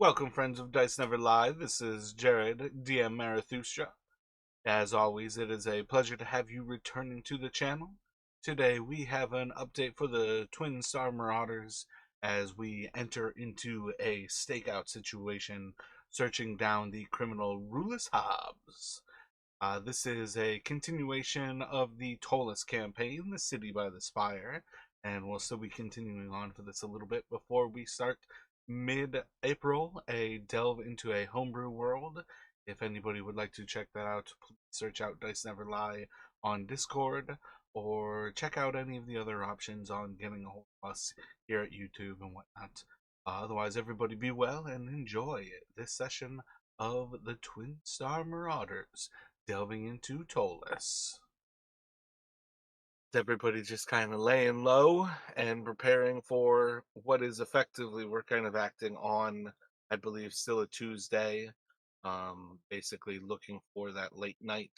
Welcome, friends of Dice Never Lie. This is Jared, DM Marathustra. As always, it is a pleasure to have you returning to the channel. Today, we have an update for the Twin Star Marauders as we enter into a stakeout situation, searching down the criminal Rullus Hobbs. This is a continuation of the Tollus campaign, The City by the Spire, and we'll still be continuing on for this a little bit before we start mid-April, a delve into a homebrew world. If anybody would like to check that out, please search out Dice Never Lie on Discord, or check out any of the other options on getting a hold of us here at YouTube and whatnot. Otherwise, everybody be well and enjoy this session of the Twin Star Marauders, delving into Tollus. Everybody just kind of laying low and preparing for what is effectively, we're kind of acting on, I believe, still a Tuesday. Basically looking for that late night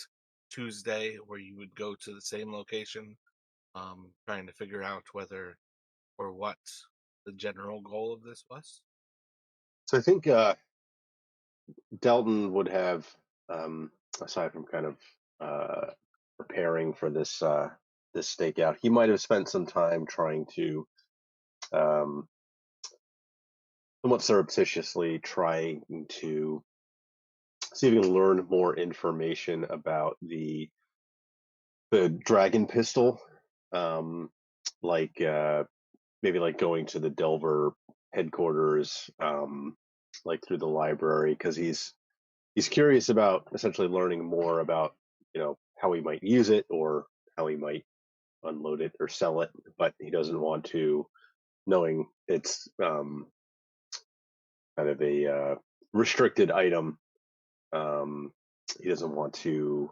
Tuesday where you would go to the same location, trying to figure out whether or what the general goal of this was. So I think Delton would have, aside from kind of preparing for this stakeout, he might have spent some time trying to, um, somewhat surreptitiously, trying to see if he can learn more information about the dragon pistol, like maybe like going to the Delver headquarters, like through the library, because he's curious about essentially learning more about how he might use it or how he might unload it or sell it, but he doesn't want to, knowing it's kind of a restricted item. um, he doesn't want to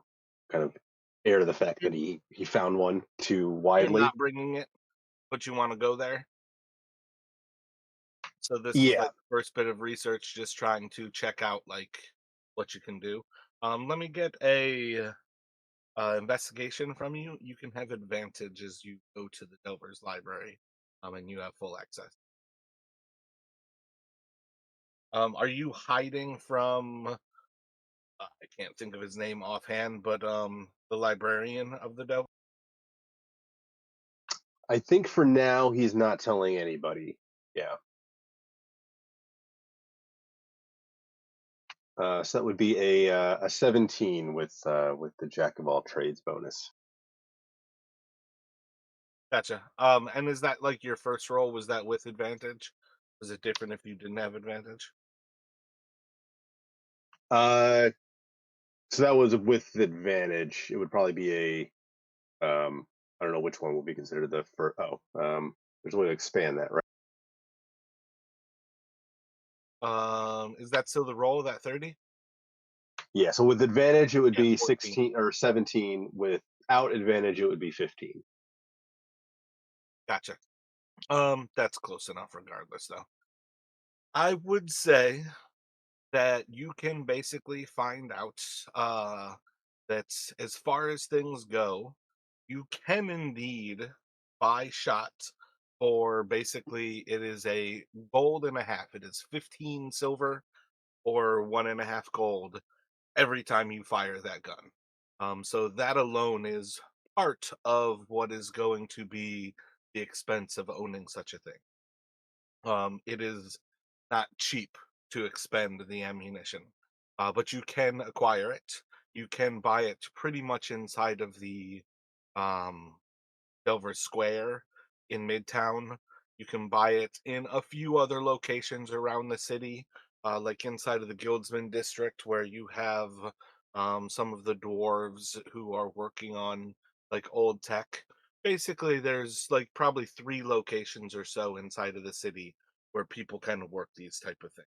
kind of air the fact that he found one too You're widely. not bringing it, but you want to go there. So this is Yeah. like the first bit of research, just trying to check out like what you can do. Let me get a investigation from you. You can have advantage as you go to the Delver's library, and you have full access. Are you hiding from? I can't think of his name offhand, but the librarian of the Delver. I think for now he's not telling anybody. Yeah. So that would be a 17 with the jack of all trades bonus. Gotcha. And is that like your first roll? Was that with advantage? Was it different if you didn't have advantage? Uh, so that was with advantage. It would probably be a I don't know which one will be considered the first. Oh, there's a way to expand that, right? Is that still the roll? That 30? Yeah. So with advantage, it would Yeah, be 14. 16 or 17. Without advantage, it would be 15. Gotcha. That's close enough regardless, though. I would say that you can basically find out that as far as things go, you can indeed buy shots for basically it is a gold and a half. It is 15 silver or 1.5 gold every time you fire that gun. So that alone is part of what is going to be the expense of owning such a thing. It is not cheap to expend the ammunition, but you can acquire it. You can buy it pretty much inside of the um, Delver Square in Midtown. You can buy it in a few other locations around the city, like inside of the Guildsman district, where you have some of the dwarves who are working on like old tech. Basically, there's like probably 3 locations or so inside of the city where people kind of work these type of things.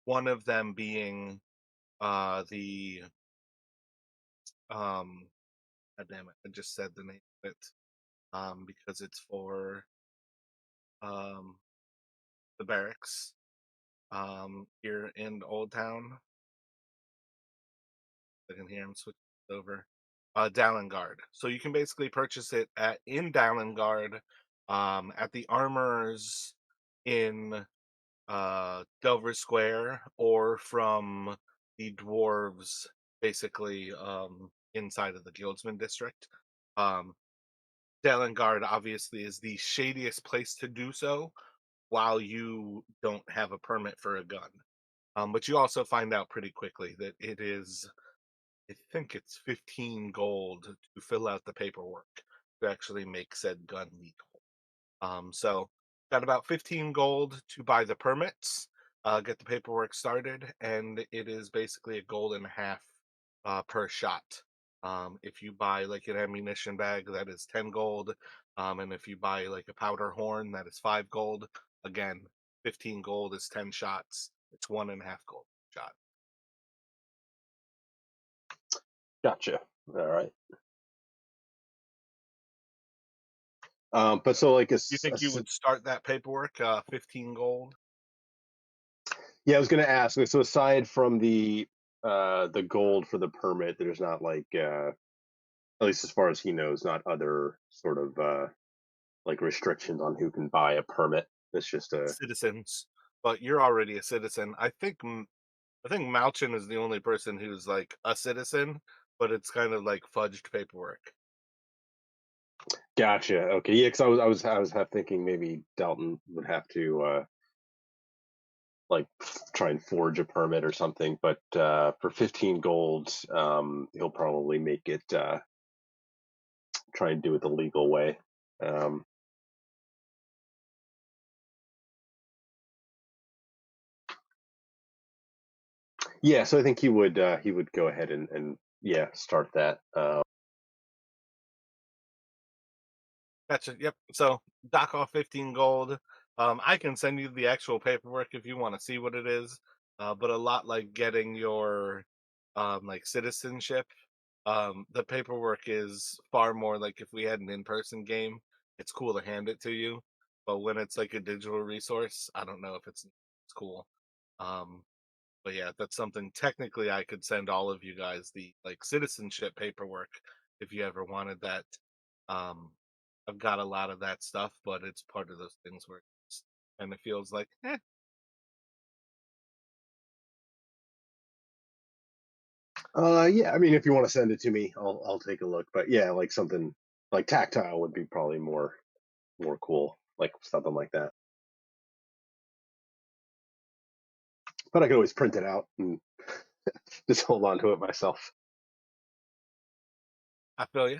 One of them being the God damn it, I just said the name of it because it's for um, the barracks here in Old Town. I can hear him switch over. Dallengard. So you can basically purchase it in Dallengard, at the armorers in Dover Square or from the dwarves, basically inside of the Guildsman district. Um, Dalengard obviously is the shadiest place to do so while you don't have a permit for a gun. But you also find out pretty quickly that it is, I think it's 15 gold to fill out the paperwork to actually make said gun legal. So got about 15 gold to buy the permits, get the paperwork started, and it is basically a gold and a half per shot. If you buy like an ammunition bag, that is 10 gold. And if you buy like a powder horn, that is 5 gold. Again, 15 gold is 10 shots. It's one and a half gold per shot. Gotcha. All right. But so like You think you would start that paperwork, 15 gold? yeah, I was gonna ask. Like, so aside from the gold for the permit, there's not like at least as far as he knows, not other sort of like restrictions on who can buy a permit. It's just a Citizens, but you're already a citizen. I think Malchin is the only person who's like a citizen, but it's kind of like fudged paperwork. gotcha. Okay, yeah, because I was half thinking maybe Dalton would have to like try and forge a permit or something, but for 15 gold, he'll probably make it try and do it the legal way. Um, yeah, so I think he would go ahead and yeah start that. Gotcha. Yep. So dock off 15 gold. I can send you the actual paperwork if you want to see what it is. But a lot like getting your like citizenship, the paperwork is far more like if we had an in-person game, it's cool to hand it to you. But when it's like a digital resource, I don't know if it's cool. Um, But yeah, that's something technically I could send all of you guys the like citizenship paperwork if you ever wanted that. Um, I've got a lot of that stuff, but it's part of those things where it kind of feels like, Yeah, I mean, if you want to send it to me, I'll take a look. But yeah, like something like tactile would be probably more cool, like something like that. But I could always print it out and just hold on to it myself. I feel you.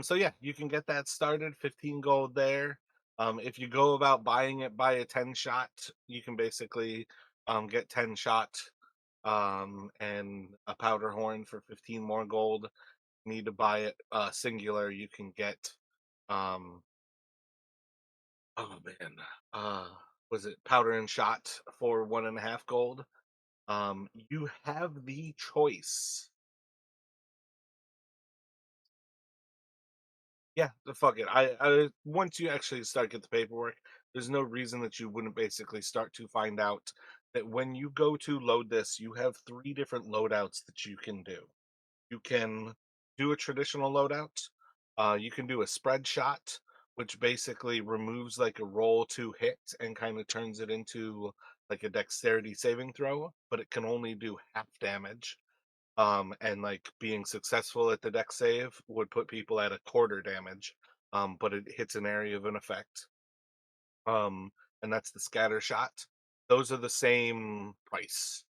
So yeah, you can get that started, 15 gold there. If you go about buying it by a 10 shot, you can basically get 10 shot and a powder horn for 15 more gold. Need to buy it singular, you can get um oh man, uh was it powder and shot for one and a half gold. You have the choice. Yeah, the fuck it. I once you actually start get the paperwork, there's no reason that you wouldn't basically start to find out that when you go to load this, you have three different loadouts that you can do. You can do a traditional loadout. You can do a spread shot, which basically removes like a roll to hit and kind of turns it into like a dexterity saving throw, but it can only do half damage. And like being successful at the dex save would put people at a quarter damage, but it hits an area of an effect. Um, and that's the scatter shot. Those are the same price.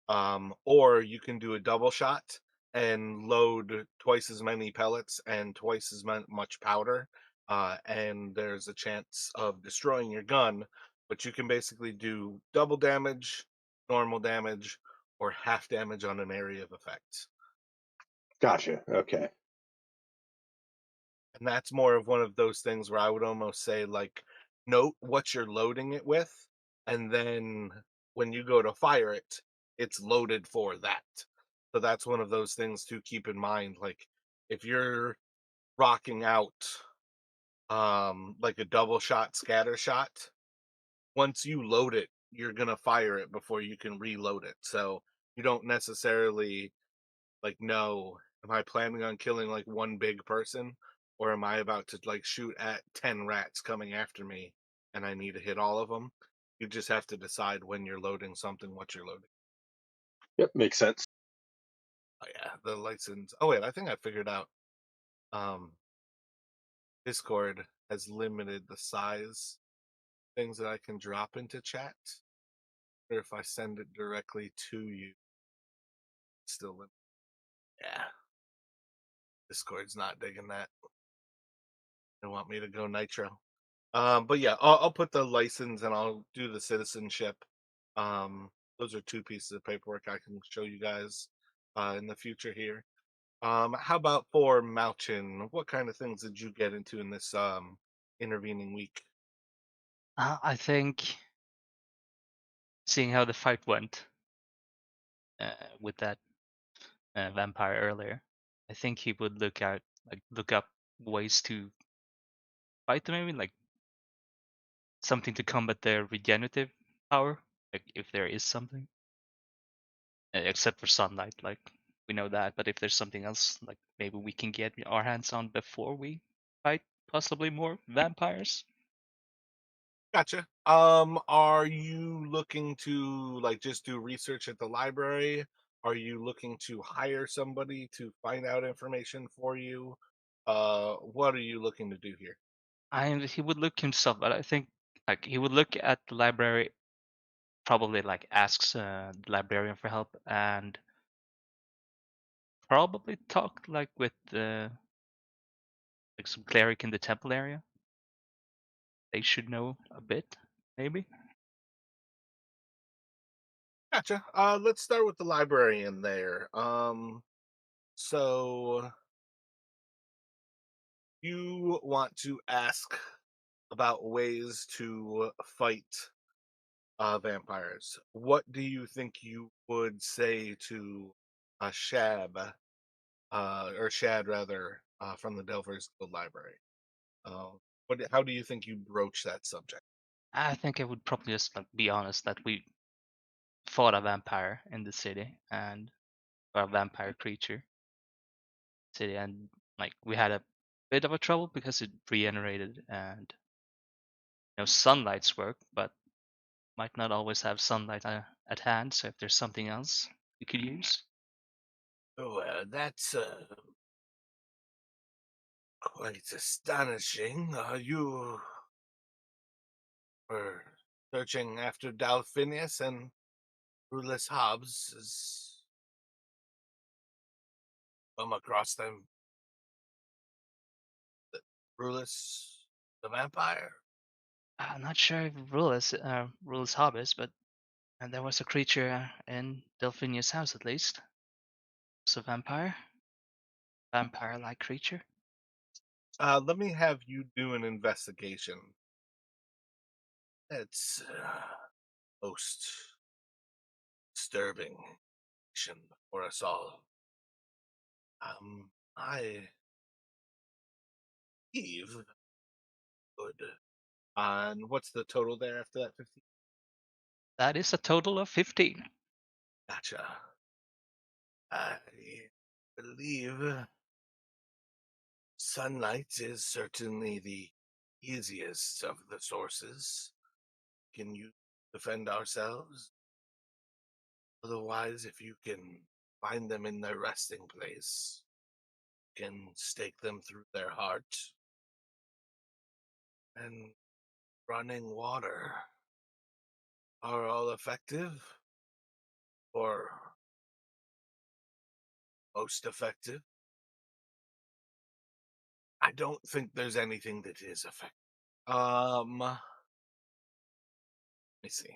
Or you can do a double shot and load twice as many pellets and twice as much powder. And there's a chance of destroying your gun, but you can basically do double damage, normal damage, or half damage on an area of effect. Gotcha. Okay. And that's more of one of those things where I would almost say, like, note what you're loading it with, and then when you go to fire it, it's loaded for that. So that's one of those things to keep in mind. Like, if you're rocking out like a double shot scatter shot, once you load it, you're gonna fire it before you can reload it. So you don't necessarily like, no, am I planning on killing like one big person, or am I about to like shoot at 10 rats coming after me and I need to hit all of them? You just have to decide when you're loading something, what you're loading. Yep, makes sense. Oh yeah, the license. Oh wait, I think I figured out. Um, Discord has limited the size things that I can drop into chat, or if I send it directly to you, it's still limit. Yeah, Discord's not digging that. They want me to go nitro. But yeah, I'll put the license and I'll do the citizenship. Those are two pieces of paperwork I can show you guys in the future here. How about for Malchin? What kind of things did you get into in this intervening week? I think seeing how the fight went with that vampire earlier, I think he would look up ways to fight them, maybe like something to combat their regenerative power, like if there is something, except for sunlight, like we know that. But if there's something else, like maybe we can get our hands on before we fight possibly more vampires. Gotcha. Are you looking to like just do research at the library? Are you looking to hire somebody to find out information for you? What are you looking to do here? He would look himself, but I think like he would look at the library, probably like asks the librarian for help, and probably talk like with like some cleric in the temple area. They should know a bit, maybe. Gotcha. Let's start with the librarian there. So you want to ask about ways to fight vampires. What do you think you would say to a Shab, or Shad rather, from the Delvers Guild Library? Uh, how do you think you broach that subject? I think I would probably just like be honest that we fought a vampire in the city and or a vampire creature city, and like we had a bit of a trouble because it regenerated, and sunlight's work, but might not always have sunlight at hand. So if there's something else we could use. Well, that's quite astonishing. You were searching after Dalphinius and Rullus Hobbs has come across them. Rullus the vampire? I'm not sure if Rules Hobbs, but and there was a creature in Delphinia's house at least. It's a vampire-like creature. Let me have you do an investigation. It's most disturbing for us all. I believe good. And what's the total there after that 15? That is a total of 15. Gotcha. I believe sunlight is certainly the easiest of the sources. Can you defend ourselves? Otherwise, if you can find them in their resting place, can stake them through their heart, and running water are all effective or most effective. I don't think there's anything that is effective. Let me see.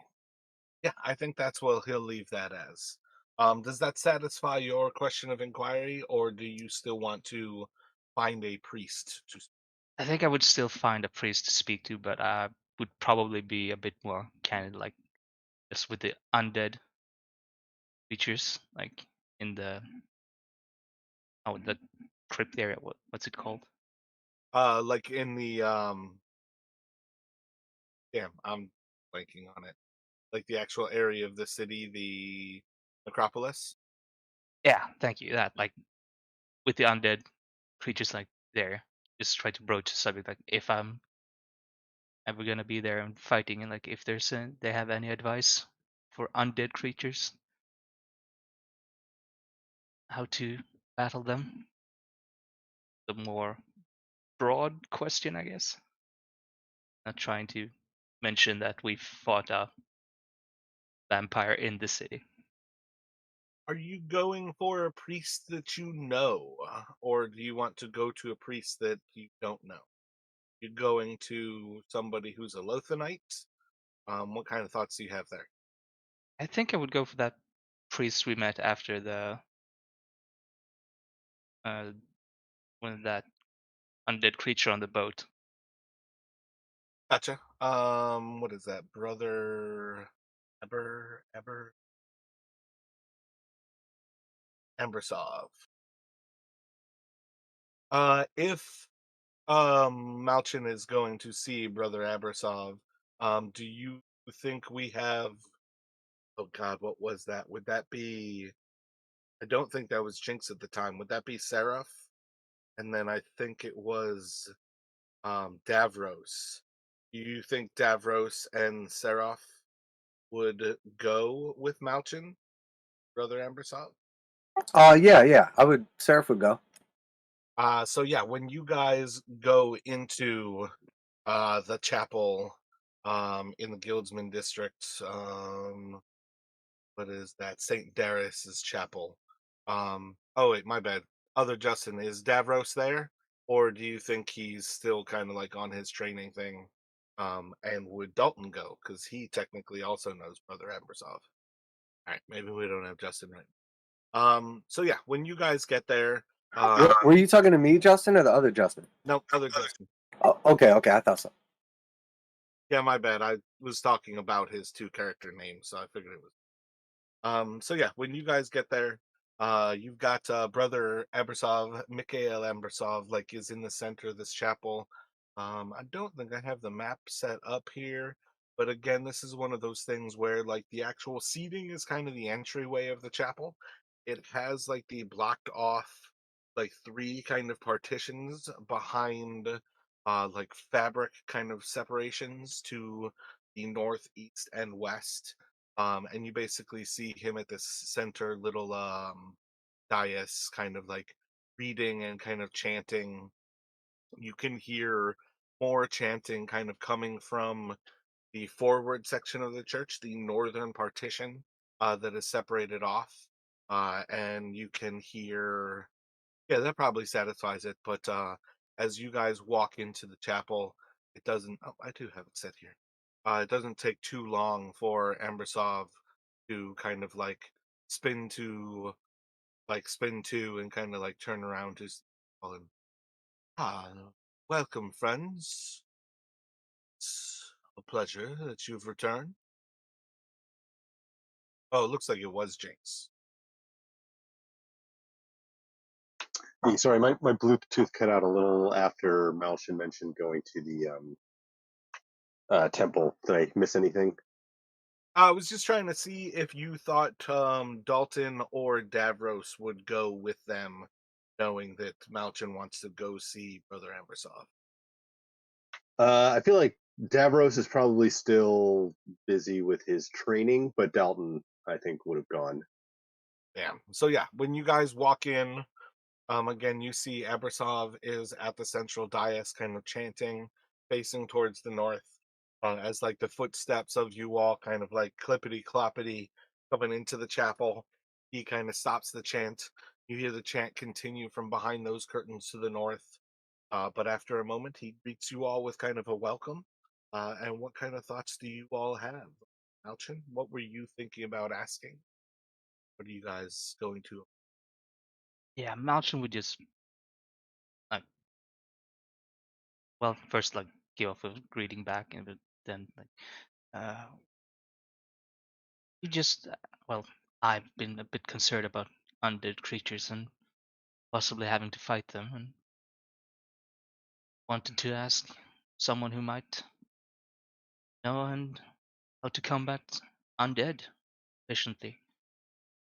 Yeah, I think that's what he'll leave that as. Does that satisfy your question of inquiry, or do you still want to find a priest to? I think I would still find a priest to speak to, but I would probably be a bit more candid, like just with the undead creatures, like in the crypt area. What's it called? Like in the damn, I'm blanking on it. Like the actual area of the city, the necropolis. Yeah, thank you. That like with the undead creatures, like there, just try to broach the subject. Like if I'm ever gonna be there and fighting, and like if they have any advice for undead creatures, how to battle them. The more broad question, I guess. Not trying to mention that we fought a vampire in the city. Are you going for a priest that you know, or do you want to go to a priest that you don't know? You going to somebody who's a Lothanite? What kind of thoughts do you have there? I think I would go for that priest we met after the uh when that undead creature on the boat. Gotcha. What is that, brother? Eber, Embersov. If Malchin is going to see Brother Abrasov, do you think we have? Oh God, what was that? Would that be? I don't think that was Jinx at the time. Would that be Seraph? And then I think it was Davros. Do you think Davros and Seraph would go with Malchin, Brother Ambersov? Yeah. I would. Seraph would go. So yeah, when you guys go into the chapel in the Guildsman district, what is that? Saint Darius's chapel. Oh wait, my bad. Other Justin, is Davros there? Or do you think he's still kind of like on his training thing? And would Dalton go? Because he technically also knows Brother Ambersov. All right, maybe we don't have Justin right. So yeah, when you guys get there, Were you talking to me, Justin, or the other Justin? no, other Justin. Oh, okay. I thought so. Yeah, my bad. I was talking about his two character names, so I figured it was. So yeah, when you guys get there, you've got brother Ambersov, Mikhail Ambersov, like is in the center of this chapel. I don't think I have the map set up here, but again, this is one of those things where like the actual seating is kind of the entryway of the chapel. It has like the blocked off like three kind of partitions behind like fabric kind of separations to the north, east, and west, and you basically see him at this center little dais, kind of like reading and kind of chanting. You can hear more chanting kind of coming from the forward section of the church, the northern partition that is separated off. And you can hear, yeah, that probably satisfies it. But as you guys walk into the chapel, it doesn't, oh, I do have it set here. It doesn't take too long for Ambersov to kind of like spin to and kind of like turn around to call him. Ah, welcome, friends. It's a pleasure that you've returned. Oh, it looks like it was Jinx. Hey, sorry, my Bluetooth cut out a little after Malshin mentioned going to the temple. Did I miss anything? I was just trying to see if you thought Dalton or Davros would go with them, knowing that Malchin wants to go see Brother Ambersov. I feel like Davros is probably still busy with his training, but Dalton, I think, would have gone. Yeah. So yeah, when you guys walk in, again, you see Abrasov is at the central dais, kind of chanting, facing towards the north, as like the footsteps of you all kind of like clippity cloppity coming into the chapel. He kind of stops the chant. You hear the chant continue from behind those curtains to the north. But after a moment, he greets you all with kind of a welcome. And what kind of thoughts do you all have? Alchin, what were you thinking about asking? What are you guys going to? Yeah, Malchin would just like first like give off a greeting back, and then like uh we just I've been a bit concerned about undead creatures and possibly having to fight them, and wanted to ask someone who might know and how to combat undead efficiently.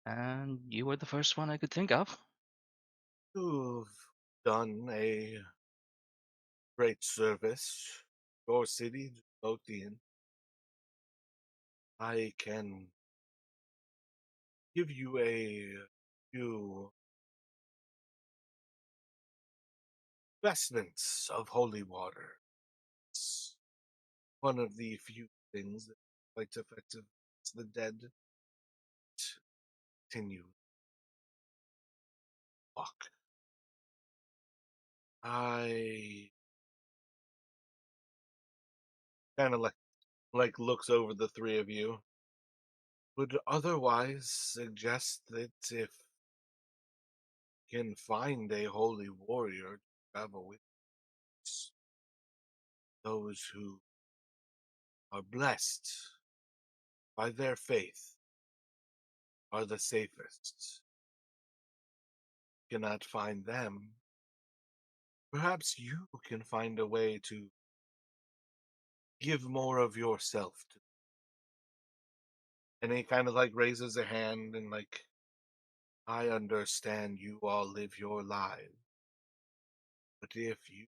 And you were the first one I could think of. You've done a great service. Your city Lothian, I can give you a few vestments of holy water. It's one of the few things that is quite effective against the dead. Continue walk. I kind of like looks over the three of you. Would otherwise suggest that if you can find a holy warrior to travel with us, those who are blessed by their faith are the safest. Cannot find them. Perhaps you can find a way to give more of yourself to. And he kind of like raises a hand and like, I understand you all live your lives, but if you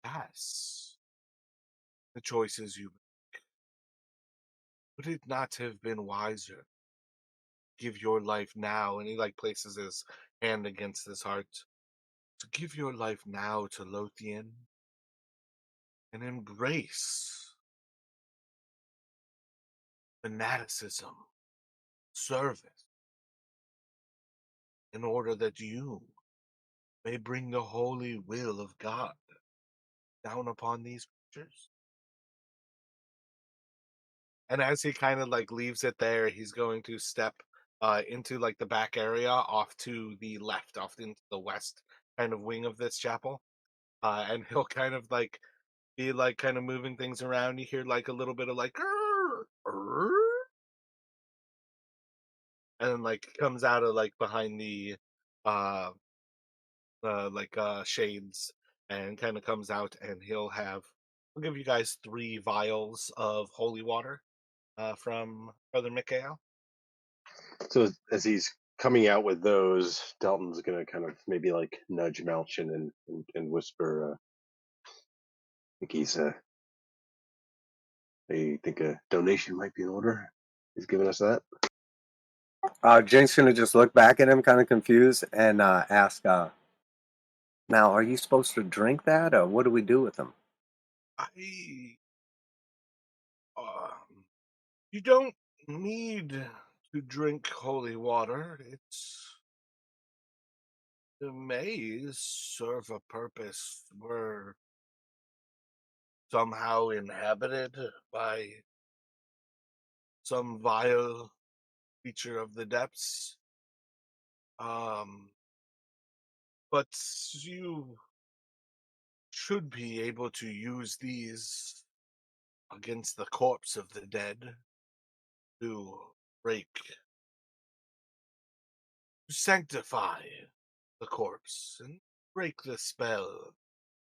pass the choices you make, would it not have been wiser? Give your life now, and he like places his hand against his heart, to give your life now to Lothian and embrace fanaticism, service, in order that you may bring the holy will of God down upon these creatures. And as he kind of like leaves it there, he's going to step into like the back area off to the left, off into the west kind of wing of this chapel. And he'll kind of like be like kind of moving things around. You hear like a little bit of like, "Grr, grr," and then like comes out of like behind the uh shades and kind of comes out, and I'll give you guys 3 vials of holy water from Brother Mikhail. So as he's coming out with those, Dalton's gonna kind of maybe like nudge Malchin and whisper, I think I think a donation might be in order. He's giving us that. Jake's gonna just look back at him, kind of confused, and ask, "Now, are you supposed to drink that, or what do we do with them?" I um, you don't need to drink holy water. It may serve a purpose. We're somehow inhabited by some vile creature of the depths. Um, but you should be able to use these against the corpse of the dead to break, to sanctify the corpse and break the spell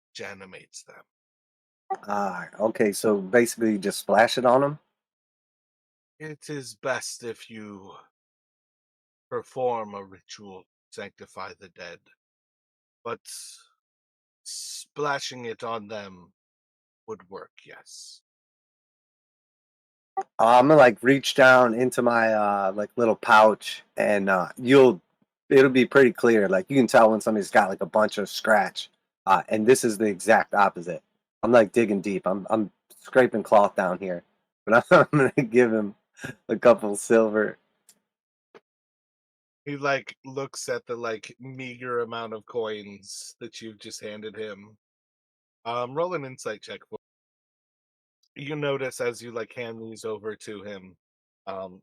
which animates them. Okay, so basically just splash it on him? It is best if you perform a ritual to sanctify the dead, but splashing it on them would work, yes. I'm gonna like reach down into my like little pouch, and it'll be pretty clear. Like you can tell when somebody's got like a bunch of scratch. And this is the exact opposite. I'm like digging deep. I'm scraping cloth down here, but I'm gonna give him a couple silver. He like looks at the like meager amount of coins that you've just handed him. Roll an insight check. You notice as you like hand these over to him,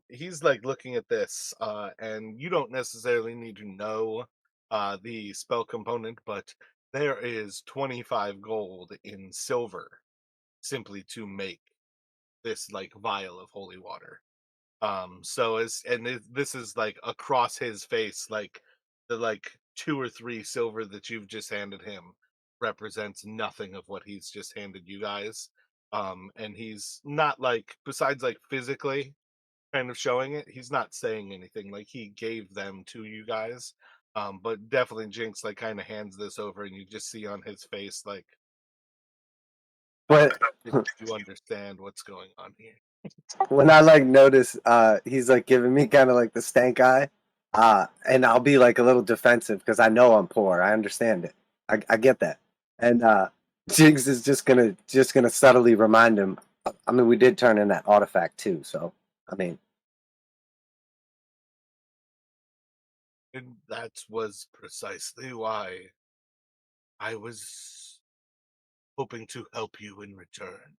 he's like looking at this, and you don't necessarily need to know the spell component, but there is 25 gold in silver simply to make this like vial of holy water. So this is like across his face, like the like 2 or 3 silver that you've just handed him represents nothing of what he's just handed you guys. And he's not like, besides like physically kind of showing it, he's not saying anything. Like he gave them to you guys. But definitely Jinx like kind of hands this over, and you just see on his face like, But Did you understand what's going on here? when I like notice he's like giving me kind of like the stank eye, and I'll be like a little defensive because I know I'm poor. I understand it. I get that. And Jigs is just gonna subtly remind him. I mean, we did turn in that artifact too, so I mean, And that was precisely why I was hoping to help you in return.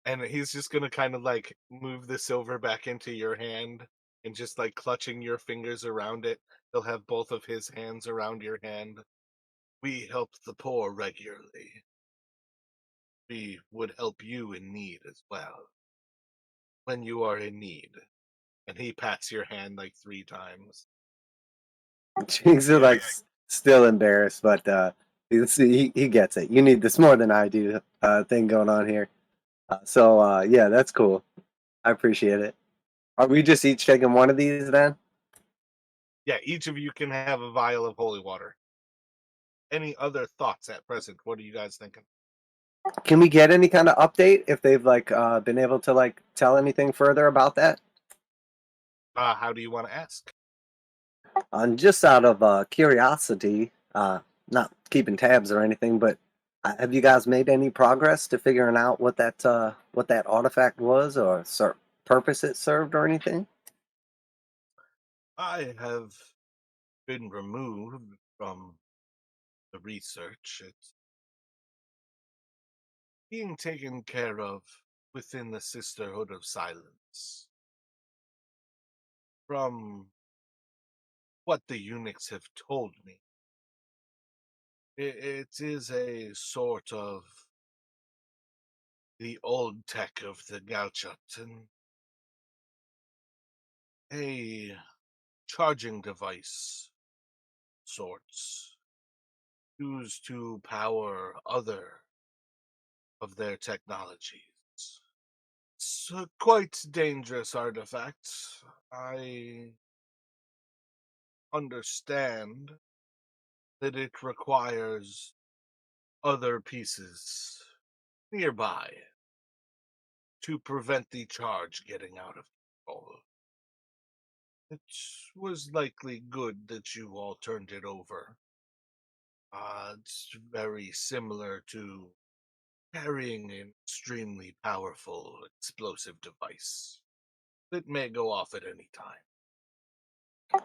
And he's just gonna kind of like move the silver back into your hand and just like clutching your fingers around it. He'll have both of his hands around your hand. We help the poor regularly. We would help you in need as well. When you are in need. And he pats your hand like 3 times. Jigs is like still embarrassed, but he gets it. You need this more than I do. Thing going on here. So yeah, that's cool. I appreciate it. Are we just each taking one of these then? Yeah, each of you can have a vial of holy water. Any other thoughts at present? What are you guys thinking? Can we get any kind of update if they've like been able to like tell anything further about that? How do you want to ask? Just out of curiosity, not keeping tabs or anything, but have you guys made any progress to figuring out what that artifact was or purpose it served or anything? I have been removed from the research. It's being taken care of within the Sisterhood of Silence. From what the eunuchs have told me, it is a sort of the old tech of the Gauchot, and a charging device sorts used to power other of their technologies. It's a quite dangerous artifact. I understand that it requires other pieces nearby to prevent the charge getting out of control. It was likely good that you all turned it over. It's very similar to carrying an extremely powerful explosive device that may go off at any time.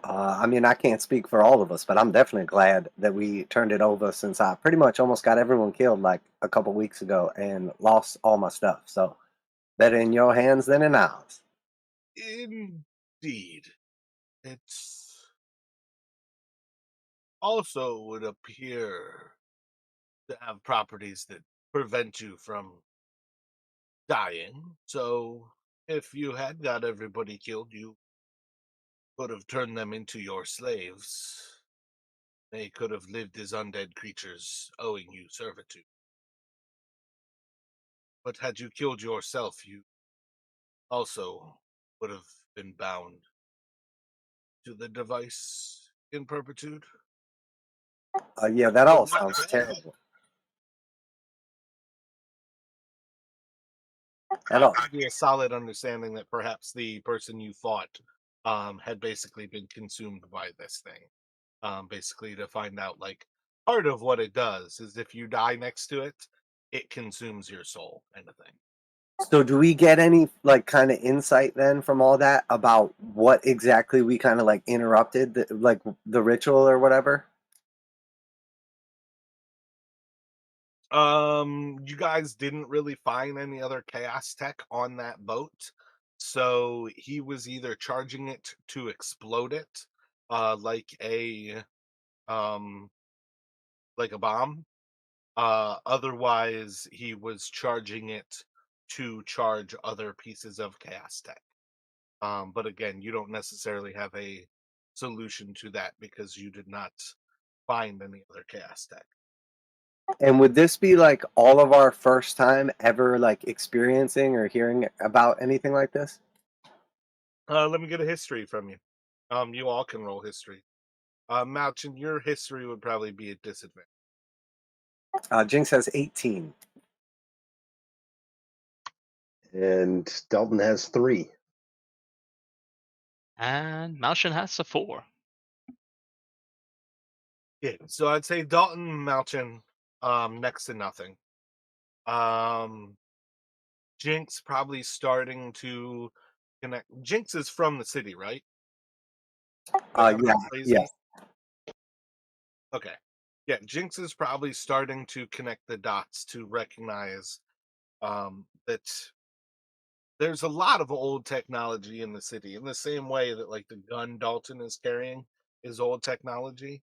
I mean, I can't speak for all of us, but I'm definitely glad that we turned it over since I pretty much almost got everyone killed like a couple weeks ago and lost all my stuff. So better in your hands than in ours. Indeed. It's also would appear to have properties that prevent you from dying. So if you had got everybody killed, you could have turned them into your slaves. They could have lived as undead creatures, owing you servitude. But had you killed yourself, you also would have been bound to the device in perpetuity. Yeah, that So all not sounds bad. terrible. That all. Gives you a solid understanding that perhaps the person you fought had basically been consumed by this thing. Basically, to find out, like, part of what it does is if you die next to it, it consumes your soul, kind of thing. So do we get any like kind of insight then from all that about what exactly we kind of like interrupted, like the ritual or whatever? You guys didn't really find any other chaos tech on that boat, so he was either charging it to explode it, like um a bomb. Otherwise, he was charging it to charge other pieces of chaos tech. But again, you don't necessarily have a solution to that because you did not find any other chaos tech. And would this be like all of our first time ever like experiencing or hearing about anything like this? Let me get a history from you. You all can roll history. Malchin, your history would probably be a disadvantage. Jinx has 18. And Dalton has 3. And Malshin has a 4. Yeah, so I'd say Dalton, Malchin, next to nothing. Jinx probably starting to connect. Jinx is from the city, right? If I'm Yeah, not yeah. crazy. Okay. Yeah, Jinx is probably starting to connect the dots to recognize that there's a lot of old technology in the city, in the same way that like the gun Dalton is carrying is old technology.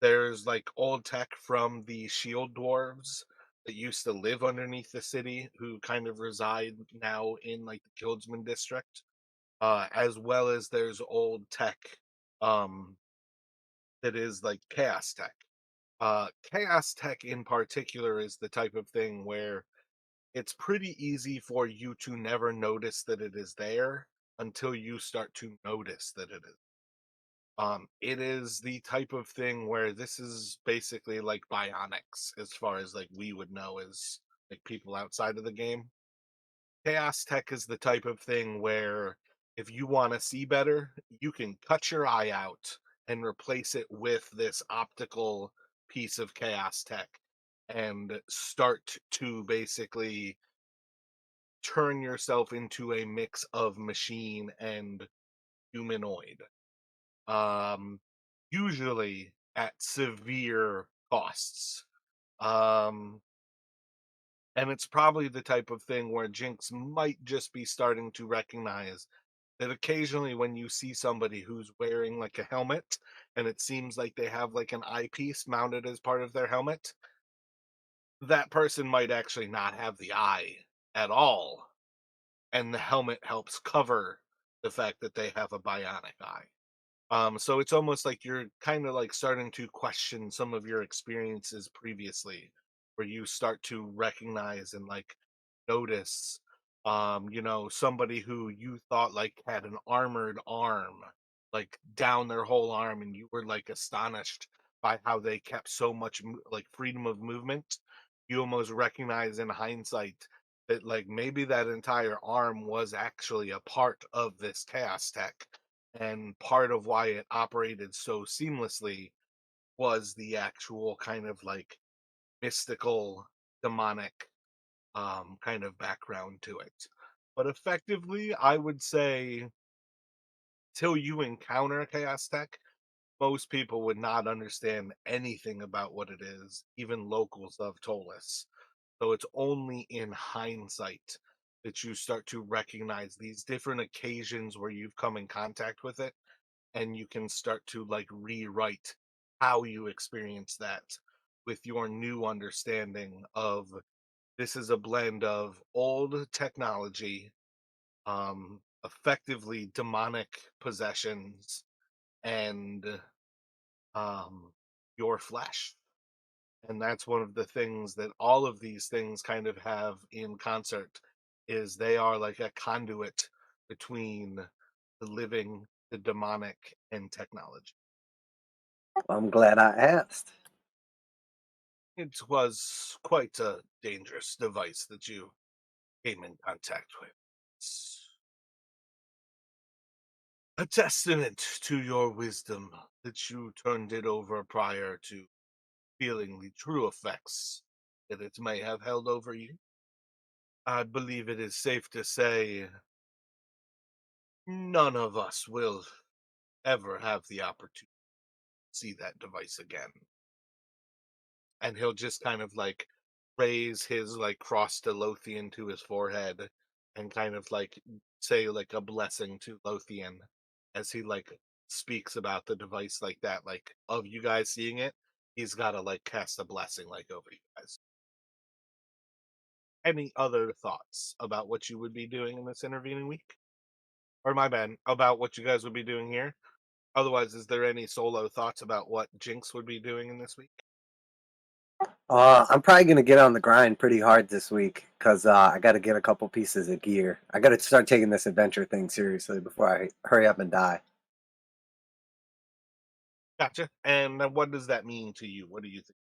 There's like old tech from the shield dwarves that used to live underneath the city, who kind of reside now in like the Guildsman district, as well as there's old tech um, that is like chaos tech. Chaos tech in particular is the type of thing where it's pretty easy for you to never notice that it is there until you start to notice that it is. It is the type of thing where this is basically like bionics, as far as like we would know as like people outside of the game. Chaos tech is the type of thing where if you want to see better, you can cut your eye out and replace it with this optical piece of chaos tech and start to basically turn yourself into a mix of machine and humanoid. Um, Usually at severe costs. Um, and it's probably the type of thing where Jinx might just be starting to recognize that occasionally when you see somebody who's wearing like a helmet and it seems like they have like an eyepiece mounted as part of their helmet, that person might actually not have the eye at all. And the helmet helps cover the fact that they have a bionic eye. So it's almost like you're kind of like starting to question some of your experiences previously, where you start to recognize and like notice, somebody who you thought like had an armored arm, like down their whole arm, and you were like astonished by how they kept so much like freedom of movement. You almost recognize in hindsight that like maybe that entire arm was actually a part of this chaos tech, and part of why it operated so seamlessly was the actual kind of like mystical demonic kind of background to it. But effectively I would say till you encounter chaos tech, most people would not understand anything about what it is, even locals of Tolis. So it's only in hindsight that you start to recognize these different occasions where you've come in contact with it, and you can start to like rewrite how you experience that with your new understanding of this is a blend of old technology, effectively demonic possessions, and um, your flesh. And that's one of the things that all of these things kind of have in concert, is they are like a conduit between the living, the demonic, and technology. I'm glad I asked. It was quite a dangerous device that you came in contact with. It's a testament to your wisdom that you turned it over prior to feeling the true effects that it may have held over you. I believe it is safe to say none of us will ever have the opportunity to see that device again. And he'll just kind of like raise his like cross to Lothian to his forehead and kind of like say like a blessing to Lothian as he like speaks about the device like that, like of you guys seeing it. He's got to like cast a blessing like over you guys. Any other thoughts about what you would be doing in this intervening week? Or my bad, about what you guys would be doing here? Otherwise, is there any solo thoughts about what Jinx would be doing in this week? I'm probably gonna get on the grind pretty hard this week because I got to get a couple pieces of gear. I got to start taking this adventure thing seriously before I hurry up and die. Gotcha. And what does that mean to you? What do you think?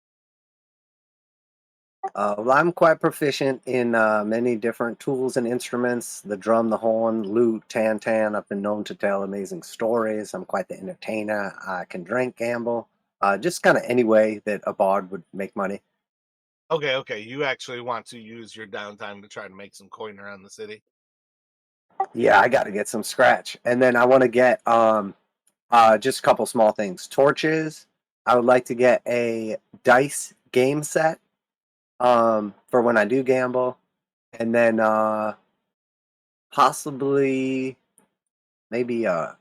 Well, I'm quite proficient in many different tools and instruments: the drum, the horn, lute, tan. I've been known to tell amazing stories. I'm quite the entertainer. I can drink, gamble, just kind of any way that a bard would make money. Okay, okay. You actually want to use your downtime to try to make some coin around the city. Yeah, I got to get some scratch, and then I want to get just a couple small things: torches. I would like to get a dice game set for when I do gamble, and then possibly maybe a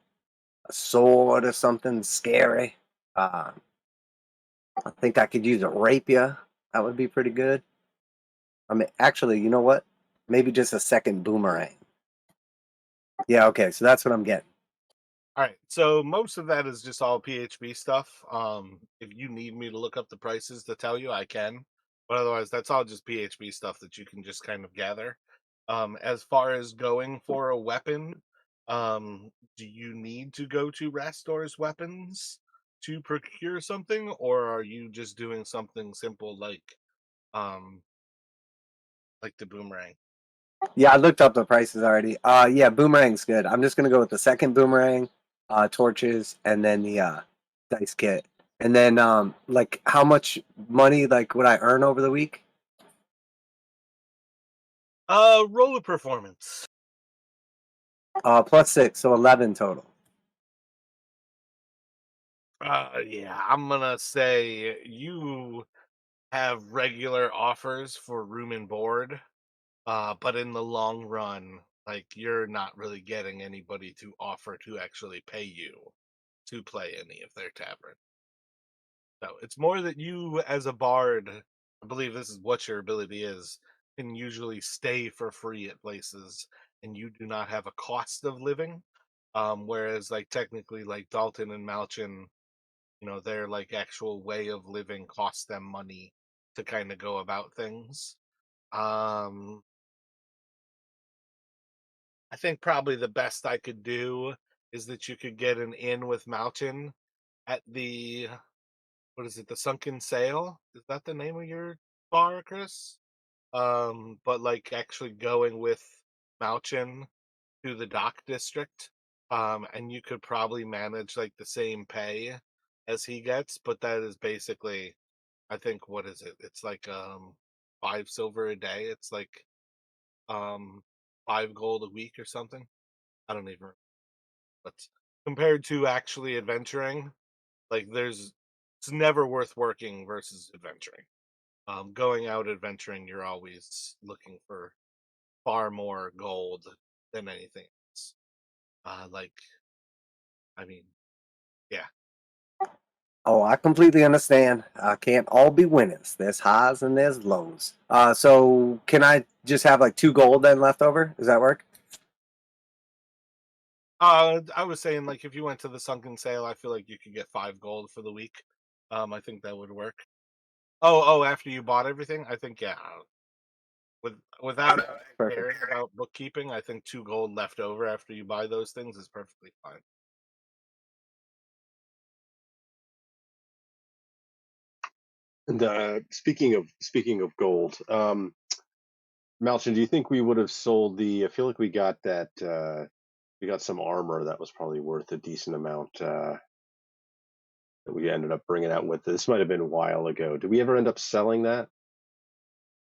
sword or something scary. Uh, I think I could use a rapier. That would be pretty good. I mean, actually, you know what? Maybe just a second boomerang. Yeah, okay, so that's what I'm getting. All right. So most of that is just all PHB stuff. If you need me to look up the prices to tell you, I can. But otherwise, that's all just PHB stuff that you can just kind of gather. As far as going for a weapon, do you need to go to Rastor's Weapons to procure something, or are you just doing something simple um like the boomerang? Yeah, I looked up the prices already. Yeah, boomerang's good. I'm just gonna go with the second boomerang, torches, and then the dice kit. And then like how much money like would I earn over the week? Roll a performance. +6, so 11 total. Yeah, I'm gonna say you have regular offers for room and board, but in the long run, like you're not really getting anybody to offer to actually pay you to play any of their tavern. So it's more that you, as a bard, I believe this is what your ability is, can usually stay for free at places, and you do not have a cost of living. Whereas, like technically, like Dalton and Malchin, their like actual way of living costs them money to kind of go about things. Um, I think probably the best I could do is that you could get an inn with Malchin at the what is it, the Sunken Sail? Is that the name of your bar, Chris? But like actually going with Malchin to the dock district, and you could probably manage like the same pay as he gets, but that is basically, I think, what is it? It's like 5 silver a day. It's like um 5 gold a week or something. I don't even. But compared to actually adventuring, like it's never worth working versus adventuring. Going out adventuring, you're always looking for far more gold than anything else. Like, I mean, yeah. Oh, I completely understand. I can't all be winners. There's highs and there's lows. So can I just have like 2 gold then left over? Does that work? I was saying like if you went to the Sunken Sail, I feel like you could get 5 gold for the week. I think that would work. Oh, after you bought everything, I think yeah. Without Perfect. caring about bookkeeping, I think 2 gold left over after you buy those things is perfectly fine. And speaking of gold, Malchin, do you think we would have sold the? I feel like we got that. We got some armor that was probably worth a decent amount that we ended up bringing out with. This might have been a while ago. Did we ever end up selling that?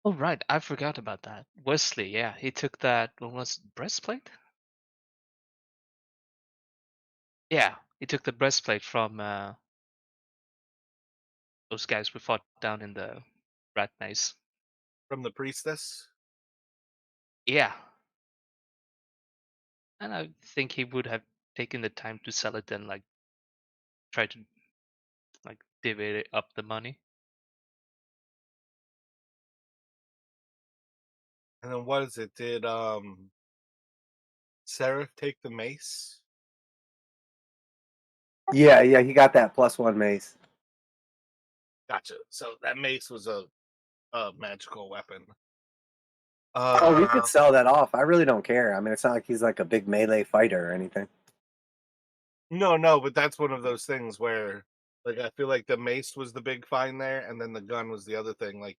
Oh, right. I forgot about that. Wesley, yeah, he took that. What was it, breastplate? Yeah, he took the breastplate from those guys we fought down in the rat maze. From the priestess. Yeah, and I think he would have taken the time to sell it and like try to like divvy up the money. And then what is it? Did Seraph take the mace? Yeah, he got that +1 mace. Gotcha. So that mace was a magical weapon. Oh, we could sell that off. I really don't care. I mean, it's not like he's like a big melee fighter or anything. No, but that's one of those things where, like, I feel like the mace was the big find there, and then the gun was the other thing. Like,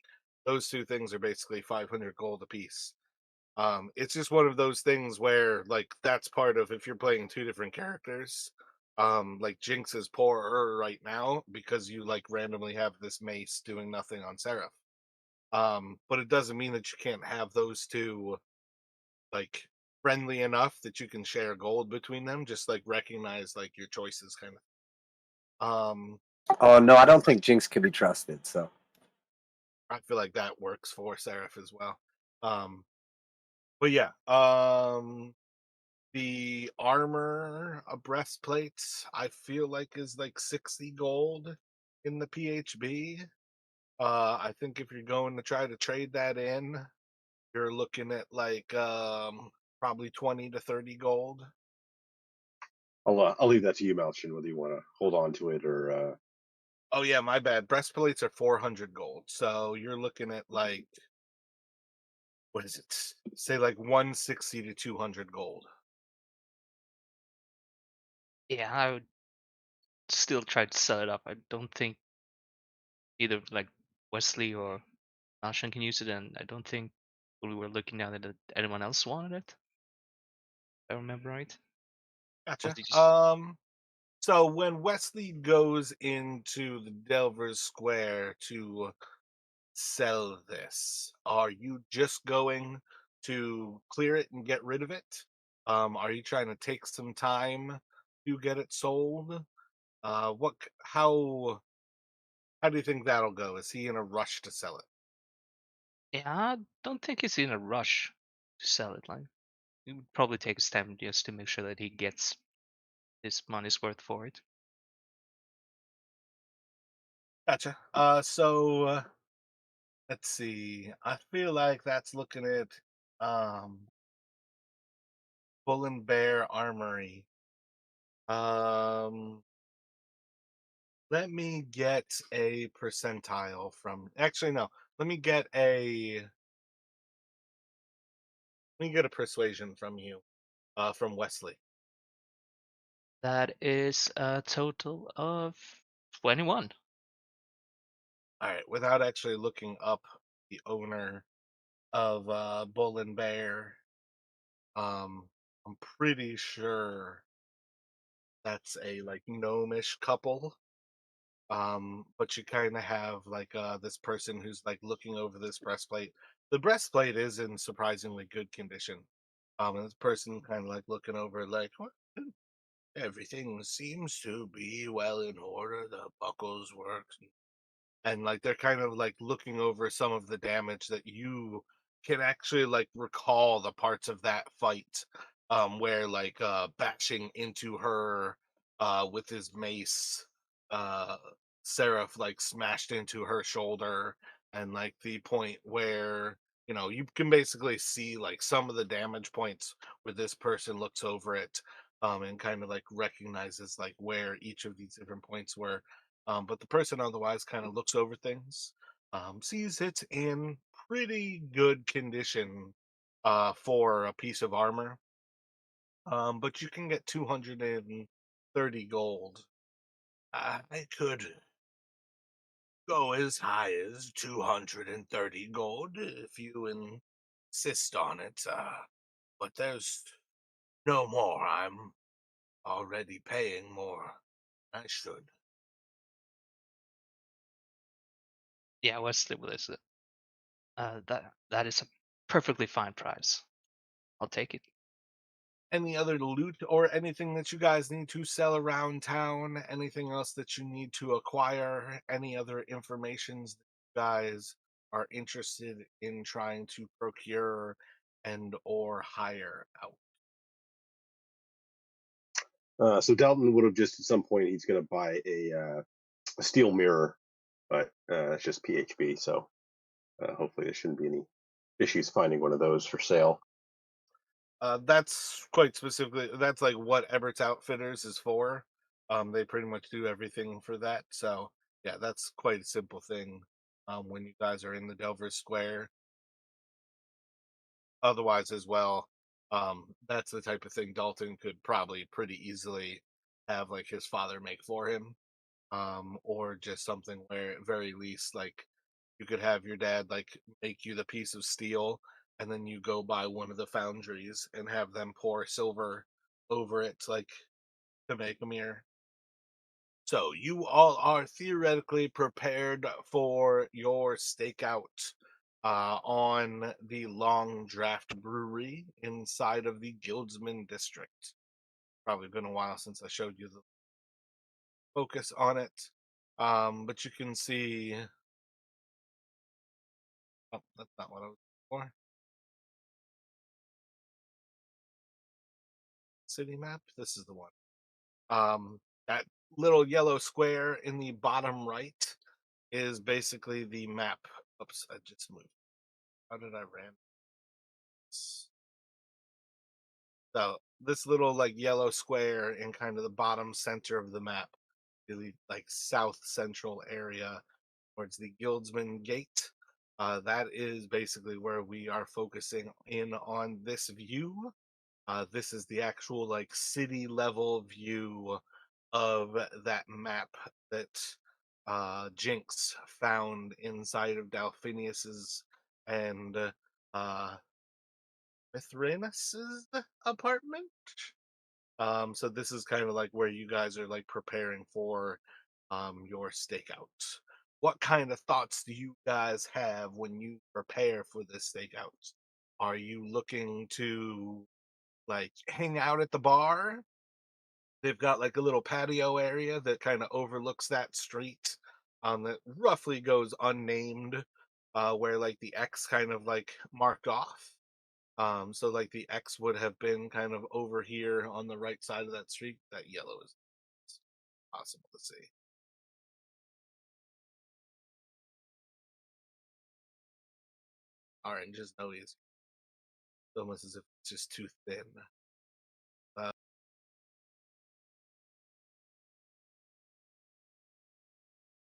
those two things are basically 500 gold apiece. It's just one of those things where like that's part of if you're playing two different characters. Like Jinx is poorer right now because you like randomly have this mace doing nothing on Seraph. But it doesn't mean that you can't have those two like friendly enough that you can share gold between them. Just like recognize like your choices, kind of. Oh no, I don't think Jinx can be trusted. So I feel like that works for Seraph as well. Um, but yeah, the armor, a breastplate, I feel like is like 60 gold in the PHB. I think if you're going to try to trade that in, you're looking at like probably 20 to 30 gold. I'll leave that to you, Malchin, whether you want to hold on to it or. Oh yeah, my bad. Breastplates are 400 gold. So you're looking at like what is it? Say like 160 to 200 gold. Yeah, I would still try to sell it up. I don't think either like Wesley or Ashen can use it, and I don't think when we were looking at it that anyone else wanted it. If I remember right. Or Gotcha. did you just So when Wesley goes into the Delver's Square to sell this, are you just going to clear it and get rid of it? Are you trying to take some time to get it sold? How do you think that'll go? Is he in a rush to sell it? Yeah, I don't think he's in a rush to sell it. Like, it would probably take his time just to make sure that he gets his money's worth for it. Gotcha. Let's see. I feel like that's looking at um Bull and Bear Armory. Um, let me get a percentile from. Actually, no. Let me get a persuasion from you, from Wesley. That is a total of 21. All right, without actually looking up the owner of Bull and Bear, I'm pretty sure that's a like gnomish couple. But you kind of have like this person who's like looking over this breastplate. The breastplate is in surprisingly good condition. And this person kind of like looking over like, what? Everything seems to be well in order. The buckles work, and like they're kind of like looking over some of the damage that you can actually like recall the parts of that fight, where like bashing into her with his mace, uh Seraph like smashed into her shoulder, and like the point where you can basically see like some of the damage points where this person looks over it, and kind of like recognizes like where each of these different points were. But the person otherwise kind of looks over things, sees it in pretty good condition for a piece of armor. But you can get 230 gold. I could go as high as 230 gold if you insist on it. But there's no more. I'm already paying more. I should. Yeah, Wesley will is it. That is a perfectly fine price. I'll take it. Any other loot or anything that you guys need to sell around town? Anything else that you need to acquire? Any other informations that you guys are interested in trying to procure and or hire out? So Dalton would have just at some point he's going to buy a steel mirror, but it's just PHB, so hopefully there shouldn't be any issues finding one of those for sale. That's quite specifically. That's like what Ebert's Outfitters is for. They pretty much do everything for that. So yeah, that's quite a simple thing. When you guys are in the Delver Square, otherwise as well, that's the type of thing Dalton could probably pretty easily have like his father make for him, or just something where at very least like You could have your dad like make you the piece of steel, and then you go by one of the foundries and have them pour silver over it, like to make a mirror. So you all are theoretically prepared for your stakeout on the Long Draft Brewery inside of the Guildsman District. Probably been a while since I showed you the focus on it, but you can see. Oh, that's not what I was looking for. City map. This is the one. That little yellow square in the bottom right is basically the map. Oops, I just moved. How did I ram? So this little like yellow square in kind of the bottom center of the map, really like south central area towards the Guildsman Gate. That is basically where we are focusing in on this view. This is the actual like city level view of that map that Jinx found inside of Dalphinius's and Mithranus's apartment. So this is kind of like where you guys are like preparing for your stakeout. What kind of thoughts do you guys have when you prepare for this stakeout? Are you looking to like hang out at the bar? They've got like a little patio area that kind of overlooks that street that roughly goes unnamed, where like the X kind of like marked off. So like the X would have been kind of over here on the right side of that street. That yellow is possible to see. Orange is no easy. It's almost as if it's just too thin. Uh,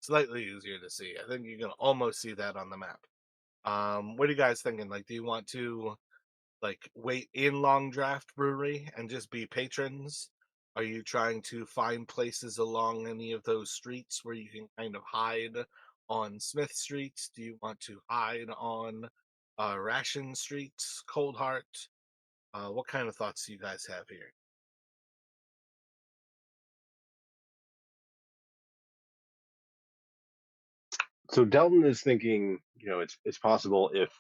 Slightly easier to see. I think you can almost see that on the map. What are you guys thinking? Like, do you want to like wait in Long Draft Brewery and just be patrons? Are you trying to find places along any of those streets where you can kind of hide on Smith Street? Do you want to hide on Ration Street, Cold Heart? What kind of thoughts do you guys have here? So Delton is thinking, it's possible if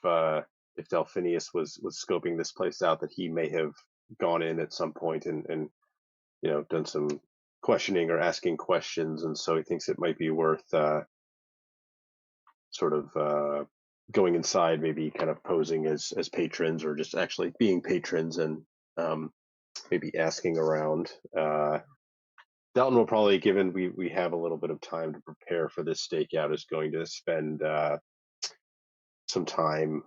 Delphinius was scoping this place out that he may have gone in at some point and done some questioning or asking questions, and so he thinks it might be worth sort of going inside, maybe kind of posing as patrons or just actually being patrons and maybe asking around. Dalton will probably, given we have a little bit of time to prepare for this stakeout, is going to spend some time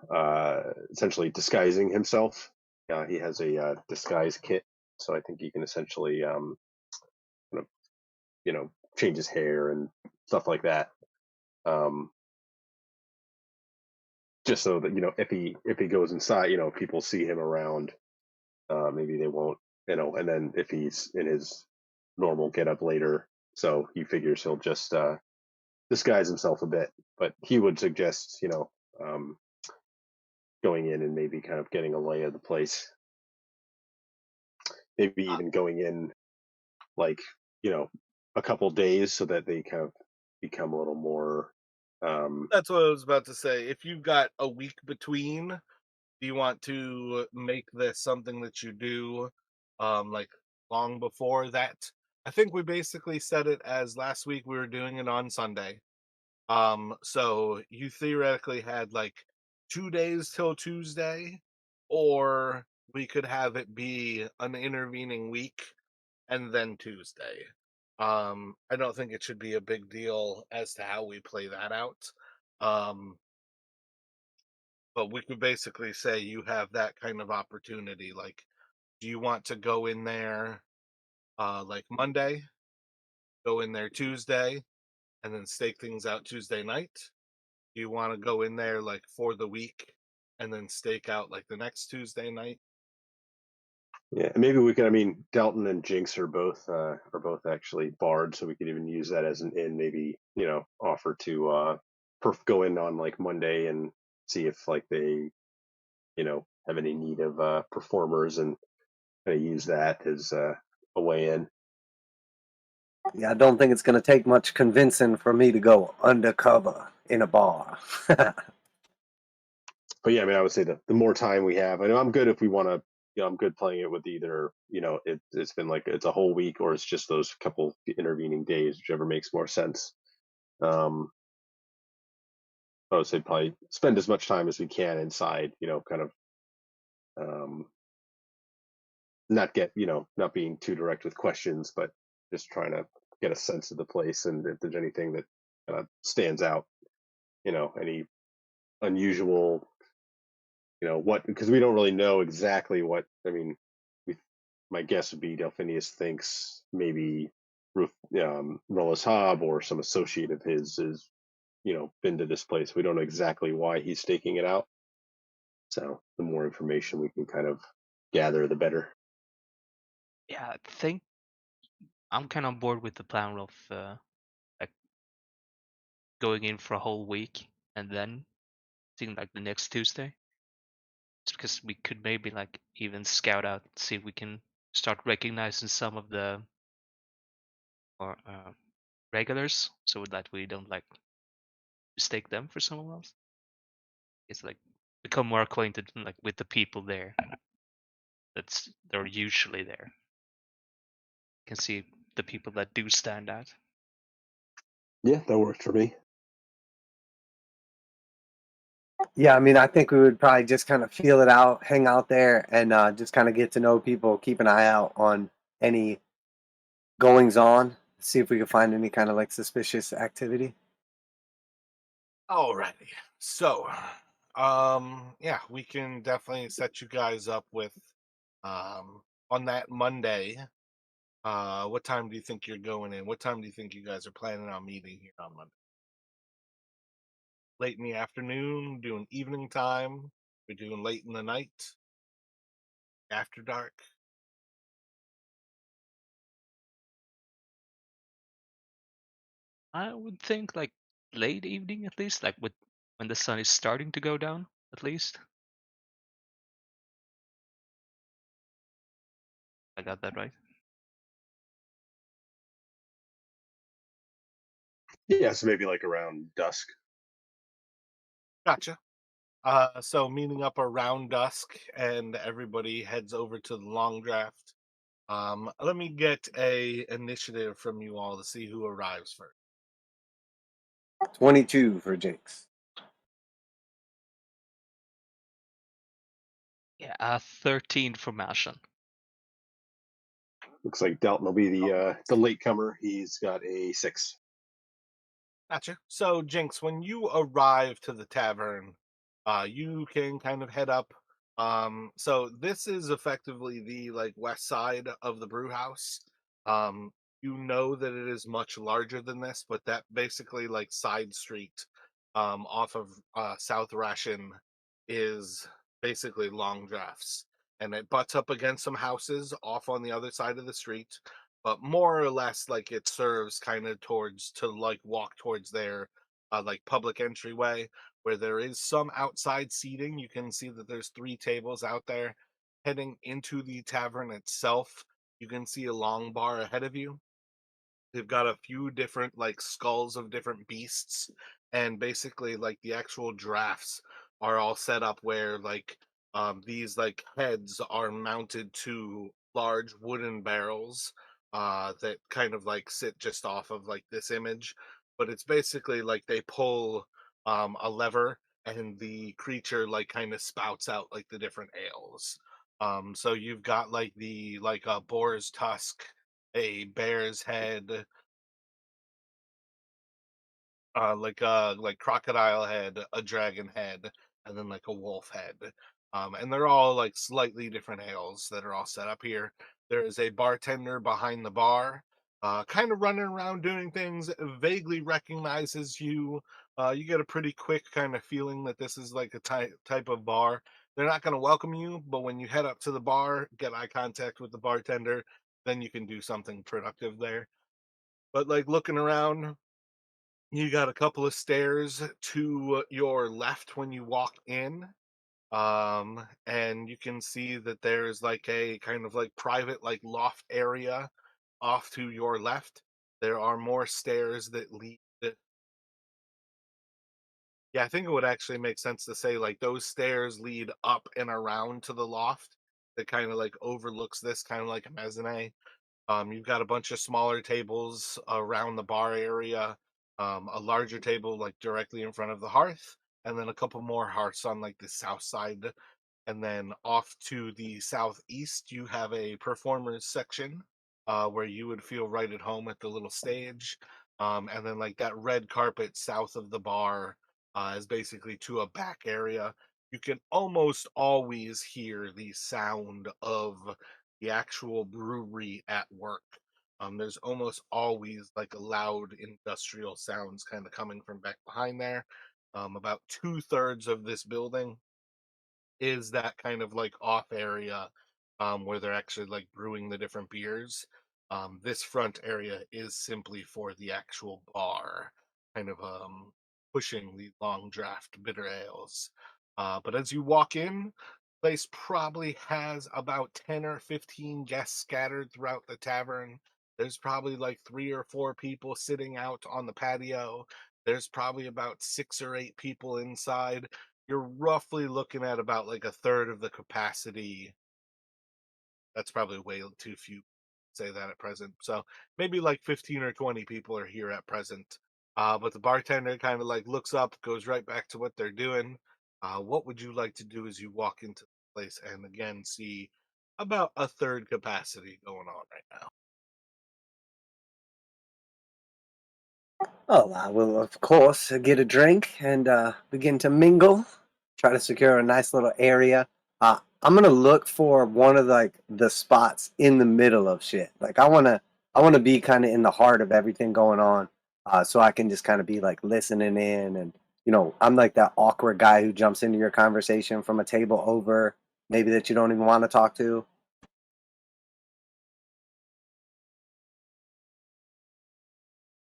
essentially disguising himself. He has a disguise kit, so I think he can essentially kind of, change his hair and stuff like that. Just so that if he goes inside, people see him around. Maybe they won't, and then if he's in his normal getup later, so he figures he'll just disguise himself a bit. But he would suggest, going in and maybe kind of getting a lay of the place. Maybe even going in like, a couple days so that they kind of become a little more. That's what I was about to say. If you've got a week between, do you want to make this something that you do like long before that? I think we basically said it as last week we were doing it on Sunday. So you theoretically had like 2 days till Tuesday, or we could have it be an intervening week and then Tuesday. I don't think it should be a big deal as to how we play that out. Um, but we could basically say you have that kind of opportunity. Like, do you want to go in there like Monday, go in there Tuesday, and then stake things out Tuesday night? Do you want to go in there like for the week and then stake out like the next Tuesday night? Yeah, and maybe we could. I mean, Dalton and Jinx are both actually bards, so we could even use that as an in. Maybe offer to go in on like Monday and see if like they have any need of performers and kind of use that as a way in. Yeah, I don't think it's going to take much convincing for me to go undercover in a bar. But yeah, I mean, I would say that the more time we have, I know I'm good if we want to. I'm good playing it with either. It's been like it's a whole week or it's just those couple intervening days, whichever makes more sense. Um, I would say probably spend as much time as we can inside. Kind of um, not being too direct with questions, but just trying to get a sense of the place and if there's anything that stands out. Any unusual what, because we don't really know exactly what. I mean, we my guess would be Delphinius thinks maybe Rullus Hobb or some associate of his is been to this place. We don't know exactly why he's staking it out, so the more information we can kind of gather, the better. Yeah, I think I'm kind of on board with the plan of like going in for a whole week and then seeing like the next Tuesday. Just because we could maybe like even scout out, see if we can start recognizing some of the or regulars, so that we don't like mistake them for someone else. It's like become more acquainted like with the people there. They're usually there. You can see the people that do stand out. Yeah, that worked for me. Yeah, I mean, I think we would probably just kind of feel it out, hang out there, and just kind of get to know people, keep an eye out on any goings on, see if we can find any kind of like suspicious activity. Alrighty. So, yeah, we can definitely set you guys up with, on that Monday. What time do you think you're going in? What time do you think you guys are planning on meeting here on Monday? Late in the afternoon, doing evening time, we're doing late in the night, after dark. I would think like late evening at least, like with when the sun is starting to go down at least. I got that right. Yeah, so maybe like around dusk. Gotcha. So meeting up around dusk, and everybody heads over to the long draft. Let me get a initiative from you all to see who arrives first. 22 for Jinx. Yeah, 13 for Mashan. Looks like Dalton will be the latecomer. He's got a 6. Gotcha. So, Jinx, when you arrive to the tavern, you can kind of head up. So this is effectively the like west side of the brew house. Um, you know that it is much larger than this, but that basically like side street, off of South Ration is basically long drafts, and it butts up against some houses off on the other side of the street, but more or less like it serves kind of towards to like walk towards their like public entryway, where there is some outside seating. You can see that there's 3 tables out there. Heading into the tavern itself, you can see a long bar ahead of you. They've got a few different like skulls of different beasts, and basically like the actual drafts are all set up where like these like heads are mounted to large wooden barrels that kind of like sit just off of like this image. But it's basically like they pull a lever, and the creature like kind of spouts out like the different ales. So you've got like the like a boar's tusk, a bear's head, like crocodile head, a dragon head, and then like a wolf head. And they're all like slightly different ales that are all set up here. There is a bartender behind the bar, kind of running around doing things, vaguely recognizes you. You get a pretty quick kind of feeling that this is like a type of bar. They're not going to welcome you, but when you head up to the bar, get eye contact with the bartender, then you can do something productive there. But like looking around, You got a couple of stairs to your left when you walk in. And you can see that there's like a kind of like private like loft area off to your left. There are more stairs that lead. Yeah, I think it would actually make sense to say like those stairs lead up and around to the loft that kind of like overlooks this kind of like a mezzanine. You've got a bunch of smaller tables around the bar area, a larger table like directly in front of the hearth, and then a couple more hearths on like the south side. And then off to the southeast, you have a performers section where you would feel right at home at the little stage. And then, like that red carpet south of the bar is basically to a back area. You can almost always hear the sound of the actual brewery at work. There's almost always like a loud industrial sounds kind of coming from back behind there. About 2/3 of this building is that kind of like off area where they're actually like brewing the different beers. This front area is simply for the actual bar, kind of pushing the long draft bitter ales. But as you walk in, place probably has about 10 or 15 guests scattered throughout the tavern. There's probably like 3 or 4 people sitting out on the patio. There's probably about 6 or 8 people inside. You're roughly looking at about like a third of the capacity. That's probably way too few to say that at present. So maybe like 15 or 20 people are here at present. But the bartender kind of like looks up, goes right back to what they're doing. What would you like to do as you walk into the place and again see about a third capacity going on right now? Oh, I will, of course, get a drink and begin to mingle. Try to secure a nice little area. I'm gonna look for one of like the spots in the middle of shit. Like I wanna be kind of in the heart of everything going on, so I can just kind of be like listening in, and I'm like that awkward guy who jumps into your conversation from a table over, maybe that you don't even want to talk to.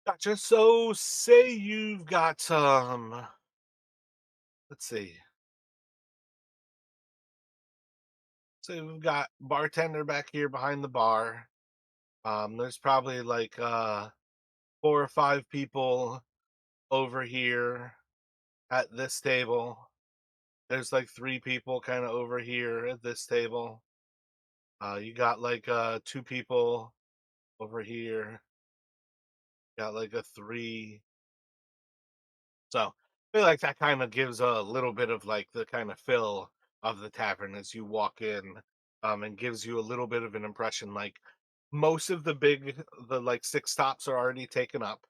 Gotcha. So say you've got let's see. So we've got bartender back here behind the bar. There's probably like 4 or 5 people over here at this table. There's like 3 people kind of over here at this table. You got like 2 people over here. Got like a three. So I feel like that kind of gives a little bit of like the kind of fill of the tavern as you walk in, and gives you a little bit of an impression. Like most of the like 6 tops are already taken up.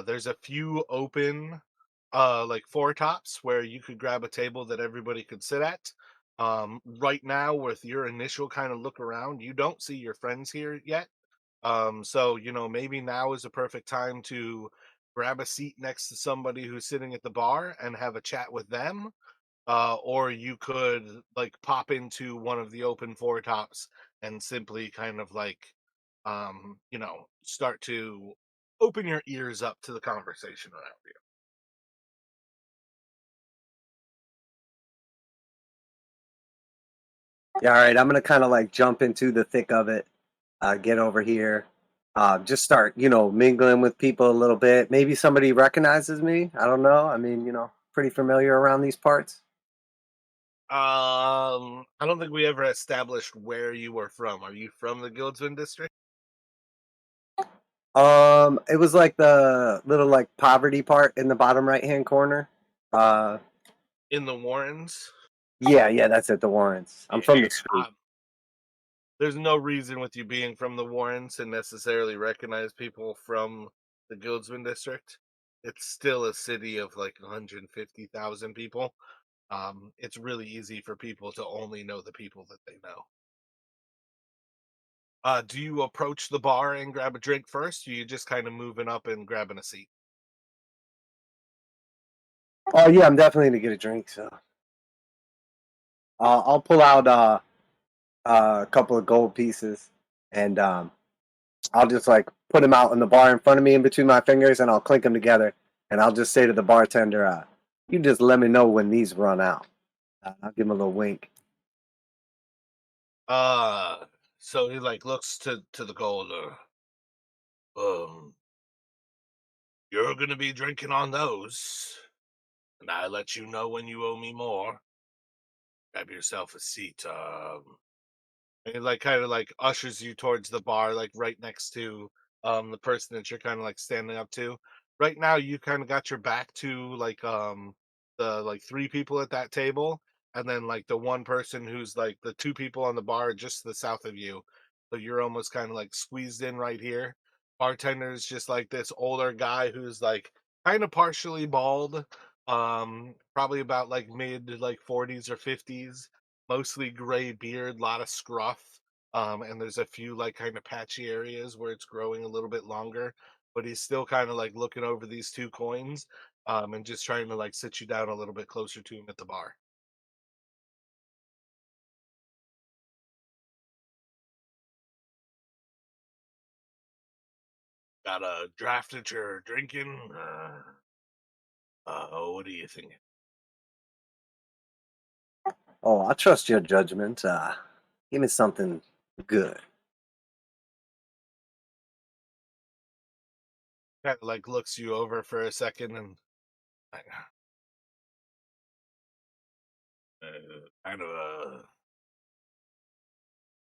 There's a few open, like 4 tops where you could grab a table that everybody could sit at. Right now, with your initial kind of look around, you don't see your friends here yet. So maybe now is a perfect time to grab a seat next to somebody who's sitting at the bar and have a chat with them. Or you could like pop into one of the open 4 tops and simply kind of like start to open your ears up to the conversation around you. Yeah, all right. I'm gonna kind of like jump into the thick of it, get over here, just start, mingling with people a little bit. Maybe somebody recognizes me. I don't know. I mean, pretty familiar around these parts. I don't think we ever established where you were from. Are you from the Guildsman district? It was like the little like poverty part in the bottom right hand corner. Uh, In the Warrens? yeah, that's it. The Warrens. I'm Yeah. from the street. There's no reason with you being from the Warrens to necessarily recognize people from the Guildsman district. It's still a city of like 150,000 people. It's really easy for people to only know the people that they know. Do you approach the bar and grab a drink first? Or you just kind of moving up and grabbing a seat? Oh yeah, I'm definitely gonna get a drink. So I'll pull out a couple of gold pieces, and I'll just like put them out in the bar in front of me in between my fingers, and I'll clink them together. and I'll just say to the bartender, "You just let me know when these run out." I'll give him a little wink. Uh, so he like looks to the golder. Um, you're gonna be drinking on those, and I let you know when you owe me more. Grab yourself a seat. And he like kind of like ushers you towards the bar, like right next to the person that you're kind of like standing up to. Right now, you kind of got your back to like the like three people at that table, and then like the one person who's like the two people on the bar just to the south of you. So you're almost kind of like squeezed in right here. Bartender is just like this older guy who's like kind of partially bald, probably about like mid like 40s or 50s, mostly gray beard, a lot of scruff. And there's a few like kind of patchy areas where it's growing a little bit longer, but he's still kind of like looking over these two coins, and just trying to like sit you down a little bit closer to him at the bar. Got a draft that you're drinking? What do you think? Oh, I trust your judgment. Give me something good. Kind of like looks you over for a second and like, kind of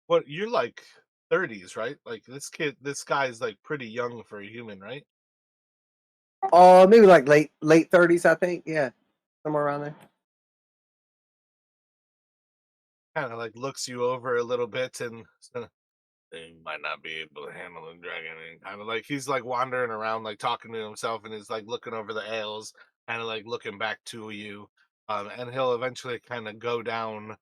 what you're like 30s, right? Like this guy's like pretty young for a human, right? Maybe like late 30s, I think. Yeah, somewhere around there. Kind of like looks you over a little bit and they might not be able to handle the dragon. And kind of like he's like wandering around, like talking to himself, and is like looking over the ales, kind of like looking back to you. And he'll eventually kind of go down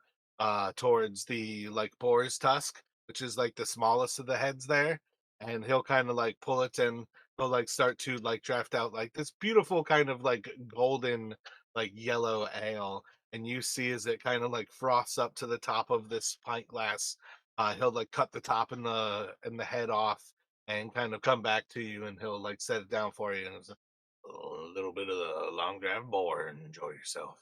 towards the like boar's tusk, which is like the smallest of the heads there. And he'll kind of like pull it and he'll like start to like draft out like this beautiful kind of like golden, like yellow ale. And you see as it kind of like froths up to the top of this pint glass, he'll like cut the top and the head off and kind of come back to you, and he'll like set it down for you, and it's a little bit of the long drive boar and enjoy yourself.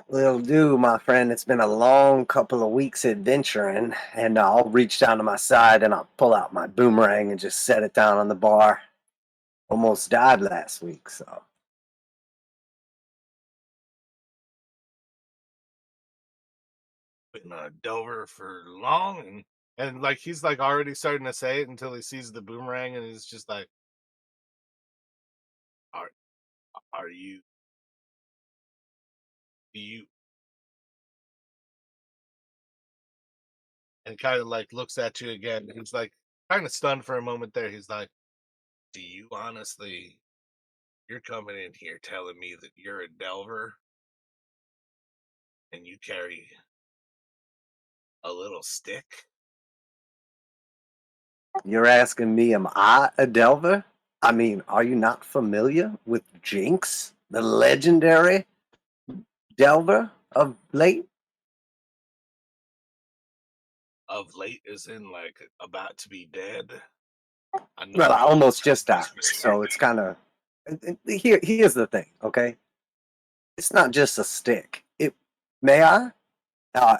Will do, my friend. It's been a long couple of weeks adventuring, and I'll reach down to my side and I'll pull out my boomerang and just set it down on the bar. Almost died last week, so. Been a Delver for long, and like he's like already starting to say it until he sees the boomerang, and he's just like, "Are are you? Do you?" And kind of like looks at you again. He's like kind of stunned for a moment there. He's like, "Do you honestly? You're coming in here telling me that you're a Delver and you carry a little stick?" You're asking me, am I a Delver? I mean, are you not familiar with Jinx, the legendary Delver of late? Of late, is in like about to be dead. I know Well, I you almost just died, just so it's kind of. Here's the thing, okay? It's not just a stick. May I?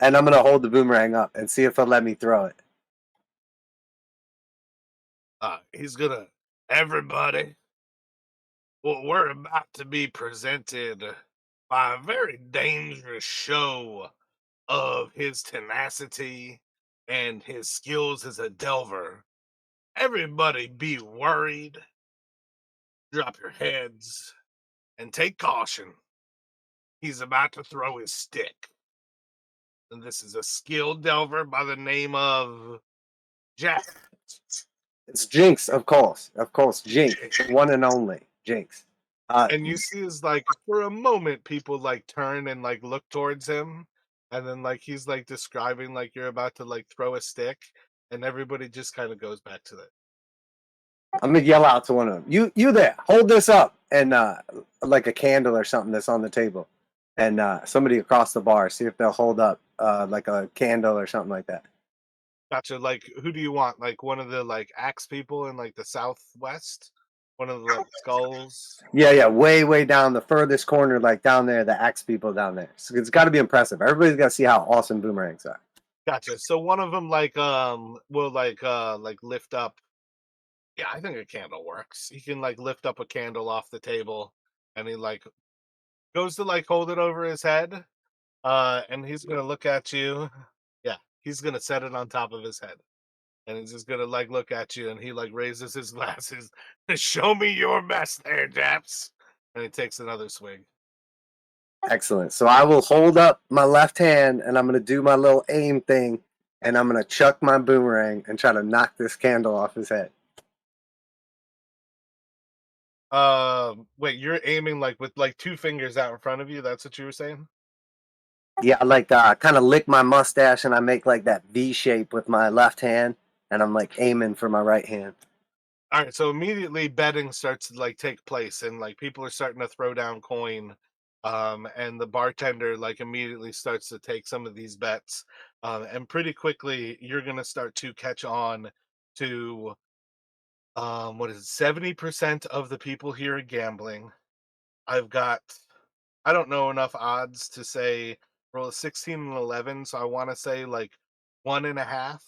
And I'm gonna hold the boomerang up and see if he'll let me throw it. he's gonna everybody. Well, we're about to be presented by a very dangerous show of his tenacity and his skills as a delver. Everybody be worried, drop your heads, and take caution. He's about to throw his stick. And this is a skilled delver by the name of Jack. It's Jinx, of course, Jinx, one and only Jinx. And you see is like for a moment people like turn and like look towards him, and then like he's like describing like you're about to like throw a stick, and everybody just kind of goes back to that. I'm gonna yell out to one of them. You there? Hold this up, and like a candle or something that's on the table, and somebody across the bar, see if they'll hold up like a candle or something like that. Gotcha. Like, who do you want? Like one of the like axe people in like the southwest? One of the like skulls? Yeah, way down the furthest corner, like down there, the axe people down there. So it's got to be impressive. Everybody's got to see how awesome boomerangs are. Gotcha. So one of them like will like lift up. Yeah, I think a candle works. He can like lift up a candle off the table, and he like goes to like hold it over his head. And he's gonna look at you. Yeah, he's gonna set it on top of his head, and he's just gonna like look at you, and he like raises his glasses. Show me your mess, there, Japs. And he takes another swig. Excellent. So I will hold up my left hand and I'm going to do my little aim thing and I'm going to chuck my boomerang and try to knock this candle off his head. Wait, you're aiming like with like two fingers out in front of you. That's what you were saying? Yeah, I like kind of lick my mustache and I make like that V shape with my left hand and I'm like aiming for my right hand. All right, so immediately betting starts to like take place, and like people are starting to throw down coin, and the bartender like immediately starts to take some of these bets, and pretty quickly you're gonna start to catch on to what is it, 70% of the people here are gambling. I've got I don't know enough odds to say roll a 16 and 11, so I want to say like 1.5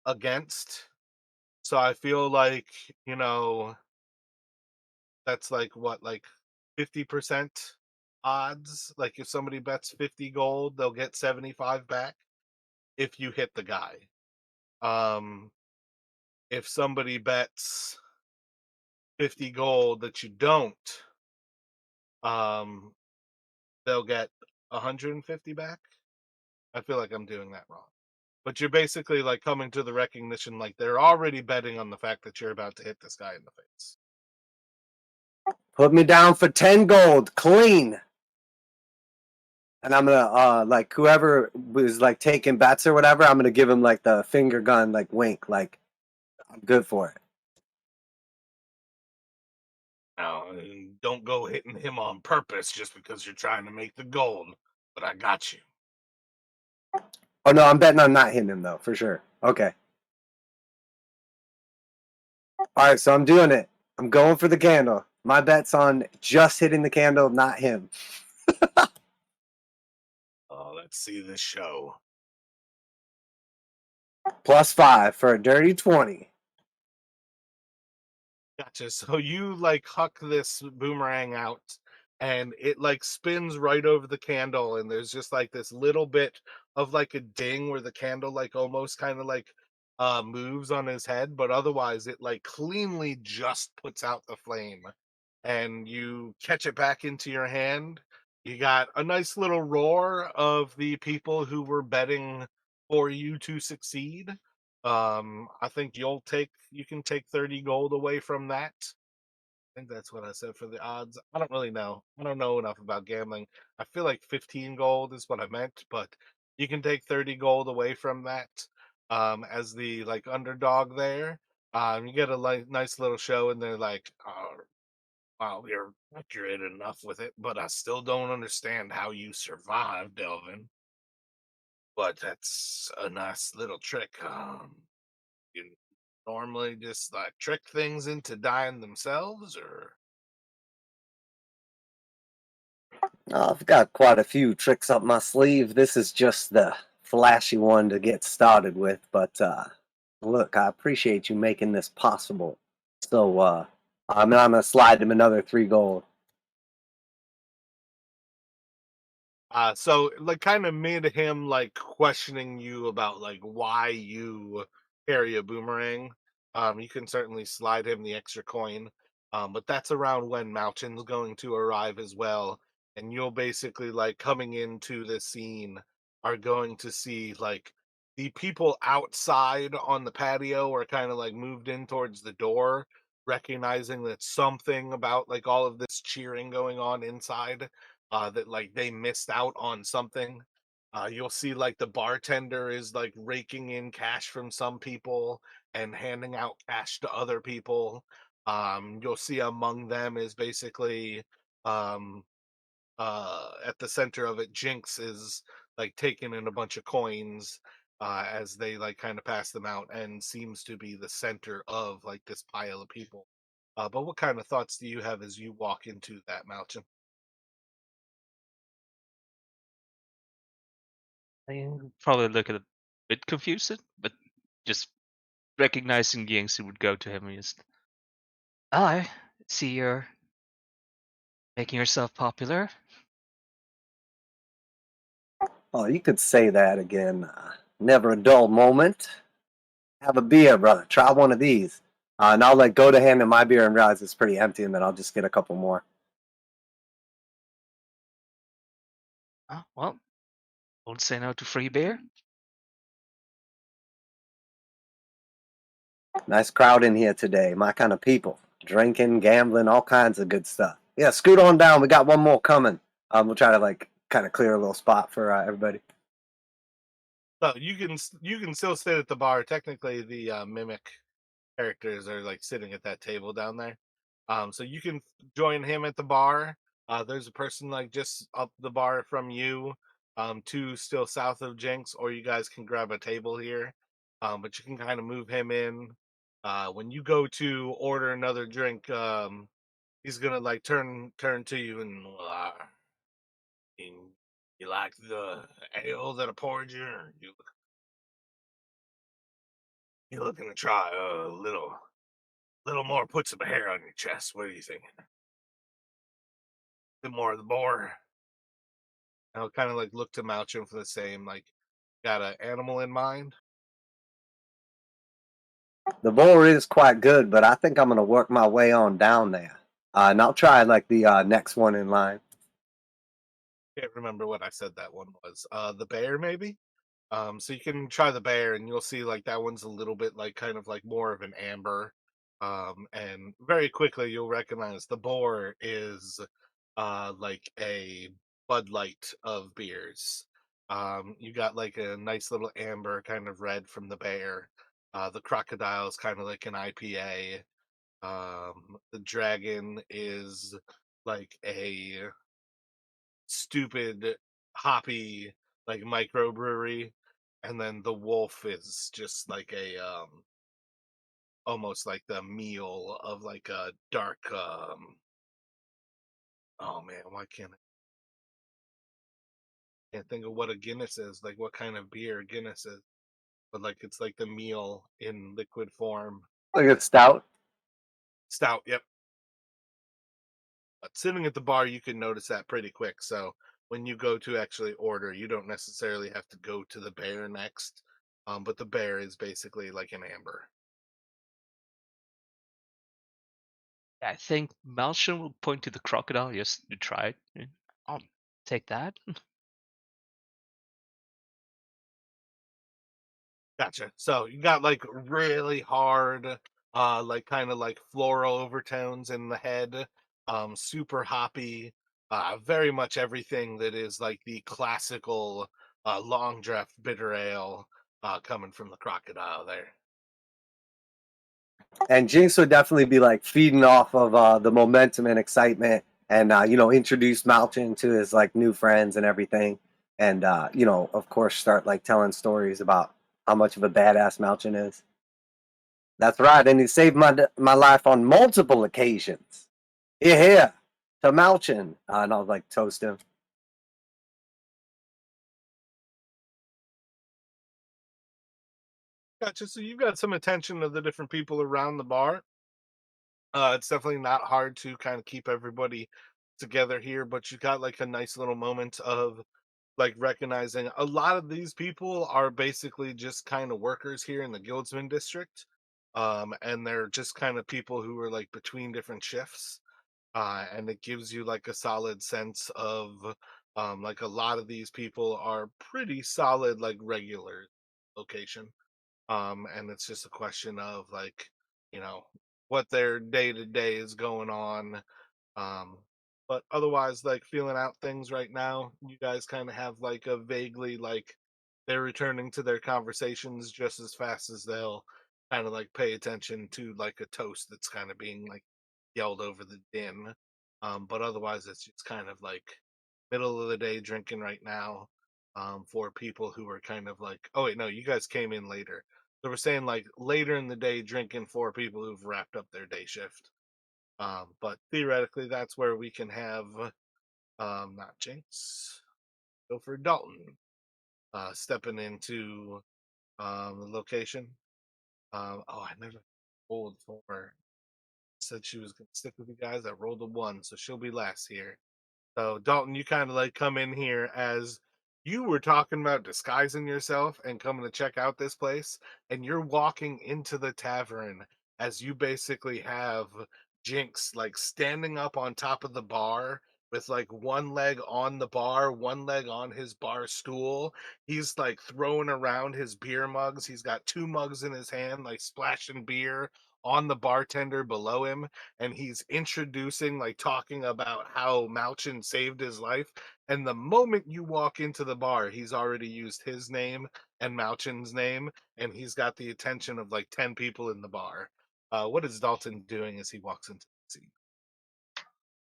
against. So I feel like, you know, that's like what, like 50% odds. Like if somebody bets 50 gold, they'll get 75 back if you hit the guy. Um, if somebody bets 50 gold that you don't, um, they'll get 150 back. I feel like I'm doing that wrong. But you're basically like coming to the recognition like they're already betting on the fact that you're about to hit this guy in the face. Put me down for 10 gold, clean. And I'm gonna like whoever was like taking bets or whatever, I'm gonna give him like the finger gun, like wink, like I'm good for it. Now, don't go hitting him on purpose just because you're trying to make the gold, but I got you. Oh no, I'm betting on not hitting him though, for sure. Okay. Alright, so I'm doing it. I'm going for the candle. My bet's on just hitting the candle, not him. Oh, let's see this show. +5 for a dirty 20. Gotcha. So you like huck this boomerang out and it like spins right over the candle, and there's just like this little bit of like a ding where the candle like almost kind of like moves on his head, but otherwise it like cleanly just puts out the flame, and you catch it back into your hand. You got a nice little roar of the people who were betting for you to succeed. I think you can take 30 gold away from that. I think that's what I said for the odds. I don't really know. I don't know enough about gambling. I feel like 15 gold is what I meant, but you can take 30 gold away from that as the like underdog there. You get a like nice little show, and they're like, oh, wow, you're accurate enough with it, but I still don't understand how you survived, Delvin. But that's a nice little trick. You normally just like trick things into dying themselves, or I've got quite a few tricks up my sleeve. This is just the flashy one to get started with, but look, I appreciate you making this possible. So I'm gonna slide him another 3 gold. so like kind of made him like questioning you about like why you carry a boomerang. You can certainly slide him the extra coin. But that's around when Malchin's going to arrive as well, and you'll basically like coming into this scene are going to see like the people outside on the patio are kind of like moved in towards the door, recognizing that something about like all of this cheering going on inside, that like they missed out on something. You'll see like the bartender is like raking in cash from some people and handing out cash to other people. You'll see among them is basically um, at the center of it, Jinx is like taking in a bunch of coins, as they like kind of pass them out, and seems to be the center of like this pile of people. But what kind of thoughts do you have as you walk into that mountain? I probably look at a bit confused, but just recognizing Yingzi would go to him and just, I see you're making yourself popular. Oh, you could say that again. Never a dull moment. Have a beer, brother. Try one of these. And I'll like go to hand him my beer and realize it's pretty empty, and then I'll just get a couple more. Oh, well, won't say no to free beer. Nice crowd in here today. My kind of people. Drinking, gambling, all kinds of good stuff. Yeah, scoot on down. We got one more coming. We'll try to like kind of clear a little spot for everybody. So you can still sit at the bar. Technically, the mimic characters are like sitting at that table down there. So you can join him at the bar. There's a person like just up the bar from you, two still south of Jinx, or you guys can grab a table here. But you can kind of move him in. When you go to order another drink, he's gonna like turn to you and you like the ale that I poured you? Or you looking to try a little more? Put some hair on your chest. What do you think? Bit more of the boar. I'll kind of like look to Malchum for the same. Like, got an animal in mind? The boar is quite good, but I think I'm gonna work my way on down there. And I'll try like the next one in line. Can't remember what I said that one was. The bear, maybe. So you can try the bear, and you'll see like that one's a little bit like kind of like more of an amber. And very quickly you'll recognize the boar is like a Bud Light of beers. You got like a nice little amber kind of red from the bear. The crocodile is kind of like an IPA. The dragon is like a stupid hoppy like microbrewery, and then the wolf is just like a almost like the meal of like a dark oh man, why can't think of what a Guinness is, like what kind of beer Guinness is, but like it's like the meal in liquid form. Like a stout. Stout, yep. But sitting at the bar, you can notice that pretty quick. So when you go to actually order, you don't necessarily have to go to the bear next. But the bear is basically like an amber. I think Malshun will point to the crocodile just to try it. I'll take that. Gotcha. So you got like really hard, like kind of like floral overtones in the head, super hoppy, very much everything that is like the classical long draft bitter ale coming from the crocodile there. And Jinx would definitely be like feeding off of the momentum and excitement, and introduce Malchin to his like new friends and everything, and of course, start like telling stories about how much of a badass Malchin is. That's right, and he saved my life on multiple occasions. Here to Malchin, and I'll like toast him. Gotcha. So you've got some attention of the different people around the bar. It's definitely not hard to kind of keep everybody together here, but you got like a nice little moment of like recognizing a lot of these people are basically just kind of workers here in the Guildsman district. And they're just kind of people who are like between different shifts. And it gives you like a solid sense of like a lot of these people are pretty solid, like regular location. And it's just a question of like, you know, what their day to day is going on. um, but otherwise, like feeling out things right now, you guys kind of have like a vaguely like they're returning to their conversations just as fast as they'll kind of like pay attention to like a toast that's kind of being like yelled over the din. But otherwise, it's just kind of like middle of the day drinking right now. for people who are kind of like, oh wait, no, you guys came in later. So we're saying like later in the day drinking for people who've wrapped up their day shift. But theoretically, that's where we can have not Jinx, go for Dalton, stepping into the location. Oh, I never rolled for her. Said she was gonna stick with you guys. I rolled a 1, so she'll be last here. So Dalton, you kind of like come in here as you were talking about disguising yourself and coming to check out this place, and you're walking into the tavern as you basically have Jinx like standing up on top of the bar with like one leg on the bar, one leg on his bar stool. He's like throwing around his beer mugs. He's got 2 mugs in his hand, like splashing beer on the bartender below him, and he's introducing, like talking about how Malchin saved his life. And the moment you walk into the bar, he's already used his name and Malchin's name, and he's got the attention of like 10 people in the bar. What is Dalton doing as he walks into the scene?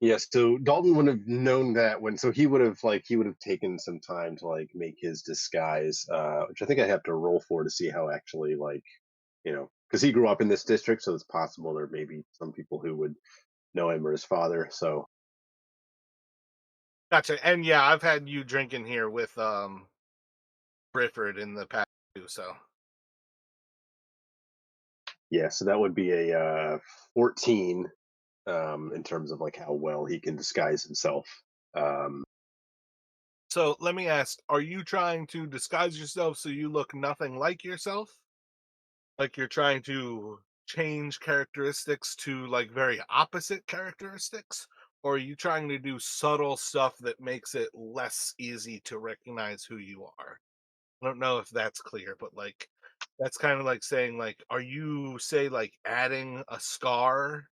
Yes, so Dalton would have known that when, so he would have taken some time to like make his disguise, which I think I have to roll for to see how actually like, because he grew up in this district, so it's possible there may be some people who would know him or his father. So Gotcha. And yeah, I've had you drinking here with Brifford in the past too, so yeah, so that would be a 14 in terms of like how well he can disguise himself. Um, so let me ask, are you trying to disguise yourself so you look nothing like yourself? Like you're trying to change characteristics to like very opposite characteristics? Or are you trying to do subtle stuff that makes it less easy to recognize who you are? I don't know if that's clear, but like that's kind of like saying like, are you say like adding a scar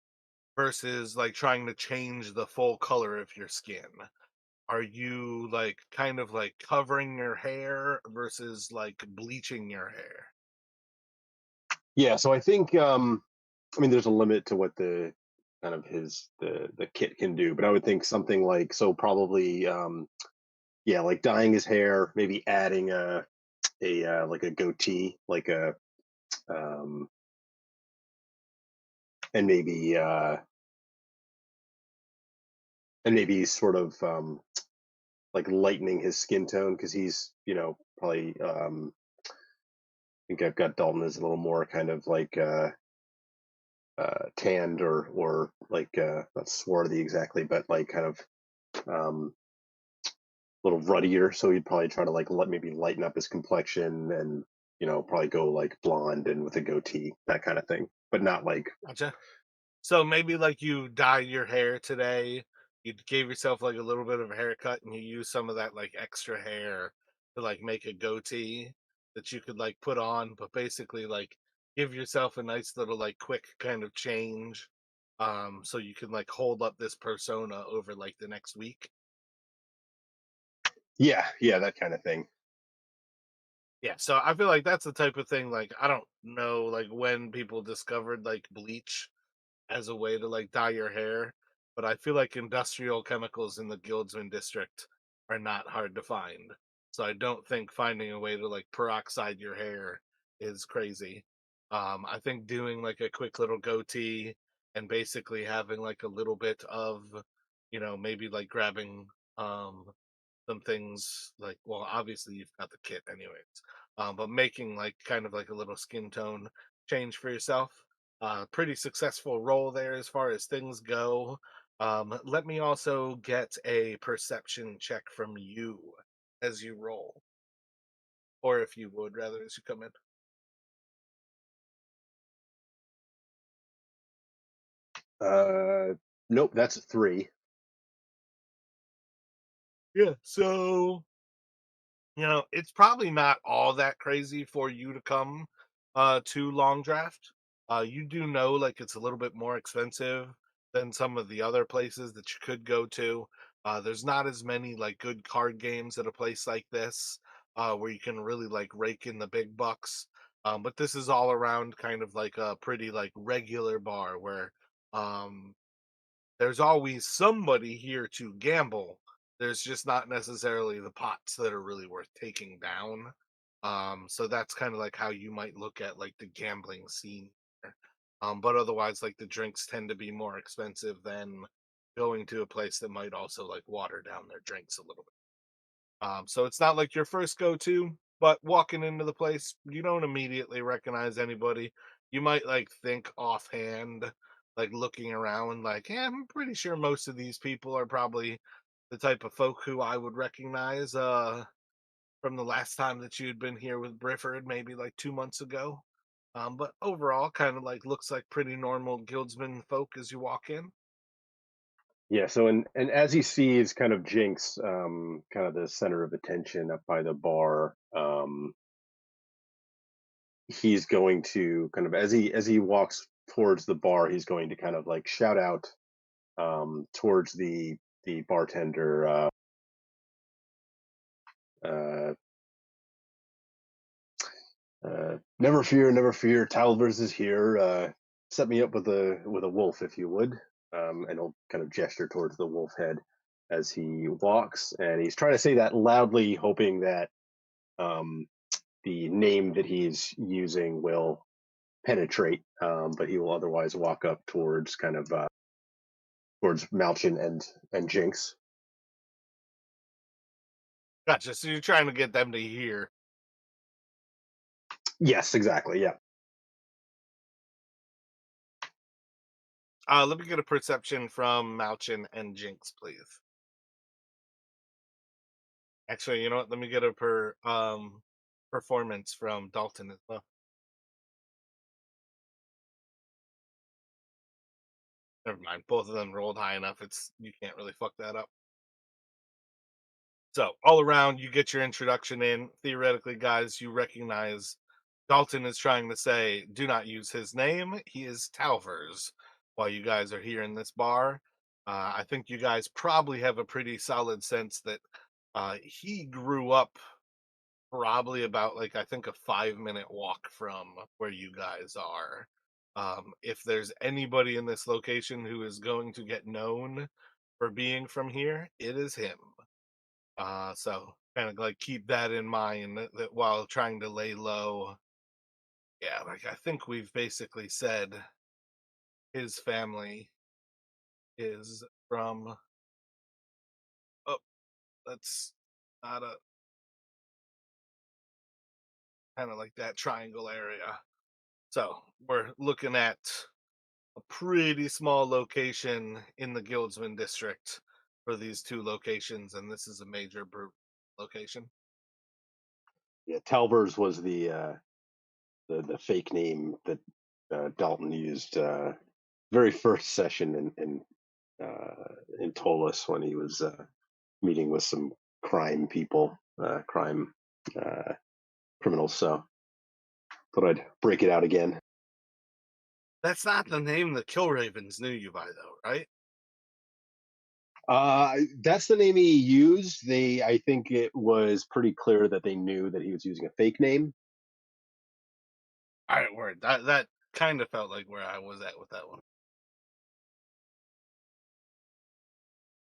versus like trying to change the full color of your skin? Are you like kind of like covering your hair versus like bleaching your hair? yeah, so I think I mean there's a limit to what the kind of his the kit can do, but I would think something like, so probably yeah, like dyeing his hair, maybe adding a like a goatee, like a um and maybe sort of like lightening his skin tone, because he's probably I think I've got Dalton as a little more kind of like tanned, or like not swarthy exactly, but like kind of um a little ruddier. So he'd probably try to like maybe lighten up his complexion, and probably go like blonde and with a goatee, that kind of thing, but not like. Gotcha. So maybe like you dye your hair today, you gave yourself like a little bit of a haircut and you use some of that like extra hair to like make a goatee that you could like put on, but basically like give yourself a nice little like quick kind of change. So you can like hold up this persona over like the next week. Yeah, that kind of thing. Yeah, so I feel like that's the type of thing like I don't know like when people discovered like bleach as a way to like dye your hair, but I feel like industrial chemicals in the Guildsman district are not hard to find. So I don't think finding a way to like peroxide your hair is crazy. I think doing like a quick little goatee and basically having like a little bit of, maybe like grabbing um some things like, well, obviously you've got the kit anyways, but making like kind of like a little skin tone change for yourself. Pretty successful roll there as far as things go. Let me also get a perception check from you as you roll, or if you would rather as you come in. Nope, that's a 3. Yeah, so it's probably not all that crazy for you to come to Long Draft. You do know like it's a little bit more expensive than some of the other places that you could go to. There's not as many like good card games at a place like this where you can really like rake in the big bucks. But this is all around kind of like a pretty like regular bar where um there's always somebody here to gamble, There's just not necessarily the pots that are really worth taking down. So that's kind of like how you might look at like the gambling scene. There. But otherwise, like the drinks tend to be more expensive than going to a place that might also like water down their drinks a little bit. So it's not like your first go-to, but walking into the place, you don't immediately recognize anybody. You might like think offhand, like looking around, like, yeah, I'm pretty sure most of these people are probably the type of folk who I would recognize from the last time that you'd been here with Brifford, maybe like 2 months ago. But overall, kind of like looks like pretty normal guildsman folk as you walk in. Yeah, so and as he sees kind of Jinx, kind of the center of attention up by the bar, he's going to kind of as he walks towards the bar, he's going to kind of like shout out towards the bartender, uh, never fear, Talvers is here. Set me up with a wolf if you would. And he'll kind of gesture towards the wolf head as he walks, and he's trying to say that loudly, hoping that um, the name that he's using will penetrate, but he will otherwise walk up towards kind of towards Malchin and Jinx. Gotcha. So you're trying to get them to hear. Yes, exactly. Yeah. Let me get a perception from Malchin and Jinx, please. Actually, you know what? Let me get a performance from Dalton as well. Never mind. Both of them rolled high enough. It's you can't really fuck that up. So all around, you get your introduction in. Theoretically, guys, you recognize Dalton is trying to say, "Do not use his name. He is Talvers." While you guys are here in this bar, I think you guys probably have a pretty solid sense that he grew up probably about like I think a 5 minute walk from where you guys are. If there's anybody in this location who is going to get known for being from here, it is him. So kind of like keep that in mind that while trying to lay low. Yeah, like I think we've basically said his family is from. Oh, that's not a kind of like that triangle area. So we're looking at a pretty small location in the Guildsman district for these two locations, and this is a major location. Yeah, Talvers was the fake name that Dalton used very first session in Tolus when he was meeting with some crime people, crime uh, criminals. So thought I'd break it out again. That's not the name the Kill Ravens knew you by, though, right? That's the name he used. I think it was pretty clear that they knew that he was using a fake name. All right, word. That kind of felt like where I was at with that one.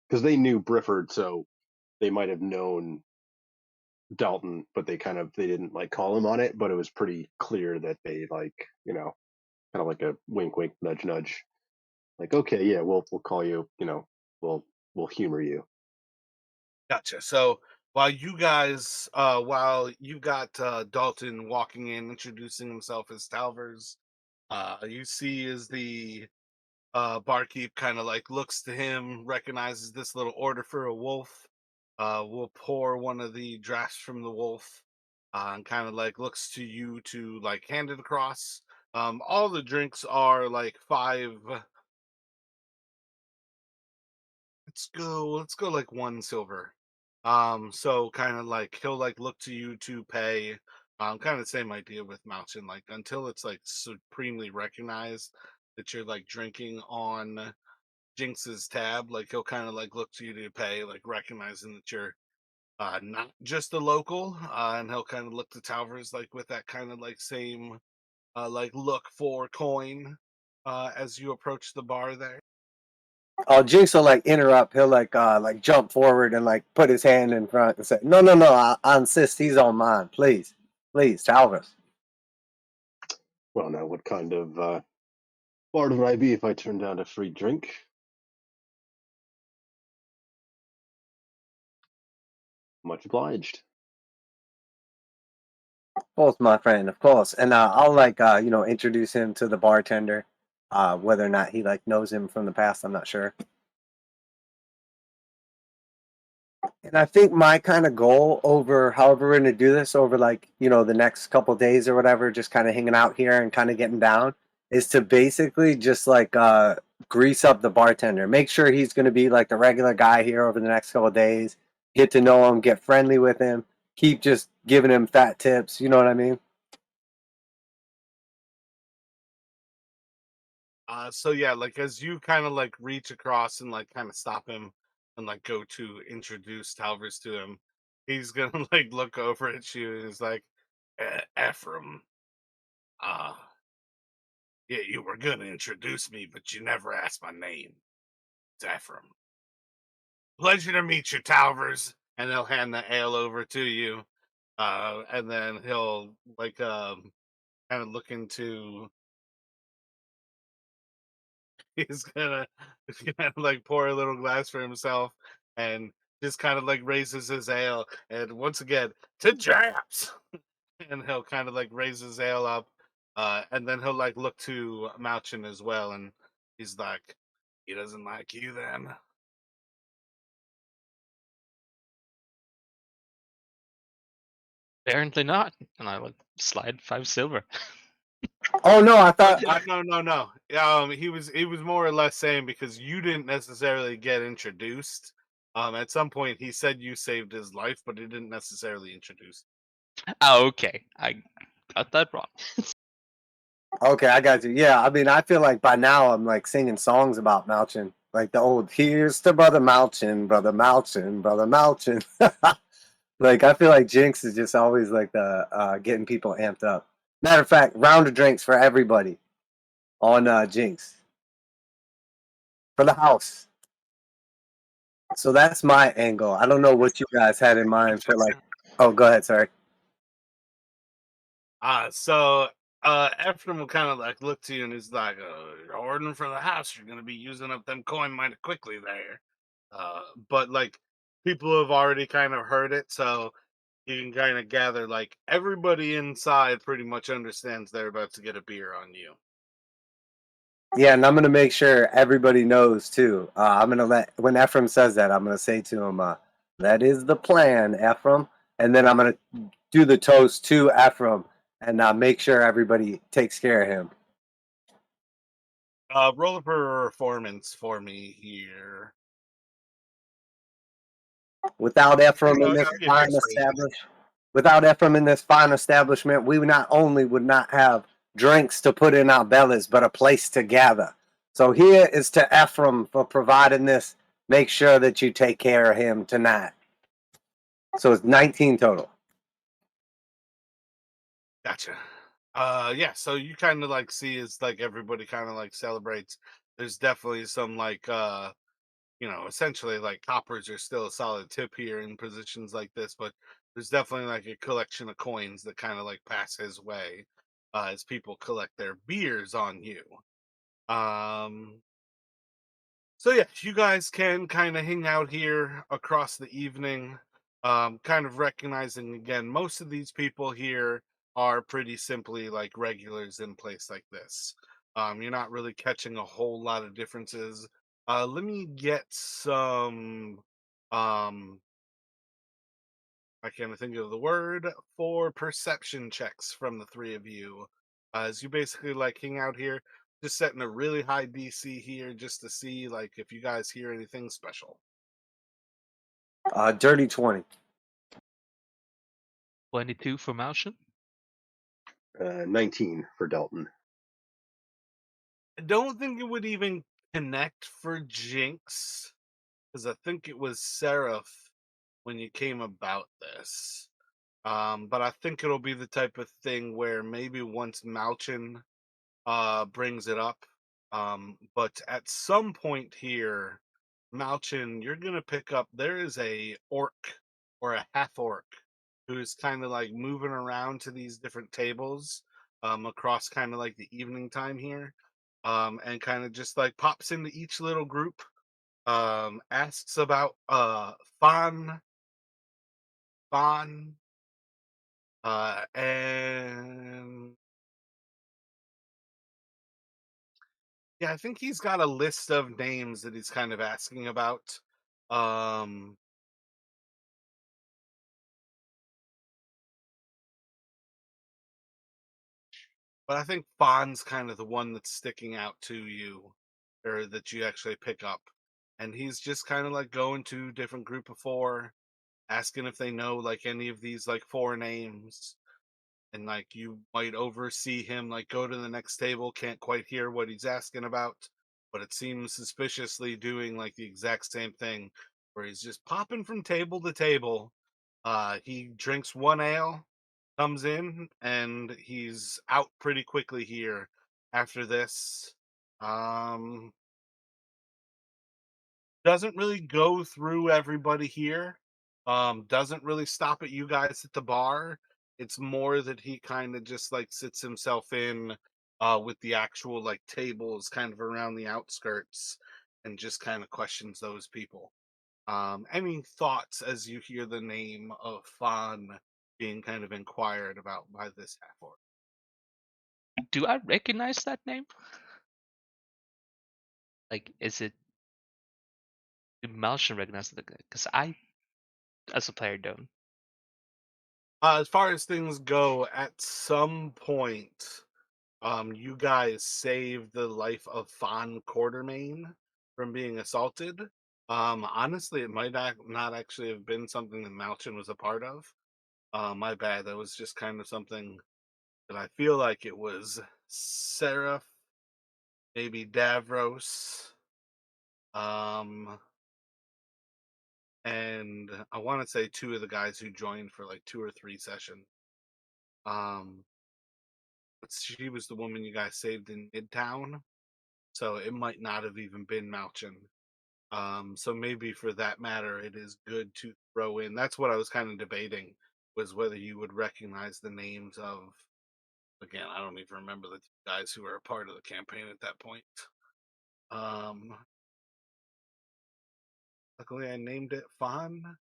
Because they knew Brifford, so they might have known Dalton, but they didn't like call him on it. But it was pretty clear that they like kind of like a wink, wink, nudge, nudge. Like, okay, yeah, we'll call you. We'll we'll humor you. Gotcha. So while you got Dalton walking in, introducing himself as Talvers, you see as the barkeep kind of like looks to him, recognizes this little order for a wolf. Will pour one of the drafts from the wolf, and kind of like looks to you to like hand it across. All the drinks are like five. Let's go like 1 silver. So kind of like he'll like look to you to pay. Kind of the same idea with Mountain, like until it's like supremely recognized that you're like drinking on Jinx's tab, like he'll kind of like look to you to pay, like recognizing that you're not just a local, and he'll kind of look to Talvers like with that kind of like same like look for coin as you approach the bar there. Oh, Jinx will like interrupt. He'll like jump forward and like put his hand in front and say, "No, no, no! I insist. He's on mine. Please, please, Talvis." Well, now, what kind of bard would I be if I turned down a free drink? Much obliged. Of course, my friend. Of course, and I'll like introduce him to the bartender. Whether or not he like knows him from the past, I'm not sure. And I think my kind of goal over however we're gonna do this over like, the next couple days or whatever, just kind of hanging out here and kind of getting down, is to basically just like grease up the bartender. Make sure he's gonna be like the regular guy here over the next couple days. Get to know him, get friendly with him, keep just giving him fat tips, you know what I mean? So yeah, like as you kind of like reach across and like kind of stop him and like go to introduce Talvers to him, he's gonna like look over at you and he's like, Ephraim, uh, yeah, you were gonna introduce me, but you never asked my name. It's Ephraim. Pleasure to meet you, Talvers. And he'll hand the ale over to you. And then he'll like kind of look into he's gonna like pour a little glass for himself and just kind of like raises his ale and once again to Japs and he'll kind of like raise his ale up and then he'll like look to Malchin as well and he's like he doesn't like you then. Apparently not. And I would slide 5 silver. Oh no, I Oh thought no. He was more or less saying because you didn't necessarily get introduced. At some point he said you saved his life, but he didn't necessarily introduce. Oh, okay. I got that wrong. okay, I got you. Yeah, I mean, I feel like by now I'm like singing songs about Malchin, like the old "Here's to Brother Malchin, Brother Malchin, Brother Malchin." Like I feel like Jinx is just always like the getting people amped up. Matter of fact, round of drinks for everybody on Jinx for the house. So that's my angle. I don't know what you guys had in mind for like. Oh, go ahead. Sorry. So Ephraim will kind of like look to you and he's like, you're ordering for the house. You're gonna be using up them coin mighty quickly there. But like people have already kind of heard it, so you can kind of gather like everybody inside pretty much understands they're about to get a beer on you. Yeah, and I'm gonna make sure everybody knows too. I'm gonna let when Ephraim says that, I'm gonna say to him, "That is the plan, Ephraim," and then I'm gonna do the toast to Ephraim and make sure everybody takes care of him. Roll a performance for me here. Without Ephraim in I'll this give you fine straight. without Ephraim in this fine establishment, we not only would not have drinks to put in our bellies, but a place to gather. So here is to Ephraim for providing this. Make sure that you take care of him tonight. So it's 19 total. Gotcha. Yeah, so you kind of like see is like everybody kind of like celebrates. There's definitely some like essentially like coppers are still a solid tip here in positions like this, but there's definitely like a collection of coins that kind of like pass his way as people collect their beers on you. Um so yeah, you guys can kind of hang out here across the evening, kind of recognizing again most of these people here are pretty simply like regulars in place like this. You're not really catching a whole lot of differences. Let me get some. Um, I can't think of the word for perception checks from the three of you, as you basically like hang out here, just setting a really high DC here, just to see like if you guys hear anything special. Dirty 20. 22 for Malshin. 19 for Dalton. I don't think it would even connect for Jinx, because I think it was Seraph when you came about this. But I think it'll be the type of thing where maybe once Malchin brings it up, But at some point here, Malchin, you're gonna pick up. There is a orc or a half orc who is kind of like moving around to these different tables across kind of like the evening time here, and kind of just like pops into each little group, asks about Fawn, and yeah, I think he's got a list of names that he's kind of asking about. Um, but I think Fawn's kind of the one that's sticking out to you, or that you actually pick up. And he's just kind of like going to different group of four, asking if they know like any of these like four names. And like you might oversee him like go to the next table, can't quite hear what he's asking about, but it seems suspiciously doing like the exact same thing where he's just popping from table to table. He drinks one ale, comes in, and he's out pretty quickly here after this. um doesn't really go through everybody here. Doesn't really stop at you guys at the bar. It's more that he kind of just like sits himself in with the actual like tables kind of around the outskirts and just kind of questions those people. Any thoughts as you hear the name of Fawn being kind of inquired about by this half orc? Do I recognize that name? Like, is it Malshin recognize it? Because I, as a player, don't. As far as things go, at some point, you guys saved the life of Fawn Quartermain from being assaulted. Honestly, it might not actually have been something that Malchin was a part of. My bad. That was just kind of something that I feel like it was Seraph, maybe Davros, um, and I want to say two of the guys who joined for like 2 or 3 sessions. Um, but she was the woman you guys saved in Midtown, so it might not have even been Malchin. So maybe for that matter, it is good to throw in. That's what I was kind of debating, was whether you would recognize the names of. Again, I don't even remember the guys who were a part of the campaign at that point. Um, Luckily, I named it Fawn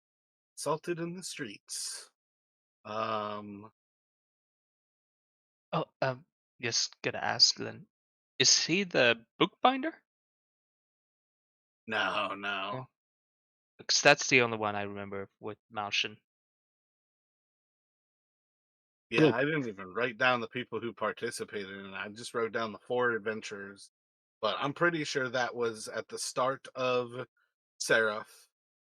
Salted in the Streets. Um, Oh, just gotta ask then. Is he the bookbinder? no, no. Yeah. Because that's the only one I remember with Malshin. Yeah, I didn't even write down the people who participated in it. I just wrote down the 4 adventures. But I'm pretty sure that was at the start of Seraph.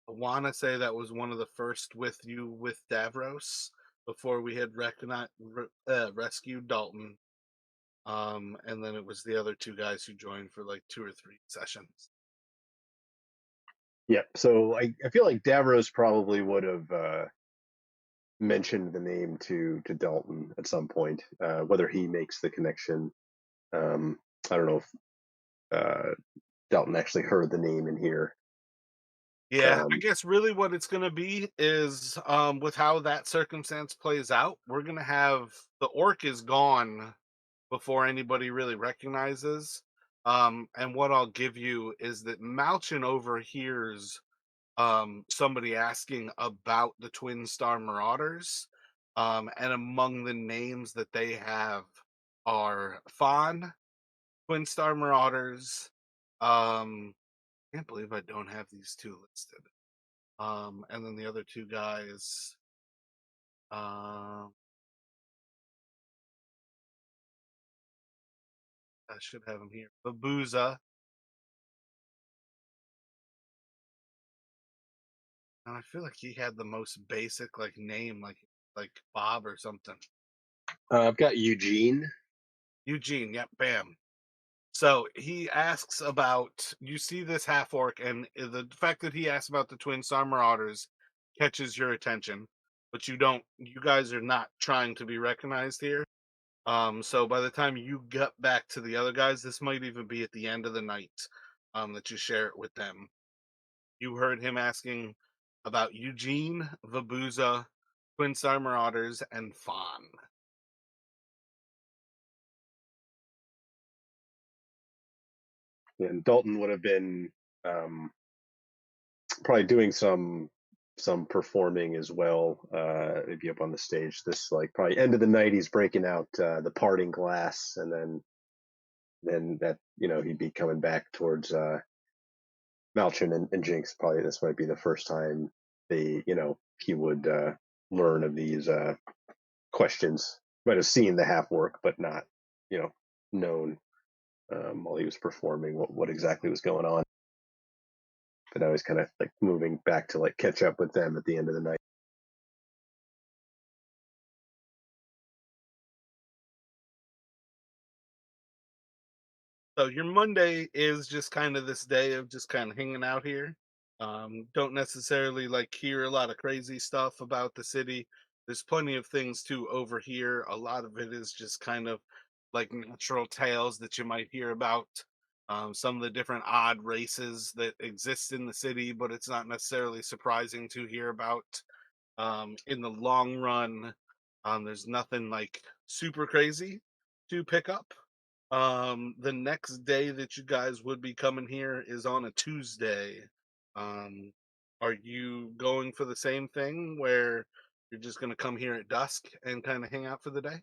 I want to say that was one of the first with you with Davros before we had rescued Dalton. And then it was the other two guys who joined for like 2 or 3 sessions. Yeah, so I feel like Davros probably would have mentioned the name to Dalton at some point. Whether he makes the connection, I don't know if Dalton actually heard the name in here. Yeah, I Um, guess really what it's going to be is with how that circumstance plays out, we're going to have the orc is gone before anybody really recognizes. And what I'll give you is that Malchin overhears somebody asking about the Twin Star Marauders. And among the names that they have are Fawn, Twin Star Marauders. I can't believe I don't have these two listed. And then the other two guys, uh, I should have them here. Babuza. And I feel like he had the most basic like name, like Bob or something. I've got Eugene. Eugene, yep, bam. So he asks about, you see this half orc, and the fact that he asks about the Twin Star Marauders catches your attention, but you guys are not trying to be recognized here. So by the time you get back to the other guys, this might even be at the end of the night that you share it with them. You heard him asking about Eugene, Vabuza, Twin Star Marauders, and Fawn. And Dalton would have been probably doing some performing as well, maybe up on the stage. This like probably end of the night, he's breaking out the parting glass, and then that he'd be coming back towards Malchin and Jinx. Probably this might be the first time he would learn of these questions. Might have seen the half work, but not known while he was performing what exactly was going on. But I was kind of like moving back to like catch up with them at the end of the night. So your Monday is just kind of this day of just kind of hanging out here. Don't necessarily like hear a lot of crazy stuff about the city. There's plenty of things to overhear. A lot of it is just kind of like natural tales that you might hear about. Some of the different odd races that exist in the city, but it's not necessarily surprising to hear about. In the long run, there's nothing like super crazy to pick up. The next day that you guys would be coming here is on a Tuesday. Um, are you going for the same thing where you're just going to come here at dusk and kind of hang out for the day?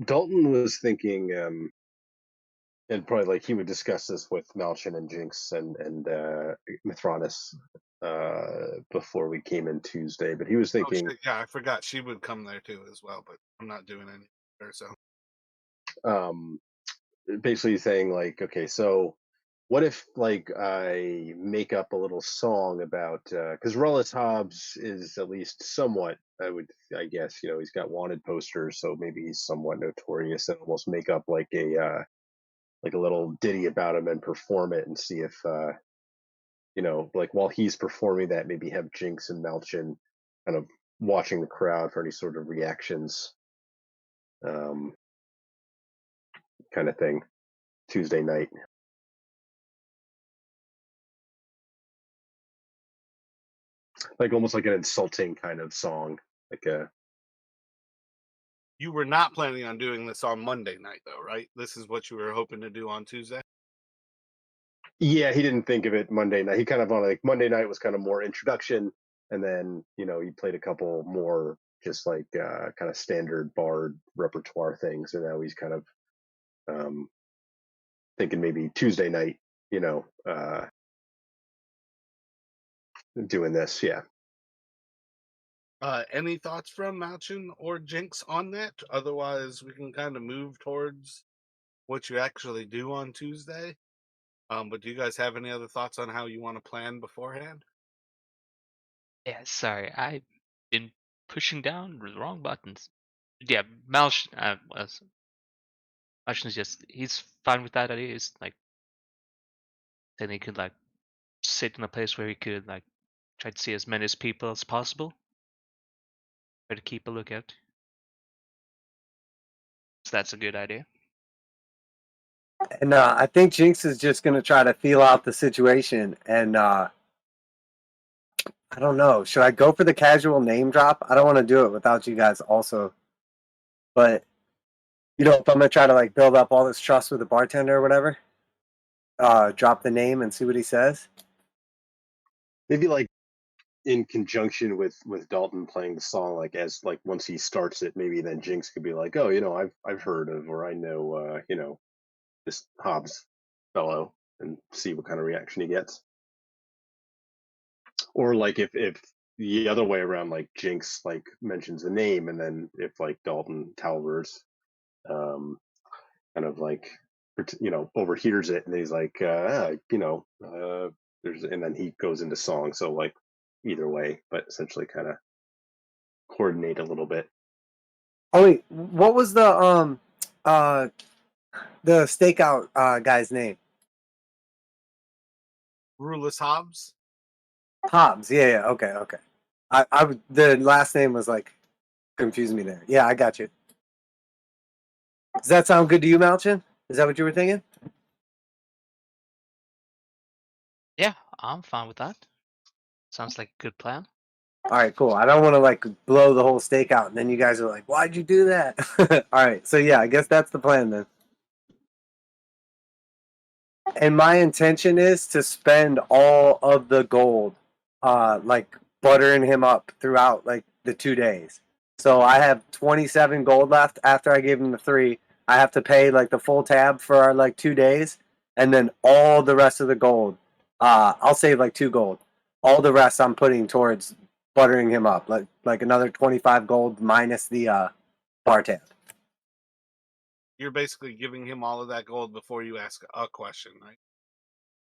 Dalton was thinking, and probably like he would discuss this with Malchin and Jinx and Mithranis before we came in Tuesday. But he was Oh thinking, shit, yeah, I forgot she would come there too as well, but I'm not doing any there, so um, basically saying like, okay, so what if like I make up a little song about because Rullus Hobbs is at least somewhat, I guess he's got wanted posters, so maybe he's somewhat notorious, and almost make up like a little ditty about him and perform it and see if like while he's performing that, maybe have Jinx and Malchin kind of watching the crowd for any sort of reactions, um, kind of thing. Tuesday night. Like almost like an insulting kind of song, like a you were not planning on doing this on Monday night though, right? This is what you were hoping to do on Tuesday. yeah. He didn't think of it Monday night. He kind of on like Monday night was kind of more introduction, and then he played a couple more just like kind of standard bard repertoire things, and now he's kind of um, thinking maybe Tuesday night, doing this. Yeah. Any thoughts from Malchin or Jinx on that? Otherwise, we can kind of move towards what you actually do on Tuesday. But do you guys have any other thoughts on how you want to plan beforehand? Yeah, sorry, I've been pushing down the wrong buttons. Yeah, Malshin's just he's fine with that idea. He's like then he could like sit in a place where he could like try to see as many people as possible. Try to keep a lookout. So that's a good idea. And I think Jinx is just going to try to feel out the situation. And I don't know. Should I go for the casual name drop? I don't want to do it without you guys also. But, if I'm going to try to like build up all this trust with the bartender or whatever, drop the name and see what he says. Maybe like in conjunction with Dalton playing the song, like as like once he starts it, maybe then Jinx could be like, oh, I've heard of, or I know, this Hobbs fellow, and see what kind of reaction he gets. Or like if the other way around, like Jinx like mentions the name, and then if like Dalton Talvers um kind of like overhears it, and he's like there's, and then he goes into song, so like either way, but essentially kind of coordinate a little bit. Oh wait, what was uh the stakeout guy's name? Rullus Hobbs. Hobbs. Yeah. Okay. The last name was like confused me there. Yeah, I got you. Does that sound good to you, Malchin? Is that what you were thinking? Yeah, I'm fine with that. Sounds like a good plan. All right, cool. I don't want to like blow the whole steak out, and then you guys are like, "Why'd you do that?" All right, so yeah, I guess that's the plan then. And my intention is to spend all of the gold, like buttering him up throughout like the 2 days. So I have 27 gold left after I gave him the 3. I have to pay like the full tab for our like 2 days, and then all the rest of the gold. I'll save like 2 gold. All the rest I'm putting towards buttering him up, like another 25 gold minus the bar tab. You're basically giving him all of that gold before you ask a question, right?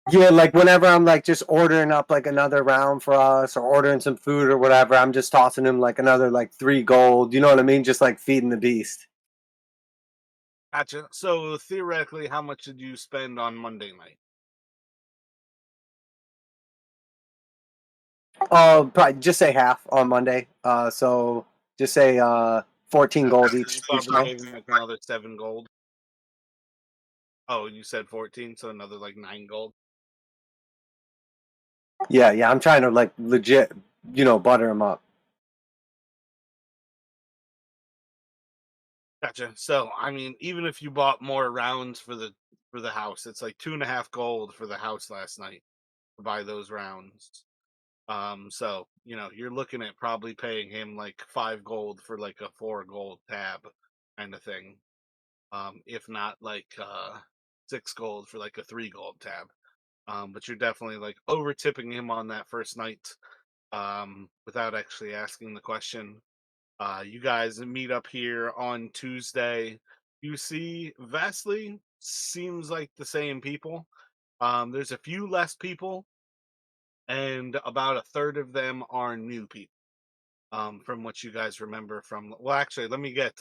Yeah, like whenever I'm like just ordering up like another round for us or ordering some food or whatever, I'm just tossing him like another like 3 gold. You know what I mean? Just like feeding the beast. Gotcha. So theoretically, how much did you spend on Monday night? Probably just say half on Monday. So just say 14 gold So you each probably day. gave him like another 7 gold. Oh, you said 14, so another like 9 gold. Yeah, I'm trying to like legit, butter him up. Gotcha. So I mean, even if you bought more rounds for the house, it's like 2.5 gold for the house last night to buy those rounds. So you're looking at probably paying him like 5 gold for like a 4 gold tab kind of thing. If not like 6 gold for like a 3 gold tab. But you're definitely like over tipping him on that first night, without actually asking the question. You guys meet up here on Tuesday. You see, vastly seems like the same people. There's a few less people, and about a third of them are new people. From what you guys remember from, well, actually, let me get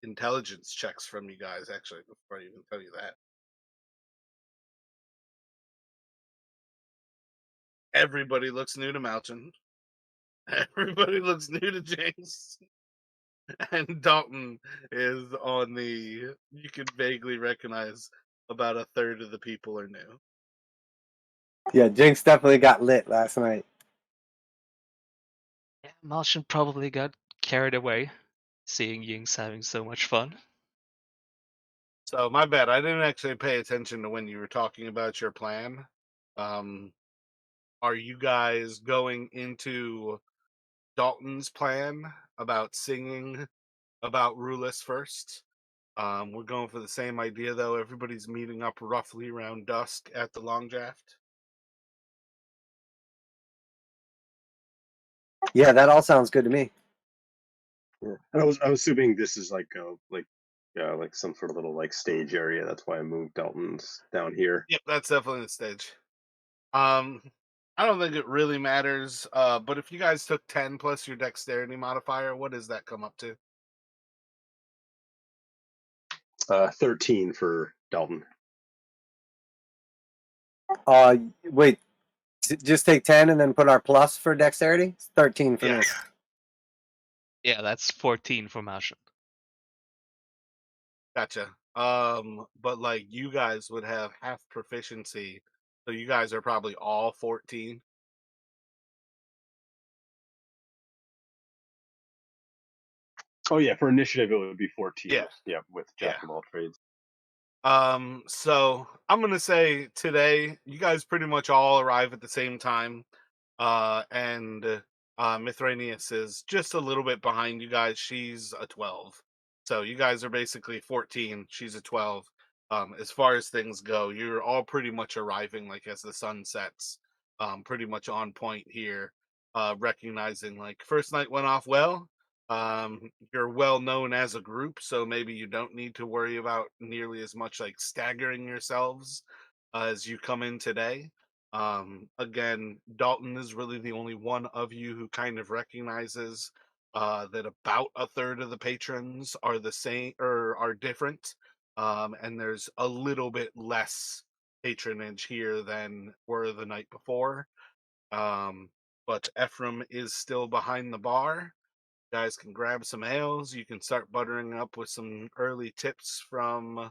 intelligence checks from you guys. Actually, before I even tell you that, everybody looks new to Malchin. Everybody looks new to James. And Dalton is on the, you can vaguely recognize about a third of the people are new. Yeah, Jinx definitely got lit last night. Yeah, Martian probably got carried away, seeing Ying's having so much fun. So my bad, I didn't actually pay attention to when you were talking about your plan. Um, are you guys going into Dalton's plan about singing about Rullus first? We're going for the same idea though. Everybody's meeting up roughly around dusk at the long draft. Yeah, that all sounds good to me. Yeah. And I was assuming this is like some sort of little like stage area. That's why I moved Dalton's down here. Yep, that's definitely the stage. Um, I don't think it really matters. But if you guys took 10 plus your dexterity modifier, what does that come up to? 13 for Dalton. Wait, just take 10 and then put our plus for dexterity. It's 13 for Yeah. me. Yeah, that's 14 for Martian. Gotcha. But like you guys would have half proficiency, so you guys are probably all 14. Oh yeah, for initiative it would be 14. Yeah, Yeah, with yeah. Jack of all trades. So I'm gonna say today you guys pretty much all arrive at the same time. And Mithranius is just a little bit behind you guys. She's a 12. So you guys are basically 14. She's a 12. As far as things go, you're all pretty much arriving like as the sun sets. Pretty much on point here. Recognizing like first night went off well. You're well known as a group, so maybe you don't need to worry about nearly as much like staggering yourselves as you come in today. Again, Dalton is really the only one of you who kind of recognizes that about a third of the patrons are the same or are different, and there's a little bit less patronage here than were the night before. But Ephraim is still behind the bar, guys can grab some ales. You can start buttering up with some early tips from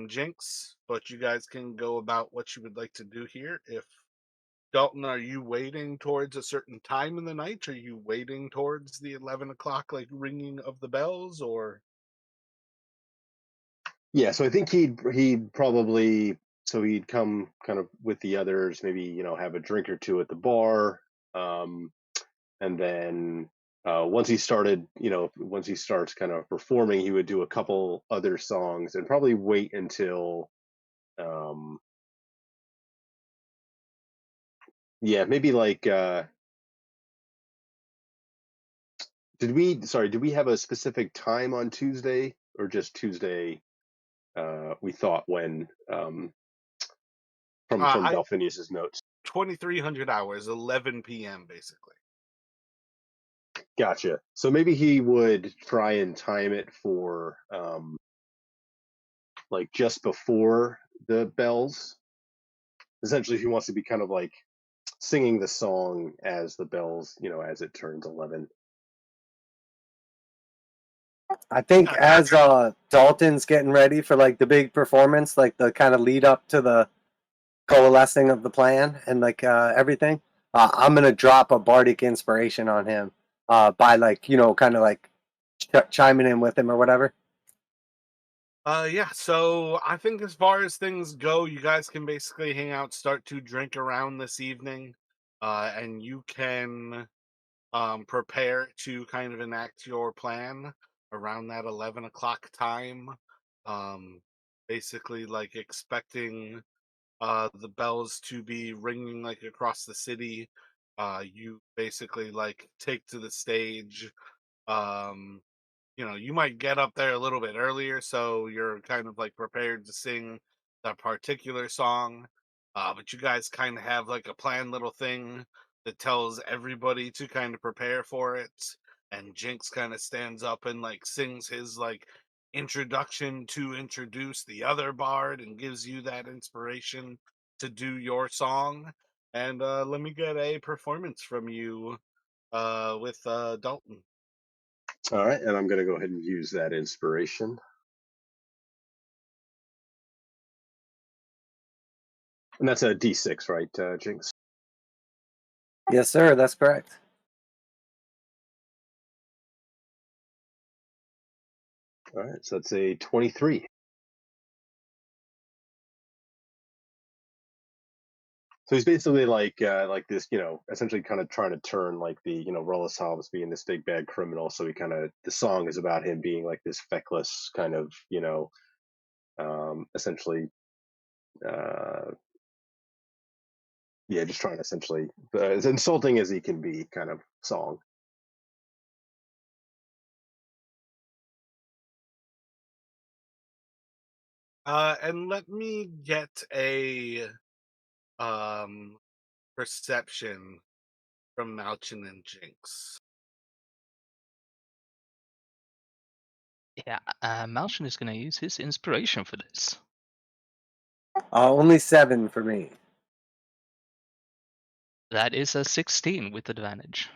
Jinx, but you guys can go about what you would like to do here. If Dalton, are you waiting towards a certain time in the night? Are you waiting towards the 11 o'clock like ringing of the bells, or? Yeah, so I think he'd probably he'd come kind of with the others, maybe have a drink or two at the bar, and then once he started, once he starts kind of performing, he would do a couple other songs and probably wait until, yeah, maybe like did we have a specific time on Tuesday or just Tuesday? We thought when from I Delphinius's notes. 2300 hours, 11 p.m. basically. Gotcha. So maybe he would try and time it for like just before the bells. Essentially, he wants to be kind of like singing the song as the bells, as it turns 11. I think Yeah, as Dalton's getting ready for like the big performance, like the kind of lead up to the coalescing of the plan and like everything, I'm gonna drop a bardic inspiration on him by like kind of like chiming in with him or whatever. yeah, so I think as far as things go, you guys can basically hang out, start to drink around this evening, and you can prepare to kind of enact your plan around that 11 o'clock time. Um, Basically, like expecting the bells to be ringing like across the city. You basically like take to the stage. Um, you might get up there a little bit earlier, so you're kind of like prepared to sing that particular song. But you guys kind of have like a planned little thing that tells everybody to kind of prepare for it. And Jinx kind of stands up and like sings his like introduction to introduce the other bard and gives you that inspiration to do your song. And let me get a performance from you with Dalton. All right, and I'm going to go ahead and use that inspiration. And that's a D6, right, Jinx? Yes, sir. That's correct. All right, so that's a 23. So he's basically like this, essentially kind of trying to turn like the, Rullus Hobbs being this big bad criminal. So the song is about him being like this feckless kind of, essentially, uh, yeah, just trying to essentially, as insulting as he can be kind of song. And let me get a um perception from Malchin and Jinx. Yeah, Malshin is going to use his inspiration for this. Only 7 for me. That is a 16 with advantage.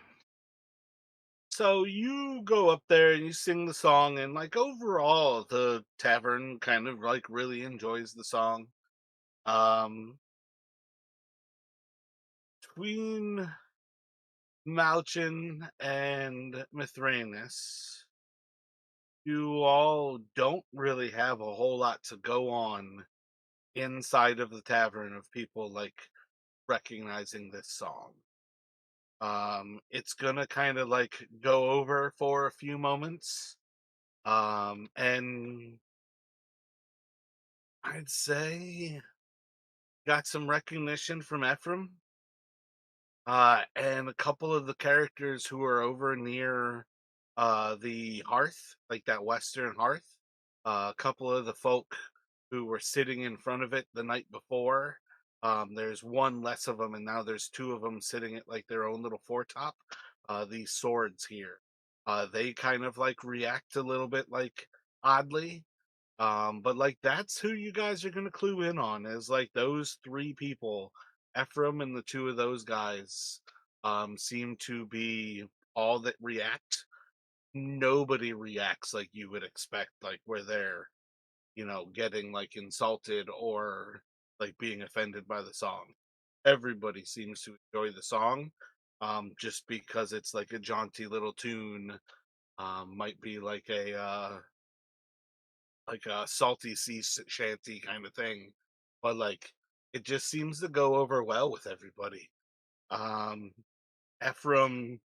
So you go up there and you sing the song, and like overall, the tavern kind of like really enjoys the song. Um, between Malchin and Mithranus, you all don't really have a whole lot to go on inside of the tavern of people like recognizing this song. It's gonna kind of like go over for a few moments. And I'd say got some recognition from Ephraim. And a couple of the characters who are over near the hearth, like that western hearth. A couple of the folk who were sitting in front of it the night before. There's one less of them, and now there's two of them sitting at like their own little foretop. These swords here, they kind of like react a little bit like oddly. But like that's who you guys are gonna clue in on is like those three people, Ephraim and the two of those guys, seem to be all that react, nobody reacts like you would expect, like where they're, getting like insulted or like being offended by the song. Everybody seems to enjoy the song, just because it's like a jaunty little tune. Might be like a salty sea shanty kind of thing, but like it just seems to go over well with everybody. Um, Ephraim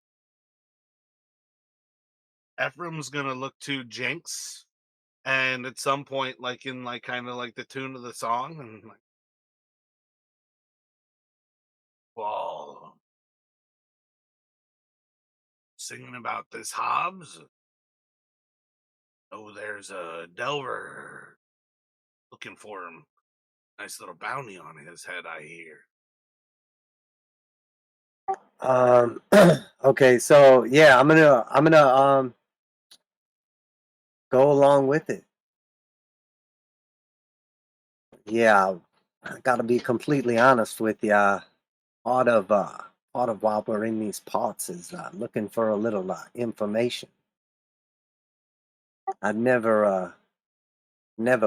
Ephraim's gonna look to Jinx, and at some point, like in like kind of like the tune of the song, and like, well, singing about this Hobbs. Oh, there's a Delver looking for him. Nice little bounty on his head, I hear. Um, okay, so yeah, I'm gonna go along with it. Yeah, I gotta be completely honest with you. Part of while we're in these parts is looking for a little information. I'd never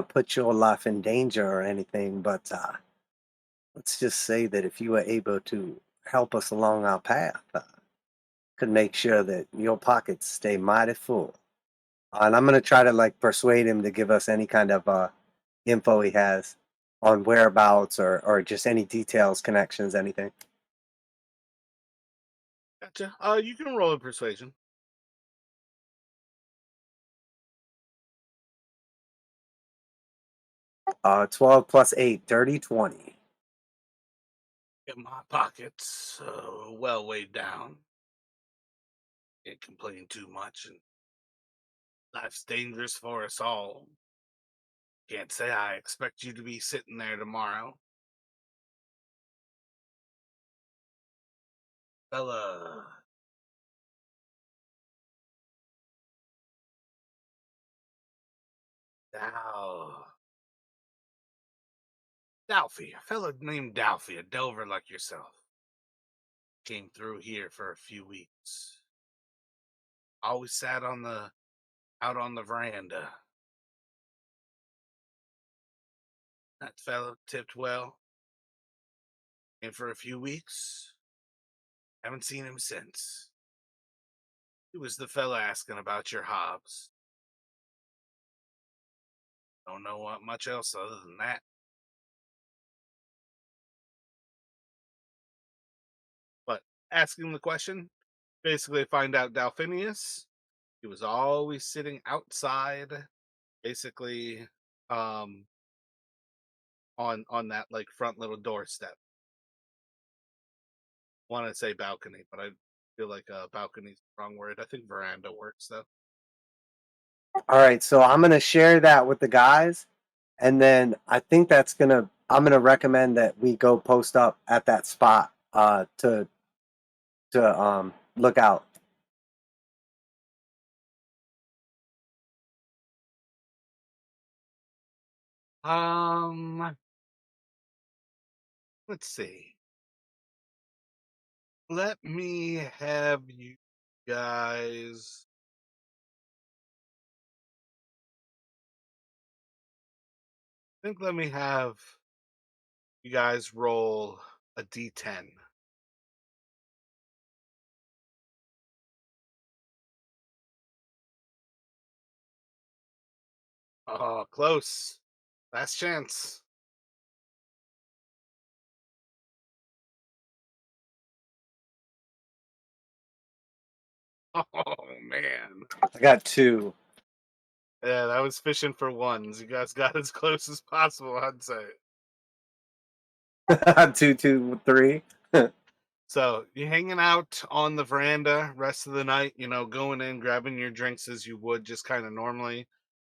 put your life in danger or anything, but let's just say that if you were able to help us along our path, could make sure that your pockets stay mighty full. And I'm gonna try to like persuade him to give us any kind of info he has on whereabouts or just any details, connections, anything. Gotcha. You can roll a persuasion. 12 plus 8, dirty 20. Get my pockets well weighed down. Can't complain too much, and life's dangerous for us all. Can't say I expect you to be sitting there tomorrow. Fella, Dow. Dalfy, a fella named Dalfy, a delver like yourself. Came through here for a few weeks. Always sat out on the veranda. That fellow tipped well. And for a few weeks, haven't seen him since. He was the fella asking about your Hobbs. Don't know what much else other than that. But asking the question, basically find out Dalphinius. He was always sitting outside, basically, um, on that like front little doorstep. Want to say balcony, but I feel like balcony's the wrong word. I think veranda works though. All right, so I'm gonna share that with the guys, and then I think I'm gonna recommend that we go post up at that spot to look out. Um, let's see. Let me have you guys. I think let me have you guys roll a d10. Oh, close. Last chance. Oh man. I got 2. Yeah, that was fishing for ones. You guys got as close as possible, I'd say. 2, 2, 3. So you're hanging out on the veranda rest of the night, going in, grabbing your drinks as you would just kind of normally.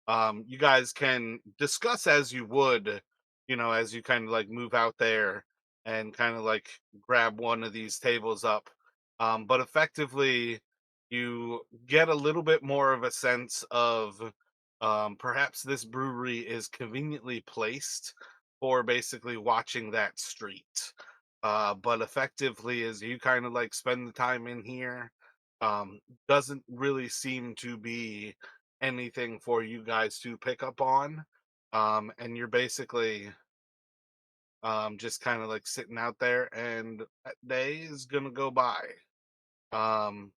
You guys can discuss as you would, as you kind of like move out there and kind of like grab one of these tables up. But effectively, you get a little bit more of a sense of perhaps this brewery is conveniently placed for basically watching that street. But effectively, as you kind of like spend the time in here, doesn't really seem to be anything for you guys to pick up on. And you're basically just kind of like sitting out there, and that day is gonna go by. Um,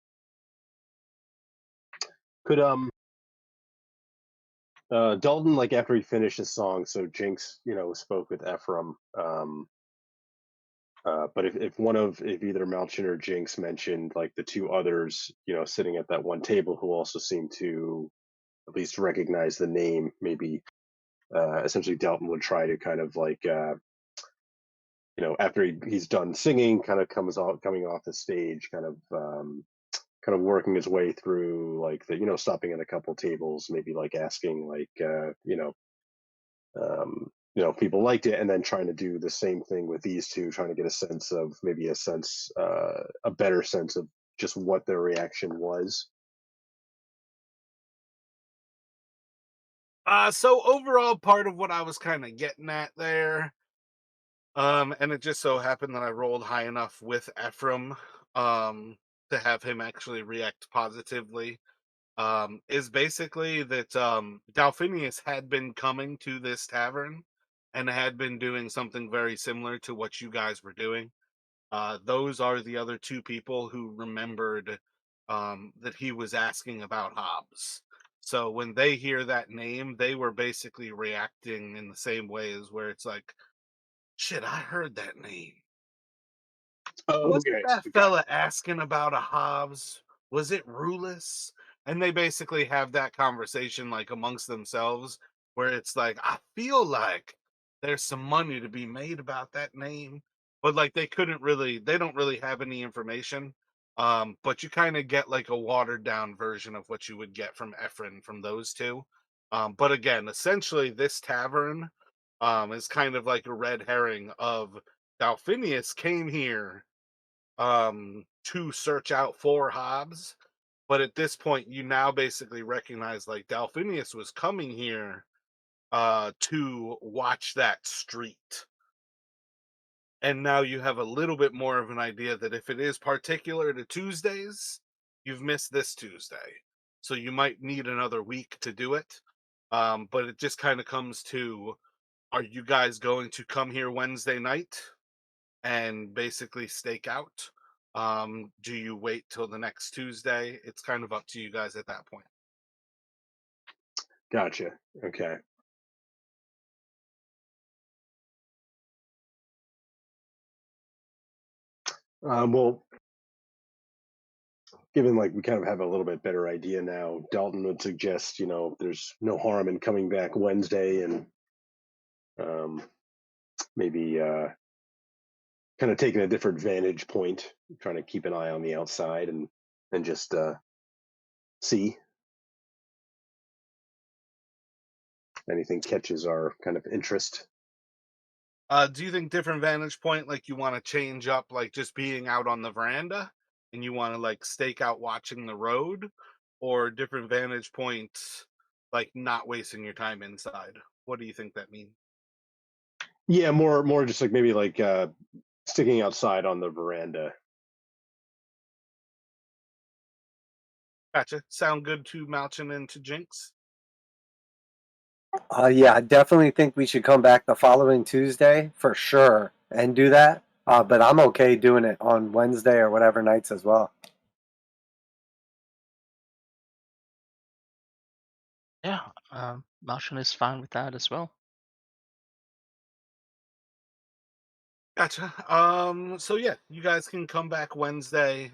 Could Dalton, like after he finished his song, so Jinx, spoke with Ephraim. But if either Malchin or Jinx mentioned like the two others, sitting at that one table who also seemed to at least recognize the name, maybe essentially Dalton would try to kind of like after he's done singing, kind of coming off the stage, kind of working his way through like stopping at a couple tables, maybe like asking like if people liked it, and then trying to do the same thing with these two, trying to get a sense of maybe a better sense of just what their reaction was. so overall, part of what I was kind of getting at there, and it just so happened that I rolled high enough with Ephraim, to have him actually react positively, is basically that Dalphinius had been coming to this tavern and had been doing something very similar to what you guys were doing. Those are the other two people who remembered that he was asking about Hobbs. So when they hear that name, they were basically reacting in the same way as where it's like, shit, I heard that name. Oh, Wasn't okay. that Got fella asking about a Hobbs? Was it Rullus? And they basically have that conversation like amongst themselves where it's like, I feel like there's some money to be made about that name. But like they don't really have any information. But you kind of get like a watered down version of what you would get from Ephraim from those two. But again, essentially this tavern is kind of like a red herring of Dalphinius came here to search out for Hobbs. But at this point, you now basically recognize like Dalphinius was coming here to watch that street. And now you have a little bit more of an idea that if it is particular to Tuesdays, you've missed this Tuesday. So you might need another week to do it. But it just kind of comes to, are you guys going to come here Wednesday night and basically stake out? Do you wait till the next Tuesday? It's kind of up to you guys at that point. Gotcha. Okay. Well, given like we kind of have a little bit better idea now, Dalton would suggest there's no harm in coming back Wednesday and um, maybe kind of taking a different vantage point, trying to keep an eye on the outside and just see anything catches our kind of interest. Do you think different vantage point, like you want to change up, like just being out on the veranda and you want to like stake out watching the road, or different vantage points, like not wasting your time inside? What do you think that means? Yeah, more just like maybe like sticking outside on the veranda. Gotcha. Sound good to Malchin and to Jinx? Yeah, I definitely think we should come back the following Tuesday for sure and do that. But I'm okay doing it on Wednesday or whatever nights as well. Yeah, Martian is fine with that as well. Gotcha. So yeah, you guys can come back Wednesday.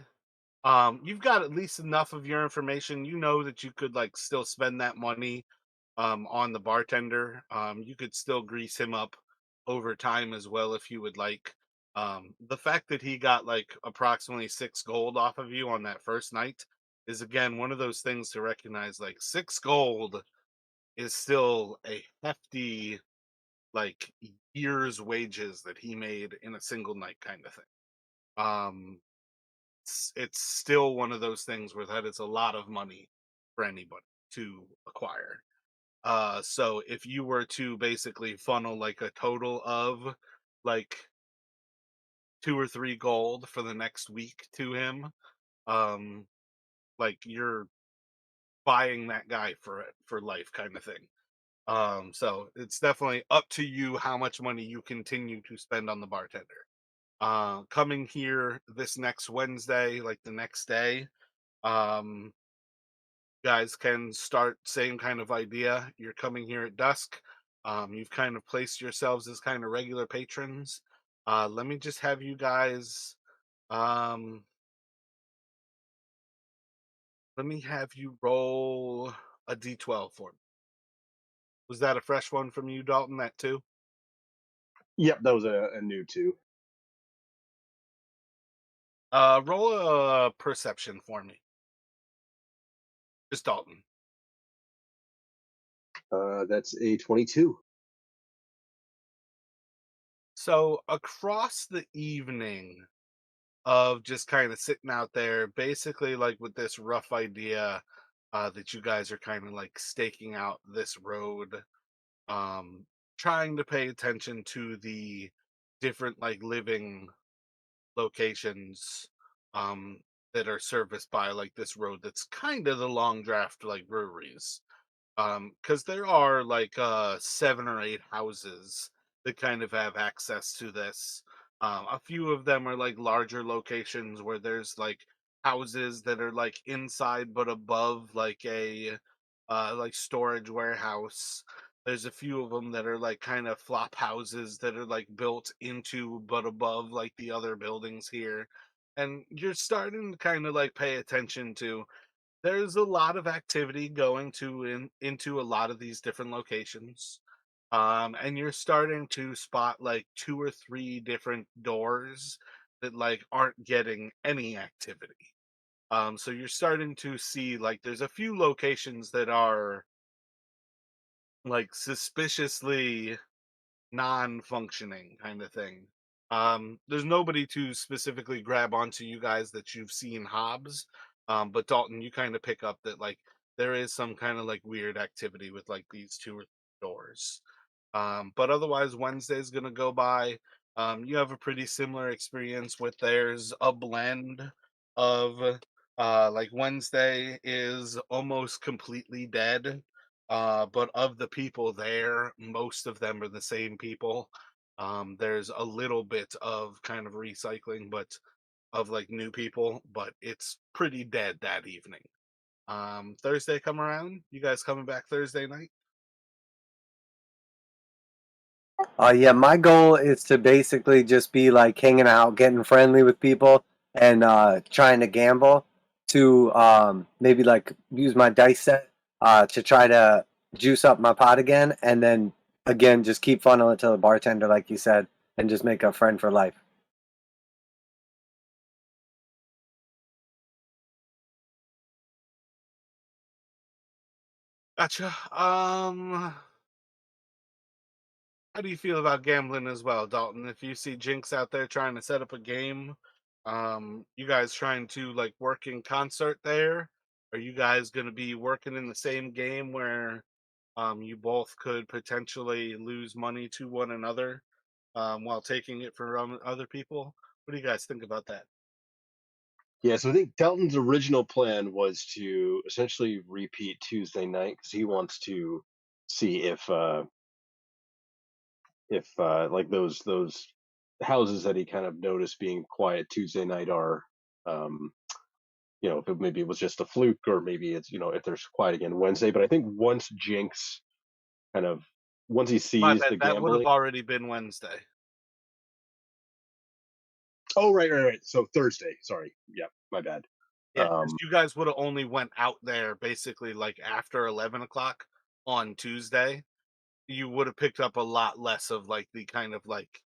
You've got at least enough of your information. You know that you could like still spend that money on the bartender. You could still grease him up over time as well if you would like. The fact that he got like approximately 6 gold off of you on that first night is again one of those things to recognize. Like 6 gold is still a hefty like year's wages that he made in a single night kind of thing. Um, it's still one of those things where that is a lot of money for anybody to acquire. So if you were to basically funnel like a total of like 2 or 3 gold for the next week to him, um, like you're buying that guy for life kind of thing. So it's definitely up to you how much money you continue to spend on the bartender. Coming here this next Wednesday, like the next day, um, guys can start same kind of idea. You're coming here at dusk. You've kind of placed yourselves as kind of regular patrons. Let me just have you guys. Um, Let me have you roll a d12 for me. Was that a fresh one from you, Dalton? That too? Yep, that was a new two. Roll a perception for me. Just Dalton. That's a 22. So across the evening of just kind of sitting out there, basically like with this rough idea that you guys are kind of like staking out this road, um, trying to pay attention to the different like living locations um that are serviced by like this road that's kind of the long draft like breweries, because there are like 7 or 8 houses that kind of have access to this. A few of them are like larger locations where there's like houses that are like inside but above like a like storage warehouse. There's a few of them that are like kind of flop houses that are like built into but above like the other buildings here. And you're starting to kind of like pay attention to there's a lot of activity going to into a lot of these different locations. And you're starting to spot like 2 or 3 different doors that like aren't getting any activity. So you're starting to see like there's a few locations that are like suspiciously non-functioning kind of thing. There's nobody to specifically grab onto you guys that you've seen Hobbs, but Dalton, you kind of pick up that like there is some kind of like weird activity with like these 2 or 3 doors. But otherwise, Wednesday's gonna go by. You have a pretty similar experience with there's a blend of like Wednesday is almost completely dead. But of the people there, most of them are the same people. There's a little bit of kind of recycling, but of like new people, but it's pretty dead that evening. Thursday come around. You guys coming back Thursday night? Yeah, my goal is to basically just be like hanging out, getting friendly with people, and trying to gamble to maybe like use my dice set to try to juice up my pot again, and then again just keep funneling to the bartender, like you said, and just make a friend for life. Gotcha. How do you feel about gambling as well, Dalton? If you see Jinx out there trying to set up a game, you guys trying to like work in concert there? Are you guys going to be working in the same game where you both could potentially lose money to one another while taking it from other people? What do you guys think about that? Yeah, so I think Dalton's original plan was to essentially repeat Tuesday night because he wants to see if like those houses that he kind of noticed being quiet Tuesday night are um if maybe it was just a fluke or maybe it's if there's quiet again Wednesday. But I think kind of once he My sees bad. the That would have gambling. already been Wednesday. Oh, right. So Thursday. Sorry. Yeah, my bad. Yeah, because Um, you guys would have only went out there basically like after 11 o'clock on Tuesday. You would have picked up a lot less of like the kind of like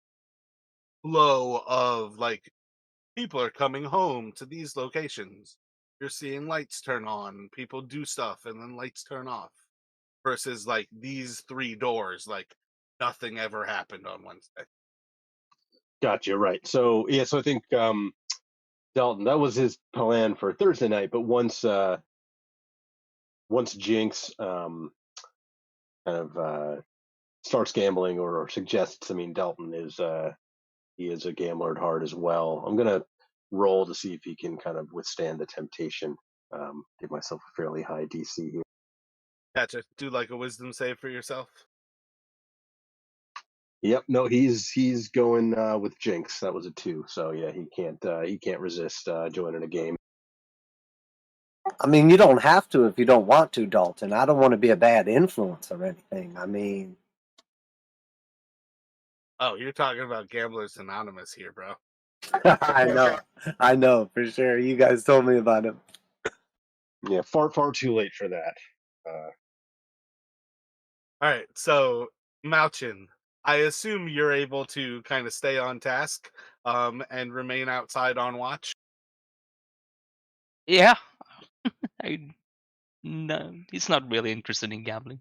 flow of like people are coming home to these locations. You're seeing lights turn on, people do stuff, and then lights turn off. Versus like these 3 doors, like nothing ever happened on Wednesday. Gotcha. Right. So yeah. So I think Dalton, that was his plan for Thursday night. But once Jinx kind of starts gambling or suggests, I mean, Dalton is he is a gambler at heart as well. I'm gonna roll to see if he can kind of withstand the temptation. give myself a fairly high DC here. Gotcha. Do like a wisdom save for yourself. Yep, no, he's going with Jinx. That was a 2, so yeah, he can't resist joining a game. I mean, you don't have to if you don't want to, Dalton. I don't want to be a bad influence or anything. I mean, Oh, you're talking about Gamblers Anonymous here, bro. I know for sure. You guys told me about him. Yeah, far too late for that. All right, so Malchin, I assume you're able to kind of stay on task, and remain outside on watch. Yeah. No, he's not really interested in gambling.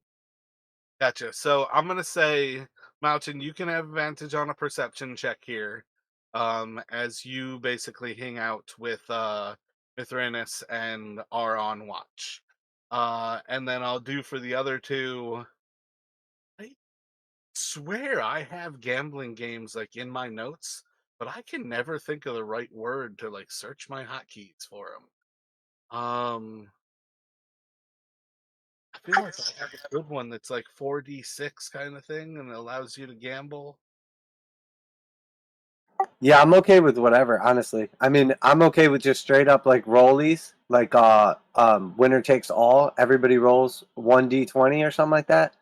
Gotcha. So I'm gonna say, Malchin, you can have advantage on a perception check here, as you basically hang out with Mithranus and are on watch. And then I'll do for the other two. I swear I have gambling games like in my notes, but I can never think of the right word to like search my hotkeys for them. I feel like I have a good one that's like 4d6 kind of thing and it allows you to gamble. Yeah, I'm okay with whatever, honestly. I mean, I'm okay with just straight up like rollies, like winner takes all. Everybody rolls 1d20 or something like that.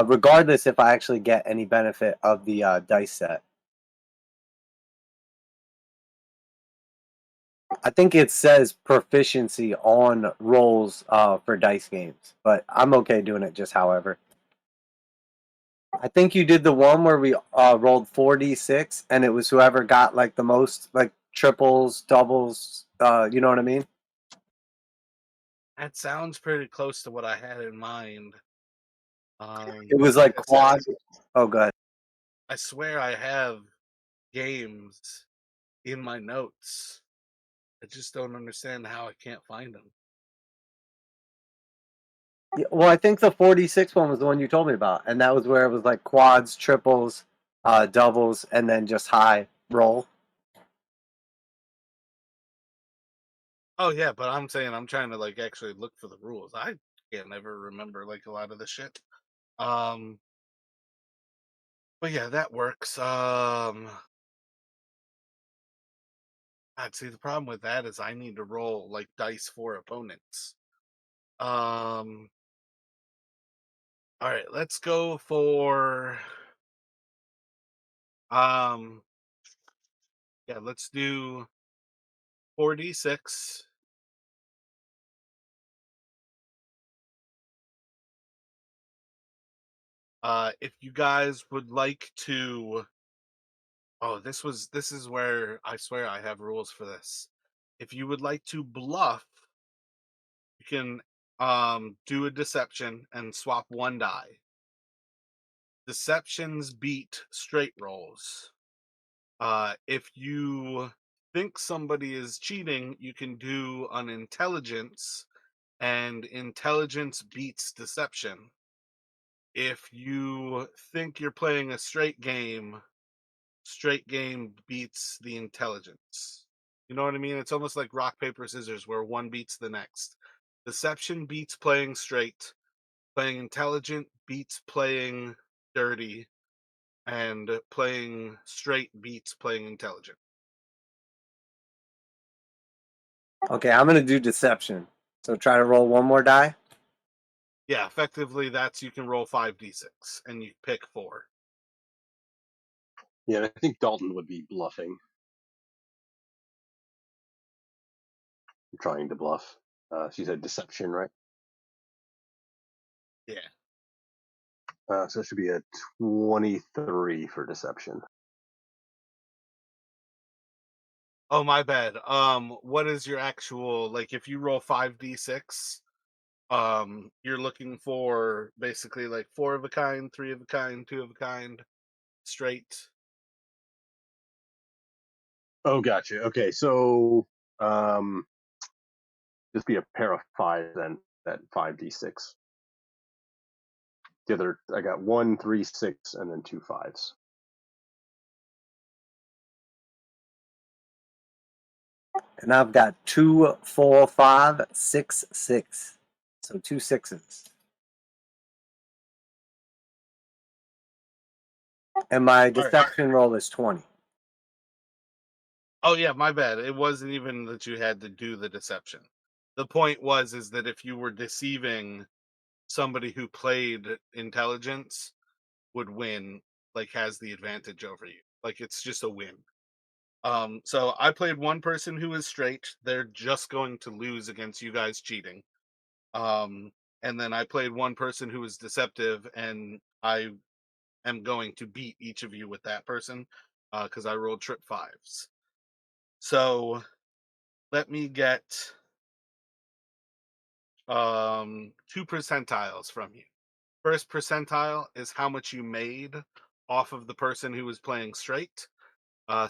Regardless if I actually get any benefit of the dice set. I think it says proficiency on rolls for dice games, but I'm okay doing it just however. I think you did the one where we rolled 4d6 and it was whoever got like the most like triples, doubles, you know what I mean? That sounds pretty close to what I had in mind. It was Like like I said, quad. Oh, good. I swear I have games in my notes. I just don't understand how I can't find them. Yeah, well, I think the 46 one was the one you told me about, and that was where it was like quads, triples, doubles, and then just high roll. Oh yeah, but I'm saying I'm trying to like actually look for the rules. I can't ever remember like a lot of the shit. Um, but yeah, that works. I'd see the problem with that is I need to roll like dice for opponents. Um, all right, let's go for um, yeah, let's do 4d6. If you guys would like to, oh, this is where I swear I have rules for this. If you would like to bluff, you can do a deception and swap one die. Deceptions beat straight rolls. If you think somebody is cheating, you can do an intelligence, and intelligence beats deception. If you think you're playing a straight game beats the intelligence. You know what I mean? It's almost like rock, paper, scissors, where one beats the next. Deception beats playing straight. Playing intelligent beats playing dirty. And playing straight beats playing intelligent. Okay, I'm gonna do deception. So try to roll one more die. Yeah, effectively, that's you can roll 5d6 and you pick 4. Yeah, I think Dalton would be bluffing. Trying to bluff. She said deception, right? Yeah. So it should be a 23 for deception. Oh, my bad. What is your actual, like, if you roll 5d6, you're looking for basically like 4 of a kind, 3 of a kind, 2 of a kind, straight. Oh, gotcha. Okay, so just be a pair of 5 then at 5d6. The other, I got 1, 3, 6, and then 2 5s. and I've got 2, 4, 5, 6, 6. So 2 6s. And my All right. deception roll is 20. Oh yeah, my bad. It wasn't even that you had to do the deception. The point is that if you were deceiving somebody who played intelligence would win, like has the advantage over you. Like it's just a win. So I played one person who is straight. They're just going to lose against you guys cheating. Um, and then I played one person who was deceptive, and I am going to beat each of you with that person because I rolled trip fives. So let me get 2 percentiles from you. First percentile is how much you made off of the person who was playing straight.